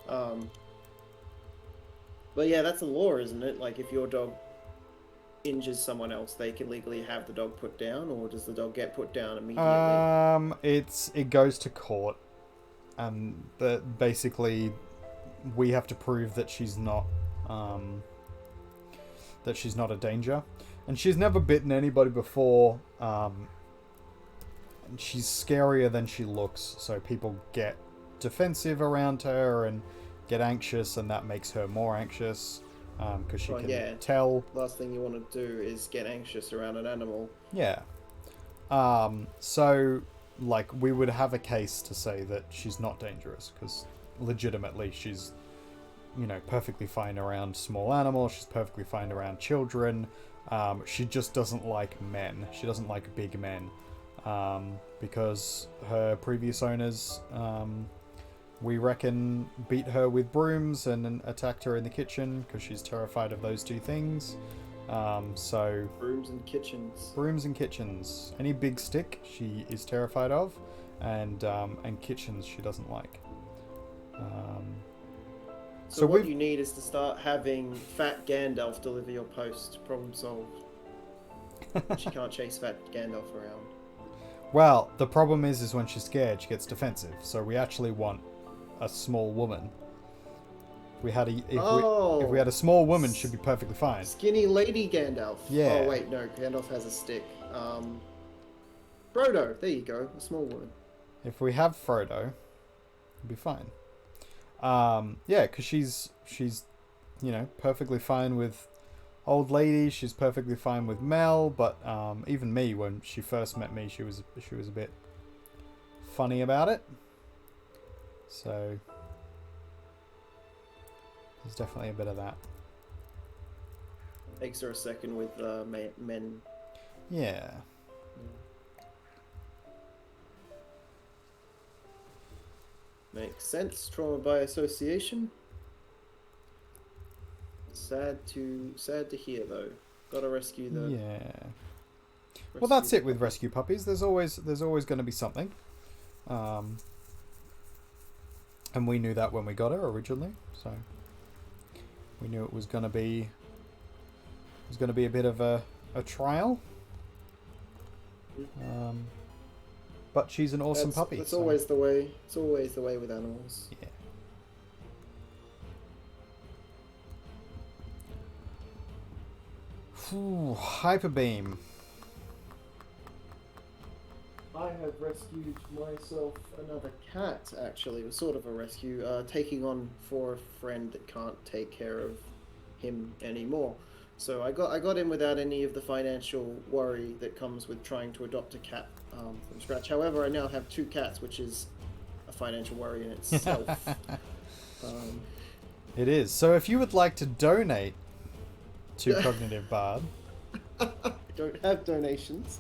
But yeah, that's the law, isn't it? Like, if your dog injures someone else, they can legally have the dog put down, or does the dog get put down immediately? It goes to court, and basically we have to prove that she's not a danger, and she's never bitten anybody before. And she's scarier than she looks, so people get defensive around her and get anxious, and that makes her more anxious because she can tell. Last thing you want to do is get anxious around an animal. Yeah. So, like, we would have a case to say that she's not dangerous because legitimately she's, perfectly fine around small animals. She's perfectly fine around children. She just doesn't like men. She doesn't like big men. Because her previous owners, we reckon, beat her with brooms and attacked her in the kitchen because she's terrified of those two things. So brooms and kitchens. Brooms and kitchens. Any big stick she is terrified of, and kitchens she doesn't like. So what you need is to start having Fat Gandalf deliver your post. Problem solved. She can't chase Fat Gandalf around. Well, the problem is when she's scared, she gets defensive. So we actually want a small woman. If we had a small woman, she'd be perfectly fine. Skinny lady Gandalf. Yeah. Oh wait, no, Gandalf has a stick. Frodo. There you go, a small woman. If we have Frodo, it'd be fine. Yeah, because she's perfectly fine with old lady. She's perfectly fine with Mel, but even me, when she first met me, she was a bit funny about it. So there's definitely a bit of that. Takes her a second with men. Yeah. Makes sense. Trauma by association. Sad to hear though. Gotta rescue the. Yeah. Well, that's it with rescue puppies. There's always going to be something. And we knew that when we got her originally, so we knew it was going to be a bit of a trial. But she's an awesome puppy. That's always the way. It's always the way with animals. Yeah. Hyper beam. I have rescued myself another cat, actually. It was sort of a rescue, taking on for a friend that can't take care of him anymore. So I got him without any of the financial worry that comes with trying to adopt a cat from scratch. However, I now have 2 cats, which is a financial worry in itself. It is. So if you would like to donate to Cognitive Bard, I don't have donations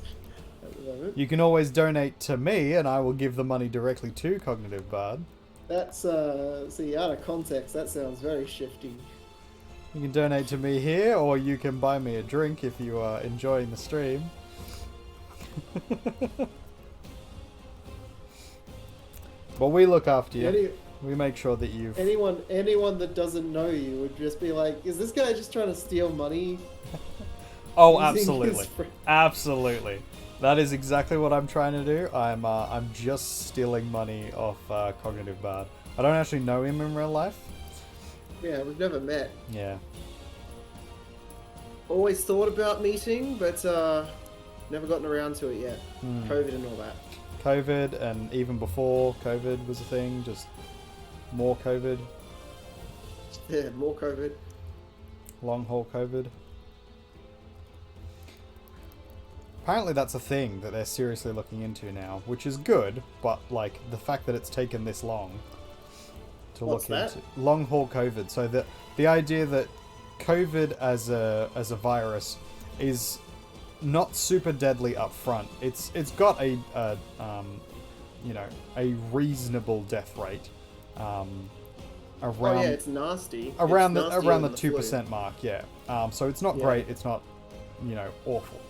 at the moment. You can always donate to me, and I will give the money directly to Cognitive Bard. That's see, out of context, that sounds very shifty. You can donate to me here, or you can buy me a drink if you are enjoying the stream. Well, we look after you. We make sure that you've... Anyone that doesn't know you would just be like, is this guy just trying to steal money? Oh, absolutely. Absolutely. That is exactly what I'm trying to do. I'm just stealing money off Cognitive Bard. I don't actually know him in real life. Yeah, we've never met. Yeah. Always thought about meeting, but never gotten around to it yet. COVID and all that. COVID, and even before COVID was a thing, just more COVID. Yeah, more COVID. Long haul COVID. Apparently that's a thing that they're seriously looking into now, which is good, but like the fact that it's taken this long to What's look that? into long haul COVID. So the idea that COVID as a virus is not super deadly up front. It's got a you know, a reasonable death rate. Around Oh yeah, it's nasty. around It's the nastier around the than 2% mark, yeah. So it's not Yeah. great, it's not, you know, awful.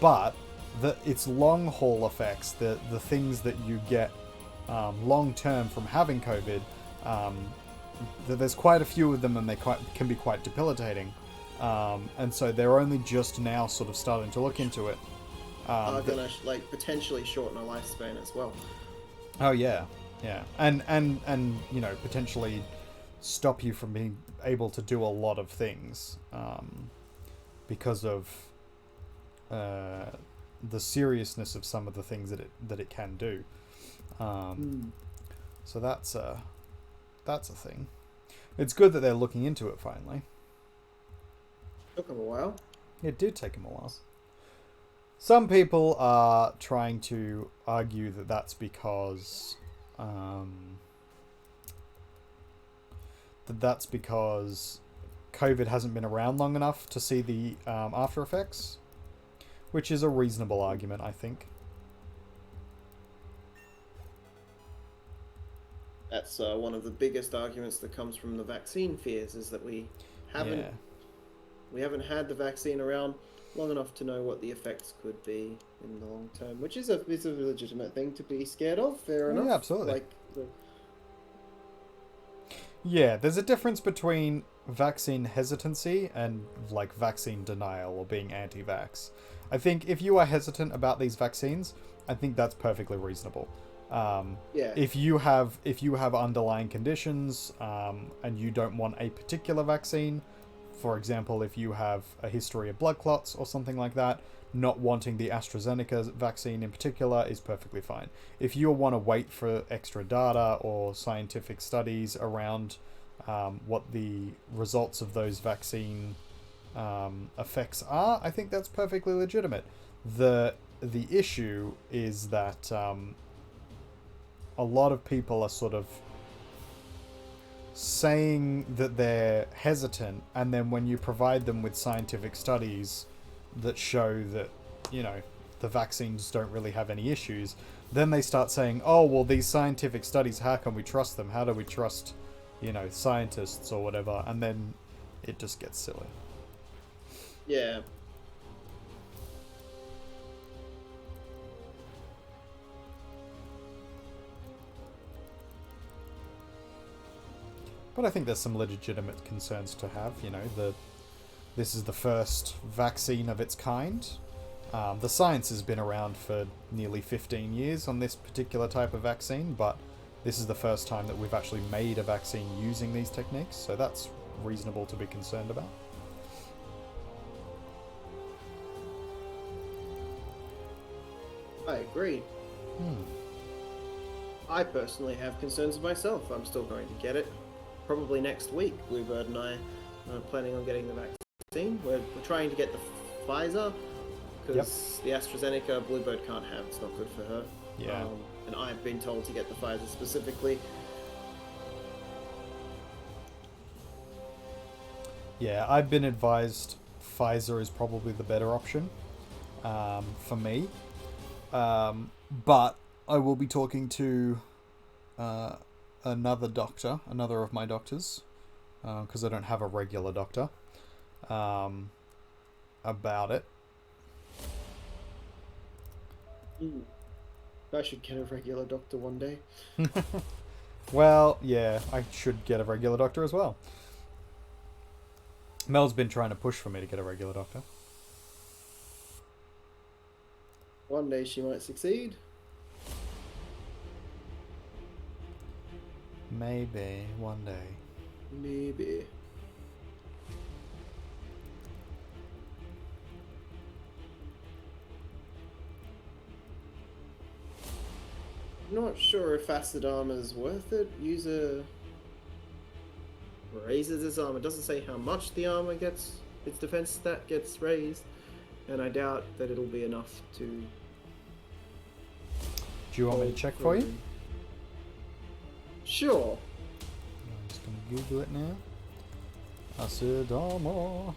But its long haul effects, the things that you get long term from having COVID, there's quite a few of them, and they can be quite debilitating. And so they're only just now sort of starting to look into it. Are gonna like potentially shorten a lifespan as well. Oh yeah, yeah, and you know, potentially stop you from being able to do a lot of things because of the seriousness of some of the things that it can do. So that's a thing. It's good that they're looking into it finally. Took them a while. It did take them a while. Some people are trying to argue that that's because COVID hasn't been around long enough to see the after effects, which is a reasonable argument, I think. That's one of the biggest arguments that comes from the vaccine fears, is that we haven't had the vaccine around long enough to know what the effects could be in the long term, which is a legitimate thing to be scared of. Fair enough. Yeah, absolutely. Like, Yeah, there's a difference between vaccine hesitancy and like vaccine denial or being anti-vax. I think if you are hesitant about these vaccines, I think that's perfectly reasonable. yeah. If you have underlying conditions and you don't want a particular vaccine, for example, if you have a history of blood clots or something like that, not wanting the AstraZeneca vaccine in particular is perfectly fine. If you want to wait for extra data or scientific studies around what the results of those vaccine effects are, I think that's perfectly legitimate. The issue is that a lot of people are sort of saying that they're hesitant, and then when you provide them with scientific studies that show that, you know, the vaccines don't really have any issues, then they start saying, oh, well, these scientific studies, how can we trust them? How do we trust, you know, scientists or whatever? And then it just gets silly. Yeah. But I think there's some legitimate concerns to have. You know, this is the first vaccine of its kind. The science has been around for nearly 15 years on this particular type of vaccine, but this is the first time that we've actually made a vaccine using these techniques, so that's reasonable to be concerned about. I agree. I personally have concerns myself. I'm still going to get it. Probably next week. Bluebird and I are planning on getting the vaccine. We're trying to get the Pfizer, because the AstraZeneca Bluebird can't have. It's not good for her. Yeah. And I've been told to get the Pfizer specifically. Yeah, I've been advised Pfizer is probably the better option for me. But I will be talking to another doctor, another of my doctors, because I don't have a regular doctor, about it. I should get a regular doctor one day. Well, yeah, I should get a regular doctor as well. Mel's been trying to push for me to get a regular doctor. One day she might succeed. Maybe one day. Maybe. Not sure if acid armor is worth it. Use a raises his armor. It doesn't say how much the armor gets, its defense stat gets raised, and I doubt that it'll be enough to. Do you want me to check for you? Sure. I'm just going to Google it now. Acid armor.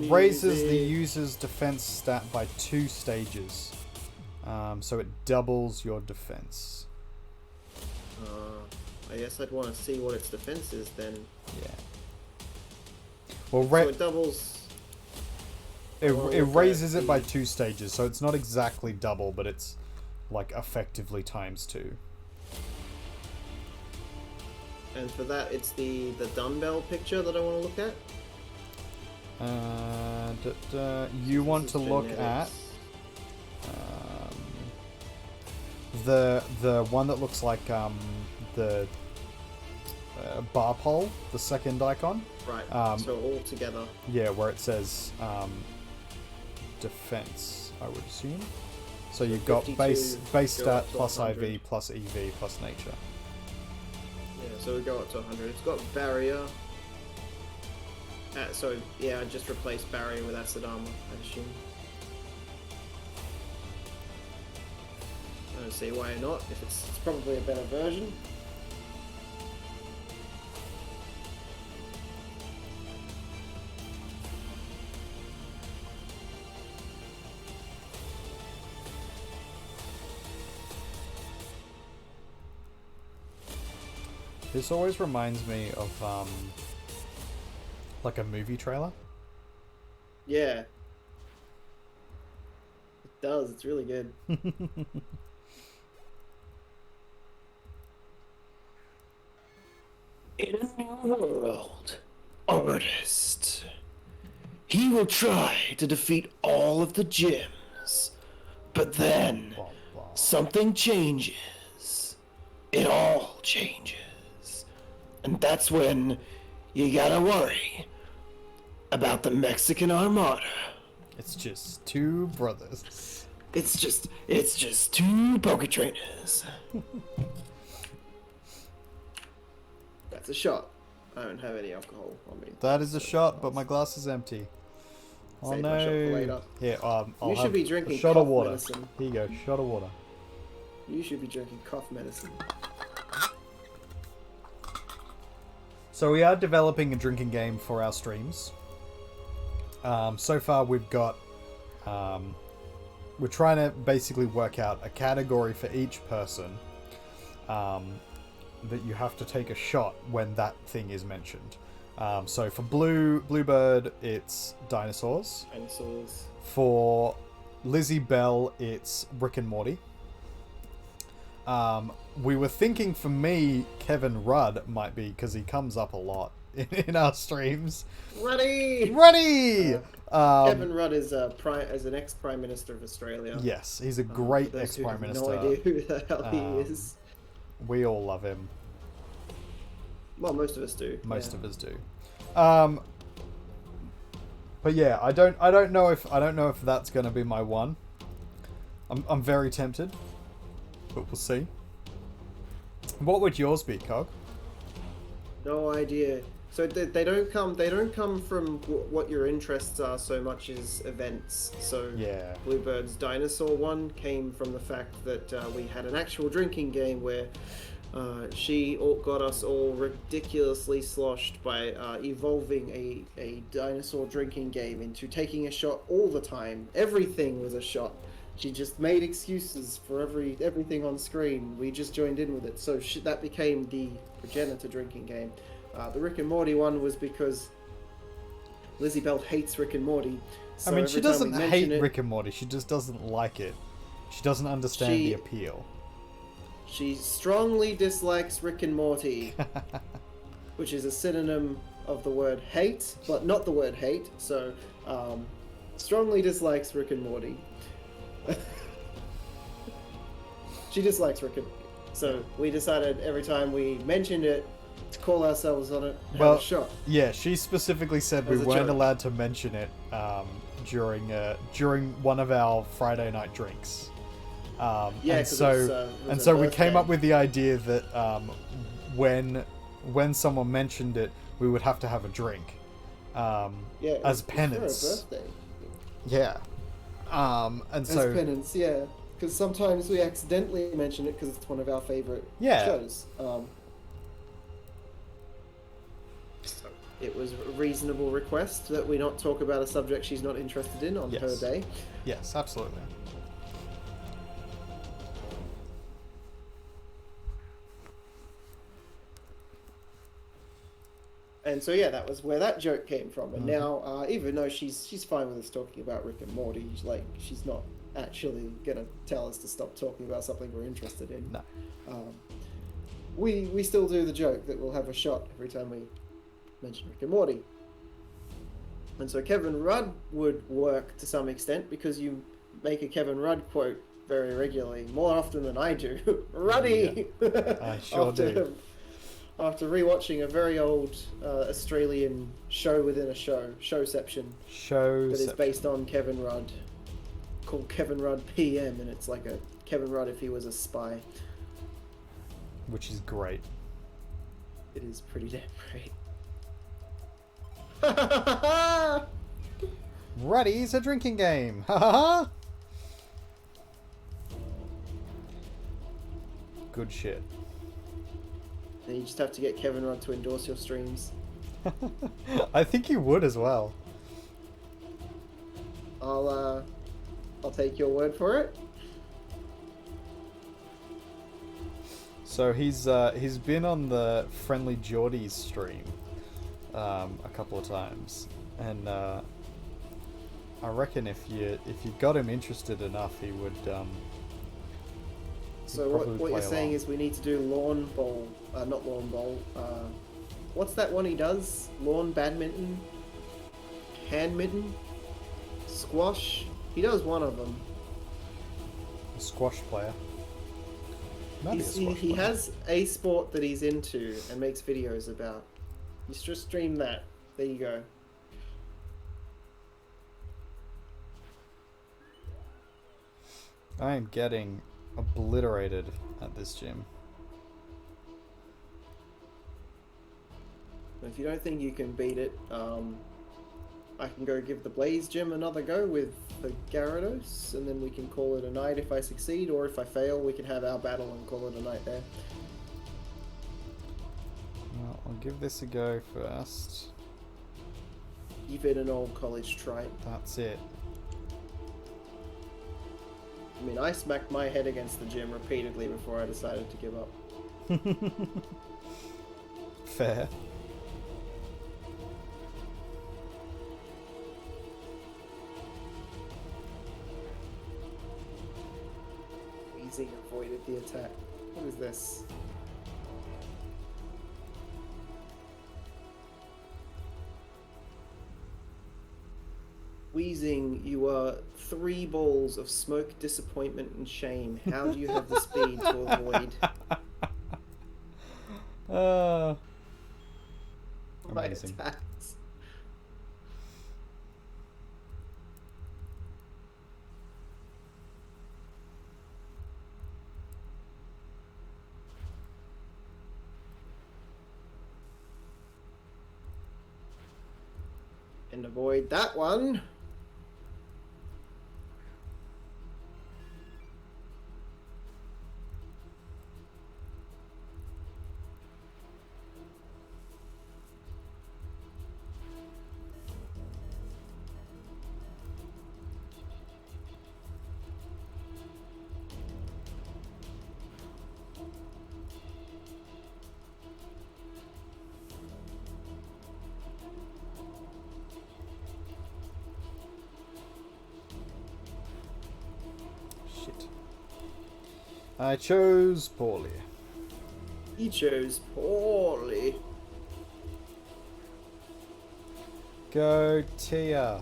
Raises the user's defense stat by 2 stages. So it doubles your defense. I guess I'd want to see what its defense is then. Yeah. Well, so it doubles. It raises it by 2 stages, so it's not exactly double, but it's like effectively times 2. And for that, it's the dumbbell picture that I want to look at. You want to look at the one that looks like the bar pole, the second icon. Right. So all together. Yeah, where it says defense, I would assume. So you've got base stat plus IV plus EV plus nature. Yeah, so we go up to 100. It's got barrier. So yeah, I just replaced barrier with acid armor, I assume. I don't see why not. If it's probably a better version. This always reminds me of like a movie trailer. Yeah. It does, it's really good. In a new world, artist. He will try to defeat all of the gyms, but then something changes. It all changes. And that's when you gotta worry about the Mexican Armada. It's just 2 brothers. It's just 2 poker trainers. That's a shot. I don't have any alcohol on me. That is a shot, but my glass is empty. Oh Save my shot for no! later. Here, I'll You have should be drinking a shot of cough water. medicine. Here you go, shot of water. You should be drinking cough medicine. So we are developing a drinking game for our streams. So far we've got... we're trying to basically work out a category for each person that you have to take a shot when that thing is mentioned. So for Bluebird, it's dinosaurs. Dinosaurs. For Lizzie Bell, it's Rick and Morty. We were thinking for me, Kevin Rudd might be, because he comes up a lot in our streams. Ruddy! Kevin Rudd is an ex-Prime Minister of Australia. Yes, he's a great ex-Prime Minister. No idea who the hell he is. We all love him. Well, most of us do. Most of us do. But yeah, I don't know if that's going to be my one. I'm very tempted, but we'll see. What would yours be, Cog? No idea. So they don't come from what your interests are so much as events. So Yeah. Bluebird's dinosaur one came from the fact that we had an actual drinking game where she got us all ridiculously sloshed by evolving a dinosaur drinking game into taking a shot all the time. Everything was a shot. She just made excuses for everything on screen. We just joined in with it. So that became the progenitor drinking game. The Rick and Morty one was because Lizzie Bell hates Rick and Morty. So I mean, she doesn't hate it, Rick and Morty. She just doesn't like it. She doesn't understand the appeal. She strongly dislikes Rick and Morty, which is a synonym of the word hate, but not the word hate. So, strongly dislikes Rick and Morty. She dislikes Rick and Morty. So we decided every time we mentioned it, call ourselves on it. Have Well, a shot. yeah, she specifically said we As a weren't joke. allowed to mention it during one of our Friday night drinks. Yeah, and 'cause so it was and a so we came birthday. up with the idea that when someone mentioned it, we would have to have a drink Yeah, it as was for a penance. birthday. Yeah. And As so penance, yeah. Because sometimes we accidentally mention it because it's one of our favorite Yeah. shows. So it was a reasonable request that we not talk about a subject she's not interested in on her Yes. day. yes, absolutely. And so yeah, that was where that joke came from. And Mhm. now, even though she's fine with us talking about Rick and Morty, she's not actually gonna tell us to stop talking about something we're interested in. No. We still do the joke that we'll have a shot every time we mention Rick and Morty. And so Kevin Rudd would work to some extent because you make a Kevin Rudd quote very regularly, more often than I do. Ruddy! I sure do. After rewatching a very old Australian show within a showception Show that is based on Kevin Rudd, called Kevin Rudd PM, and it's like a Kevin Rudd if he was a spy. which is great. It is pretty damn great. Ruddy's a drinking game. Ha ha ha. Good shit. And you just have to get Kevin Rudd to endorse your streams. I think you would as well. I'll take your word for it. So he's been on the Friendly Geordies stream a couple of times, and I reckon if you got him interested enough, he would. So probably what you're play saying along. is we need to do lawn bowl, not lawn bowl. What's that one he does? Lawn badminton, handmitten, squash. He does one of them. A squash player. Might be a He squash player. has a sport that he's into and makes videos about. You just stream that. There you go. I am getting obliterated at this gym. If you don't think you can beat it, I can go give the Blaze Gym another go with the Gyarados, and then we can call it a night if I succeed, or if I fail, we can have our battle and call it a night there. Well, I'll give this a go first. Give it an old college try. That's it. I mean, I smacked my head against the gym repeatedly before I decided to give up. Fair. Easy avoided the attack. What is this? Wheezing, you are 3 balls of smoke, disappointment, and shame. How do you have the speed to avoid my Amazing. attacks? And avoid that one. Shit. I chose poorly. He chose poorly. Go Tia.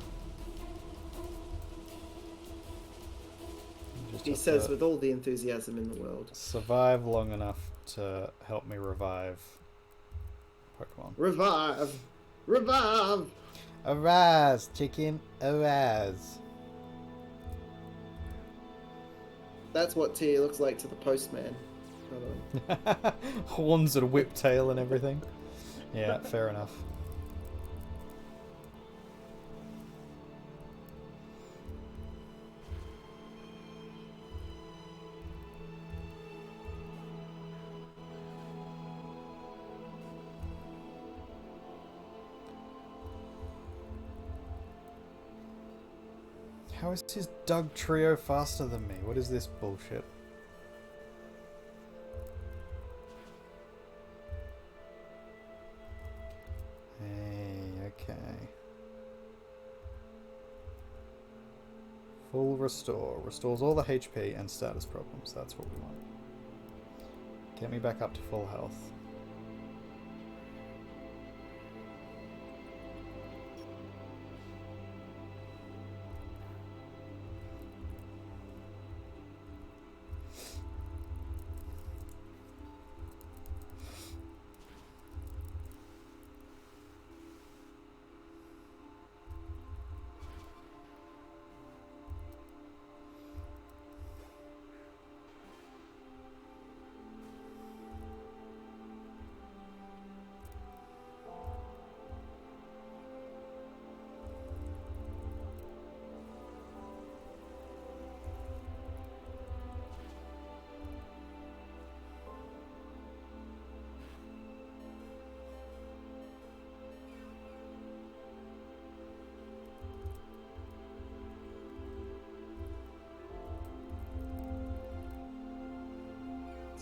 Just He have says to with all the enthusiasm in the world. survive long enough to help me revive. Pokemon. Revive! Revive! Arise, chicken, arise. That's what Tia looks like to the postman. Horns and whiptail and everything. Yeah, fair enough. How is his Doug Trio faster than me? What is this bullshit? Hey, okay. Full restore. Restores all the HP and status problems. That's what we want. Get me back up to full health.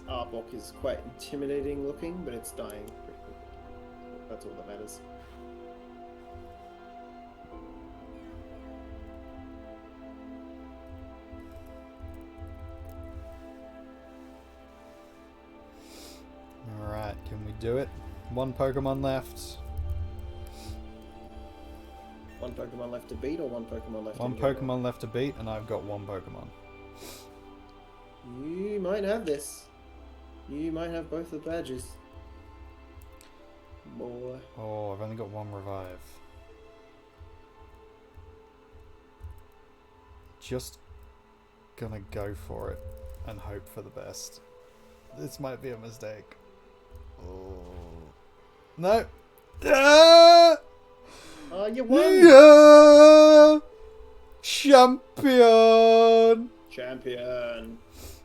Arbok is quite intimidating looking, but it's dying pretty quickly. That's all that matters. Alright, can we do it? One Pokemon left. One Pokemon left to beat, or one Pokemon left One in general? Pokemon left to beat, and I've got one Pokemon. You might have this. You might have both the badges. Boy. Oh, I've only got one revive. Just gonna go for it and hope for the best. This might be a mistake. Oh. No! Yeah! You won! Yeah! Champion! Champion!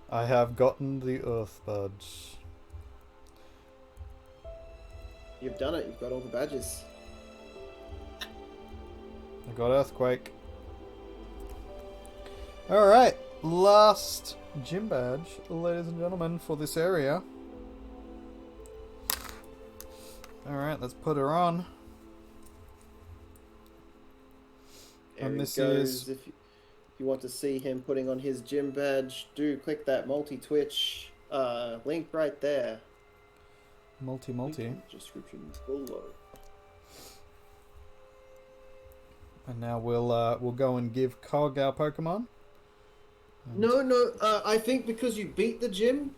I have gotten the Earth Badge. You've done it. You've got all the badges. I got Earthquake. Alright, last gym badge, ladies and gentlemen, for this area. Alright, let's put her on. There And he this goes. is... If you want to see him putting on his gym badge, do click that multi-twitch link right there. Multi. Description below. And now we'll go and give Cog our Pokemon. No. I think because you beat the gym,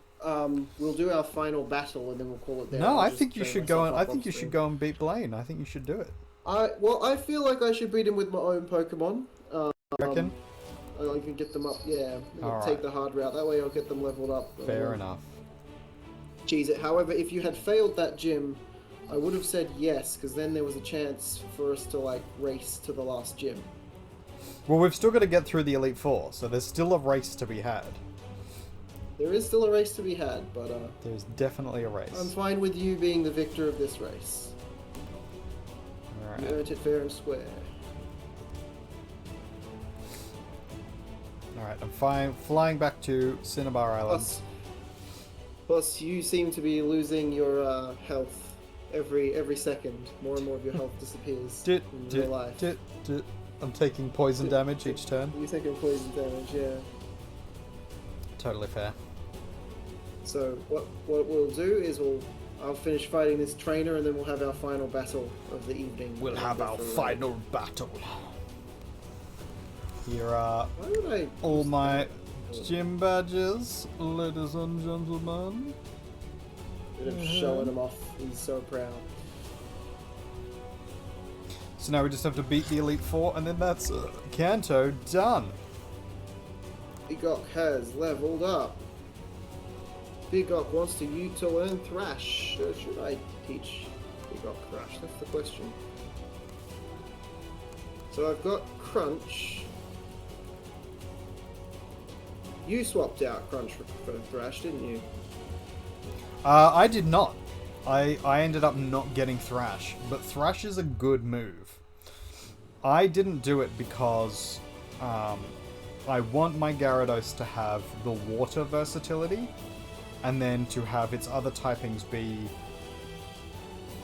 we'll do our final battle and then we'll call it there. No, I'll I just think you turn should go myself and up I on think you should screen. go and beat Blaine. I think you should do it. I feel like I should beat him with my own Pokemon. Reckon? I can get them up. Yeah, All take right. the hard route. That way, I'll get them leveled up. Fair enough. Cheese it. However, if you had failed that gym, I would have said yes, because then there was a chance for us to like race to the last gym. Well, we've still got to get through the Elite Four, so there's still a race to be had. There is still a race to be had, but There's definitely a race. I'm fine with you being the victor of this race. You Alright. earned it fair and square. Alright, I'm flying back to Cinnabar Island. Plus, you seem to be losing your health every second. More and more of your health disappears in real life. I'm taking poison damage each turn. You're taking poison damage, yeah. Totally fair. So what we'll do is I'll finish fighting this trainer and then we'll have our final battle of the evening. We'll And have go our for a final battle. Here are raid. Why would I all use my that? gym badges, ladies and gentlemen. Bit of showing him off. He's so proud. So now we just have to beat the Elite Four, and then that's Kanto done. Bigok has leveled up. Bigok wants to to learn Thrash. Should I teach Bigok Thrash? That's the question. So I've got Crunch. You swapped out Crunch for Thrash, didn't you? I did not. I ended up not getting Thrash, but Thrash is a good move. I didn't do it because I want my Gyarados to have the water versatility, and then to have its other typings be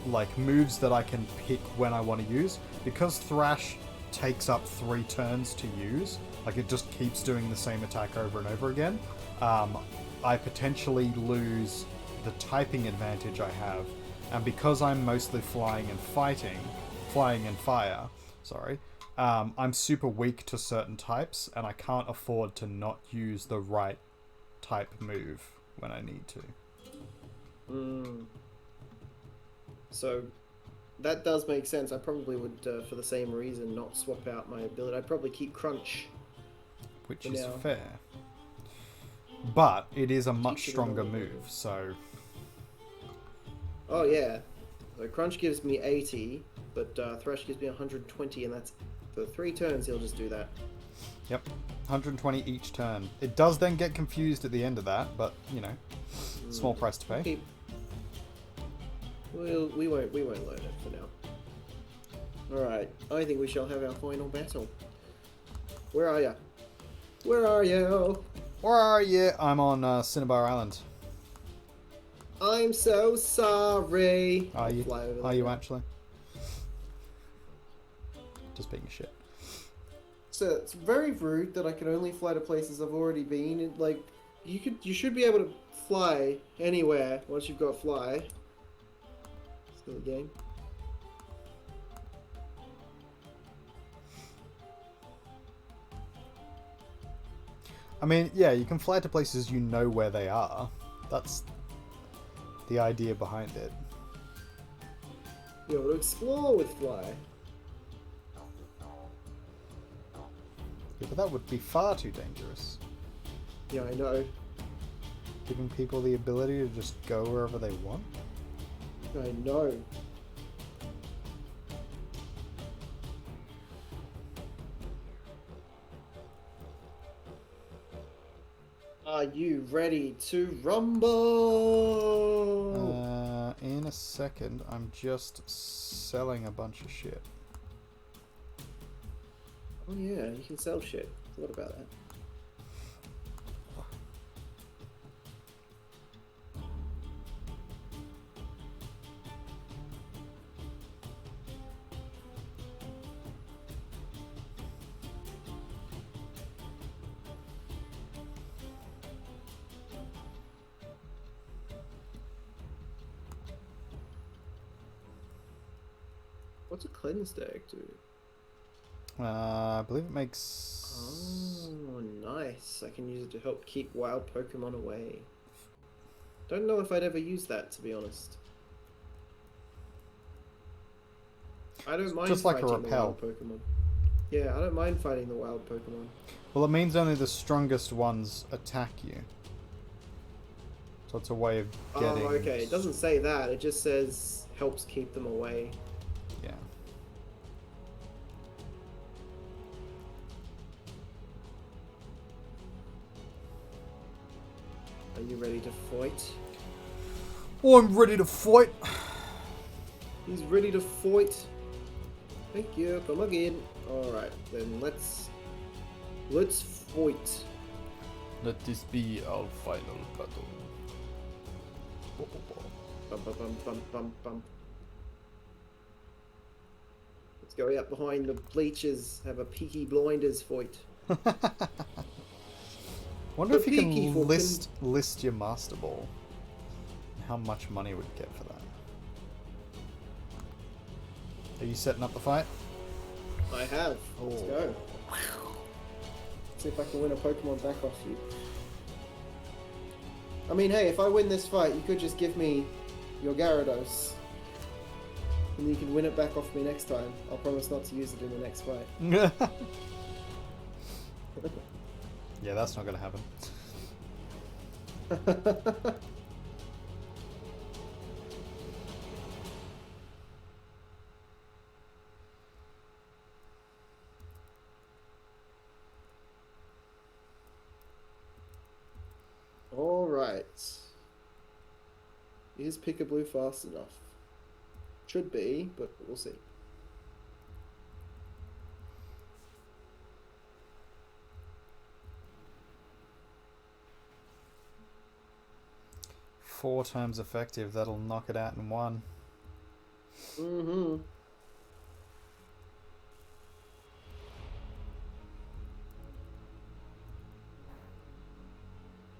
like moves that I can pick when I want to use. Because Thrash takes up 3 turns to use, like it just keeps doing the same attack over and over again, I potentially lose the typing advantage I have. And because I'm mostly flying and fire, I'm super weak to certain types, and I can't afford to not use the right type move when I need to. So that does make sense. I probably would, for the same reason, not swap out my ability. I'd probably keep Crunch. Which is fair. But it is a much stronger move, so... Oh, yeah. So Crunch gives me 80, but Thrash gives me 120, and that's... For 3 turns, he'll just do that. Yep. 120 each turn. It does then get confused at the end of that, but, you know, small price to pay. Okay. We won't learn it for now. Alright, I think we shall have our final battle. Where are ya? Where are you? Where are you? I'm on Cinnabar Island. I'm so sorry. Are you? Fly over Are you there. actually? Just being a shit. So it's very rude that I can only fly to places I've already been. And, like, you should be able to fly anywhere once you've got fly. Still a game. I mean, yeah, you can fly to places you know where they are. That's the idea behind it. Be able to explore with fly. Yeah, but that would be far too dangerous. Yeah, I know. Giving people the ability to just go wherever they want. I know. Are you ready to rumble? In a second, I'm just selling a bunch of shit. Oh yeah, you can sell shit. What about that? What's a cleanse deck do? I believe it makes... Oh, nice. I can use it to help keep wild Pokemon away. Don't know if I'd ever use that, to be honest. I don't mind just like a fighting the repel. wild Pokemon. Yeah, I don't mind fighting the wild Pokemon. Well, it means only the strongest ones attack you. So it's a way of getting... Oh, okay. It doesn't say that. It just says helps keep them away. Yeah. Are you ready to fight? Oh, I'm ready to fight! He's ready to fight. Thank you. Come again. Alright, then let's fight. Let this be our final battle. Bum, bum, bum, bum, bum, bum. Let's go out behind the bleachers, have a Peaky Blinders fight. Wonder if you Peaky can fucking- list your Master Ball. How much money would you get for that? Are you setting up the fight? I have. Let's Oh. go. See if I can win a Pokemon back off you. I mean, hey, if I win this fight, you could just give me your Gyarados. And you can win it back off me next time. I'll promise not to use it in the next fight. Yeah, that's not gonna happen. Alright. Is Pickaboo fast enough? Should be, but we'll see. Four times effective, that'll knock it out in one. Mm-hmm.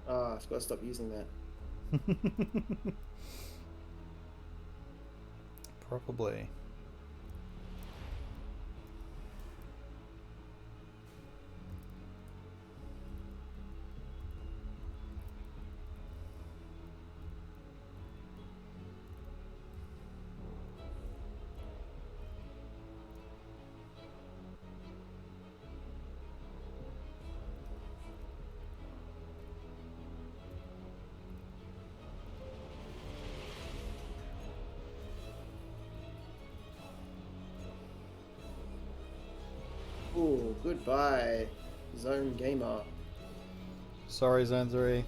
Ah, I've got to stop using that. Probably. Ooh, goodbye, Zone Gamer. Sorry, Zone 3.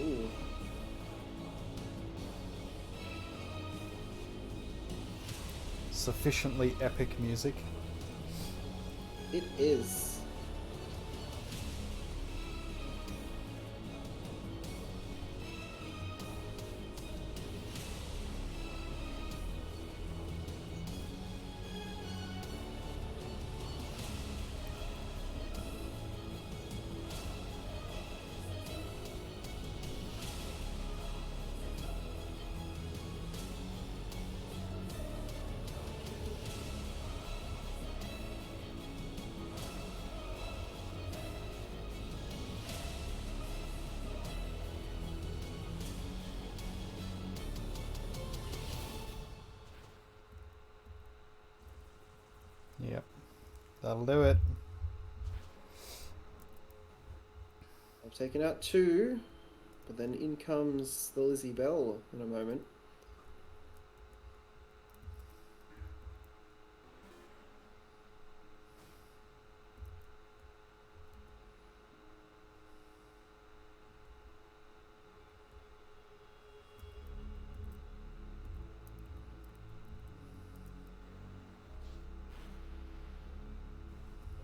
Ooh. Sufficiently epic music. It is. Yep. That'll do it. I've taken out two, but then in comes the Lizzie Bell in a moment.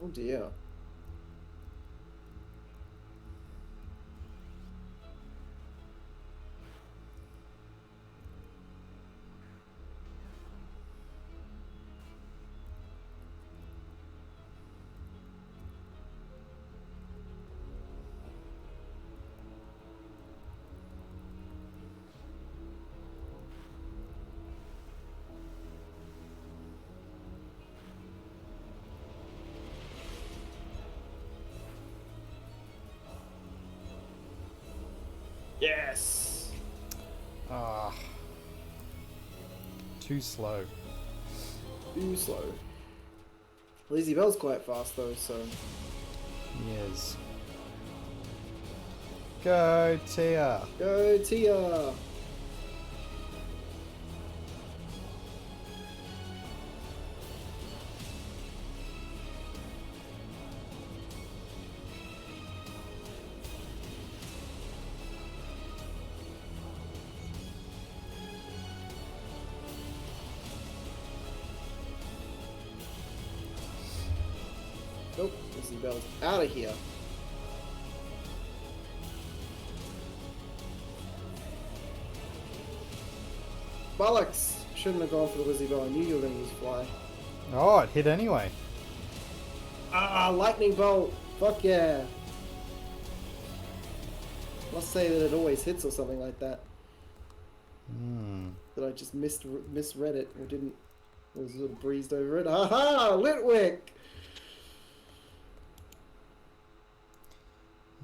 Oh dear. Yes! Ah. Too slow. Too slow. Lizzie Bell's quite fast though, so... Yes. Go, Tia! Go, Tia! Nope, Lizzie Bell's out of here. Bollocks! Shouldn't have gone for the Lizzie Bell. I knew you were going to use Fly. Oh, it hit anyway. Ah, Lightning Bolt! Fuck yeah! Must say that it always hits or something like that. Hmm. That I just misread it or didn't. Or sort of breezed over it. Aha! Litwick!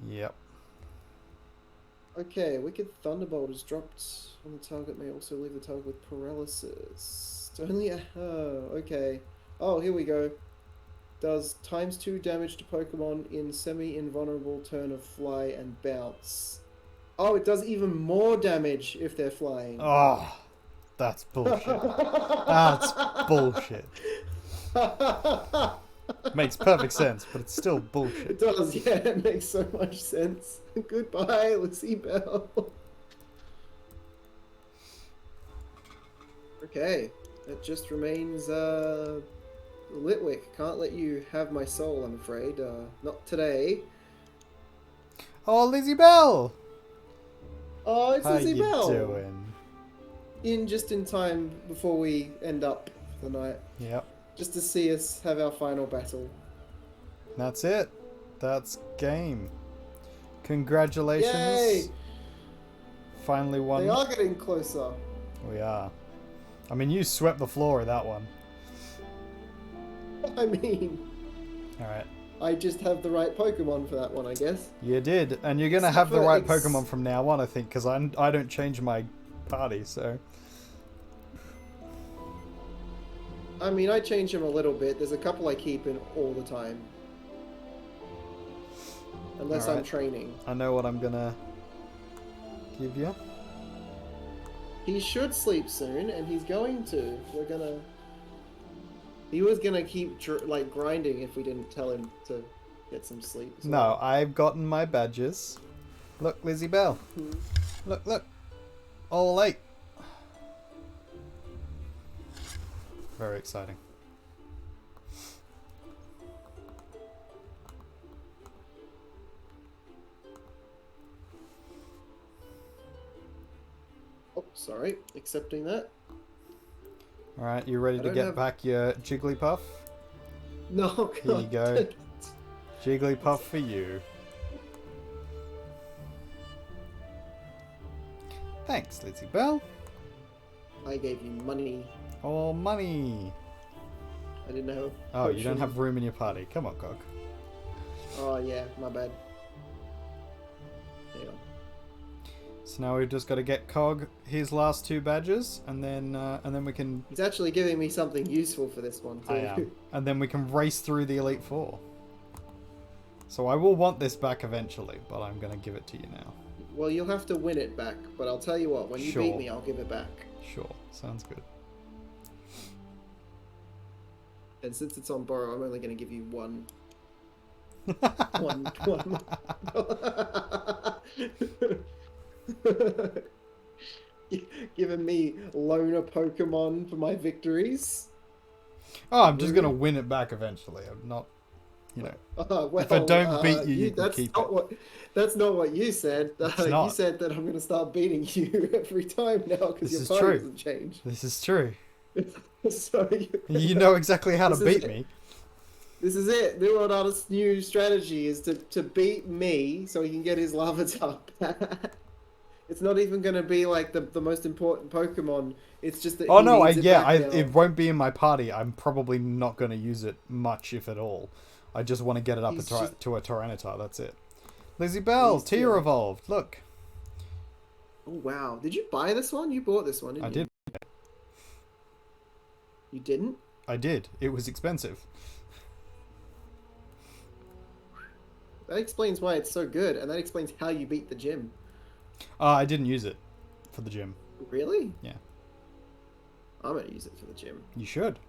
Yep. Okay, Wicked Thunderbolt is dropped on the target, may also leave the target with paralysis. It's only a... Oh, okay. Oh, here we go. Does ×2 damage to Pokemon in semi-invulnerable turn of fly and bounce. Oh, it does even more damage if they're flying. Oh, that's bullshit. That's bullshit. Makes perfect sense, but it's still bullshit. It does, yeah, it makes so much sense. Goodbye, Lucy Bell. Okay, it just remains, Litwick. Can't let you have my soul, I'm afraid. Not today. Oh, Lizzie Bell! Oh, it's How Lizzie you Bell. doing? Just in time before we end up for the night. Yep. Just to see us have our final battle. That's it. That's game. Congratulations. Yay! Finally won. They are getting closer. We are. I mean, you swept the floor with that one. I mean, Alright. I just have the right Pokemon for that one, I guess. You did. And you're going to Except have the for right Pokemon from now on, I think, because I don't change my party, so... I mean, I change them a little bit. There's a couple I keep in all the time. Unless I'm Alright. training. I know what I'm going to give you. He should sleep soon, and he's going to. We're gonna... He was gonna keep, like, grinding if we didn't tell him to get some sleep. So. No, I've gotten my badges. Look, Lizzie Bell. Look, look. All 8. Very exciting. Oh, sorry. Accepting that. Alright, you ready to don't get have- back your Jigglypuff? No, Here you go. Jigglypuff for you. Thanks, Lizzie Bell. I gave you money. Oh, money. I didn't know. Oh, you don't have room in your party. Come on, Cog. Oh, yeah, my bad. Hang on. So now we've just got to get Cog his last 2 badges, and then we can... He's actually giving me something useful for this one, too. I am. And then we can race through the Elite Four. So I will want this back eventually, but I'm going to give it to you now. Well, you'll have to win it back, but I'll tell you what, when you Sure. beat me, I'll give it back. Sure, sounds good. And since it's on borrow, I'm only going to give you one. one. Giving me loner Pokemon for my victories. Oh, I'm just going to win it back eventually. I'm not, you know... Well, If I don't beat you, you can that's keep not it. what. That's not what you said. You not. said that I'm going to start beating you every time now because This your is party true. hasn't changed. This is true. So You know exactly how to This is beat it. me. this is it. New World Artist's new strategy is to beat me so he can get his Larvitar back. It's not even going to be like the most important Pokemon. It's just that. Oh he no, needs it back now. it won't be in my party. I'm probably not going to use it much, if at all. I just want to get it up He's to a Tyranitar, that's it. Lizzie Bell, He's Tier good. Evolved, look. Oh wow! Did you buy this one? You bought this one, didn't I you? did. You didn't? I did. It was expensive. That explains why it's so good, and that explains how you beat the gym. I didn't use it for the gym. Really? Yeah. I'm gonna use it for the gym. You should.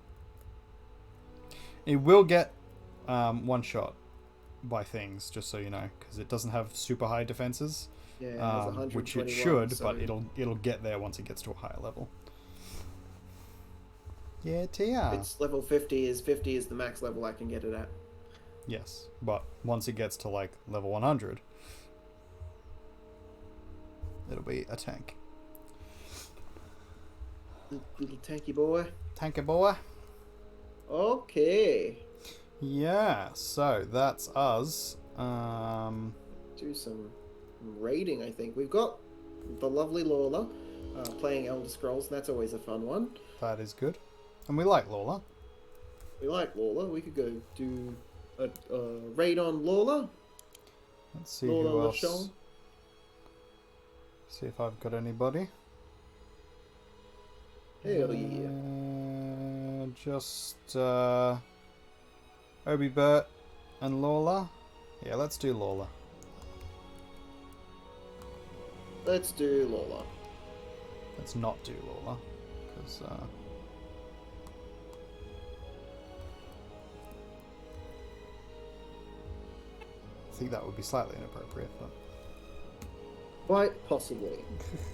It will get one shot by things, just so you know, because it doesn't have super high defenses, Yeah, it has which it 121, should, so- but it'll get there once it gets to a higher level. Yeah, Tia. It's level 50 is the max level I can get it at. Yes, but once it gets to like level 100, it'll be a tank. Little tanky boy. Tanky boy. Okay. Yeah, so that's us. Do some raiding, I think. We've got the lovely Lola playing Elder Scrolls, and that's always a fun one. That is good. And we like Lola. We like Lola. We could go do a raid on Lola. Let's see Lola who else. Lachon. See if I've got anybody. Hell yeah. Just Obi, Bert, and Lola. Yeah, let's do Lola. Let's do Lola. Let's not do Lola, because I think that would be slightly inappropriate, but Quite possibly.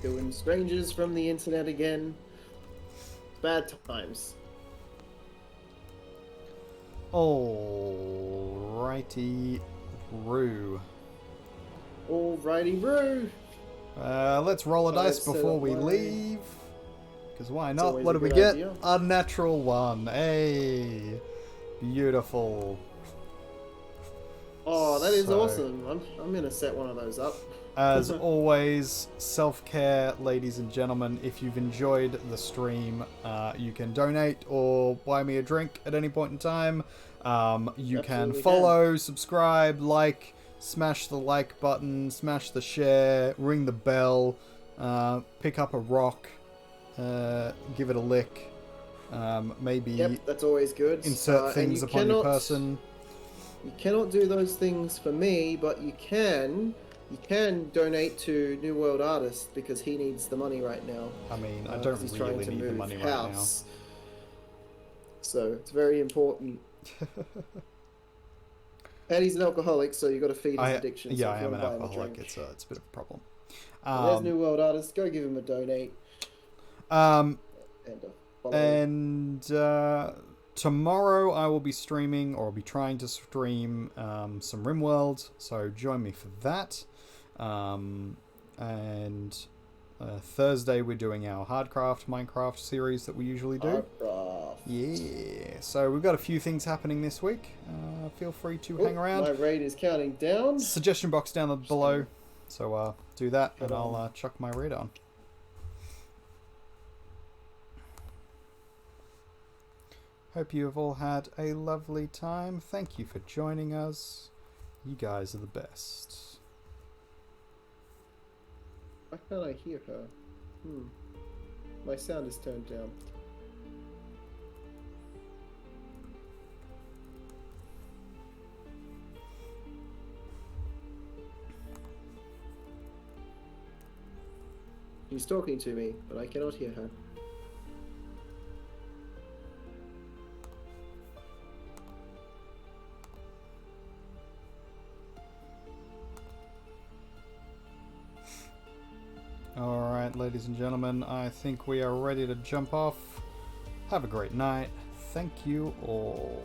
Doing strangers from the internet again. Bad times. alrighty, Roo. Alrighty, brew. Let's roll a dice I've set before up we my- leave. Because why not? always What a do we good get? idea. A natural one. Hey, beautiful. Oh, that is So- awesome. I'm gonna set one of those up. As always, self-care, ladies and gentlemen. If you've enjoyed the stream, you can donate or buy me a drink at any point in time. You can Absolutely follow, subscribe, like, smash the like button, smash the share, ring the bell, pick up a rock, give it a lick, maybe Yep, that's always good. insert And things you upon your cannot- person. You cannot do those things for me, but you can donate to New World Artist because he needs the money right now. I mean, I 'Cause don't he's trying really to need the move money house. So it's very important. right now. And he's an alcoholic, so you got to feed his addiction. Yeah, so I if you am an wanna buy him a alcoholic. drink- It's a bit of a problem. There's New World Artist. Go give him a donate Um, and a follow. and tomorrow I will be streaming, or I'll be trying to stream some RimWorld, so join me for that. And Thursday we're doing our Hardcraft Minecraft series that we usually do. Hardcraft. Yeah, so we've got a few things happening this week. Feel free to Oh, hang around. My raid is counting down. Suggestion box down below, so do that, and Good I'll on. chuck my raid on. Hope you have all had a lovely time. Thank you for joining us. You guys are the best. Why can't I hear her? My sound is turned down. She's talking to me, but I cannot hear her. Alright, ladies and gentlemen, I think we are ready to jump off. Have a great night. Thank you all.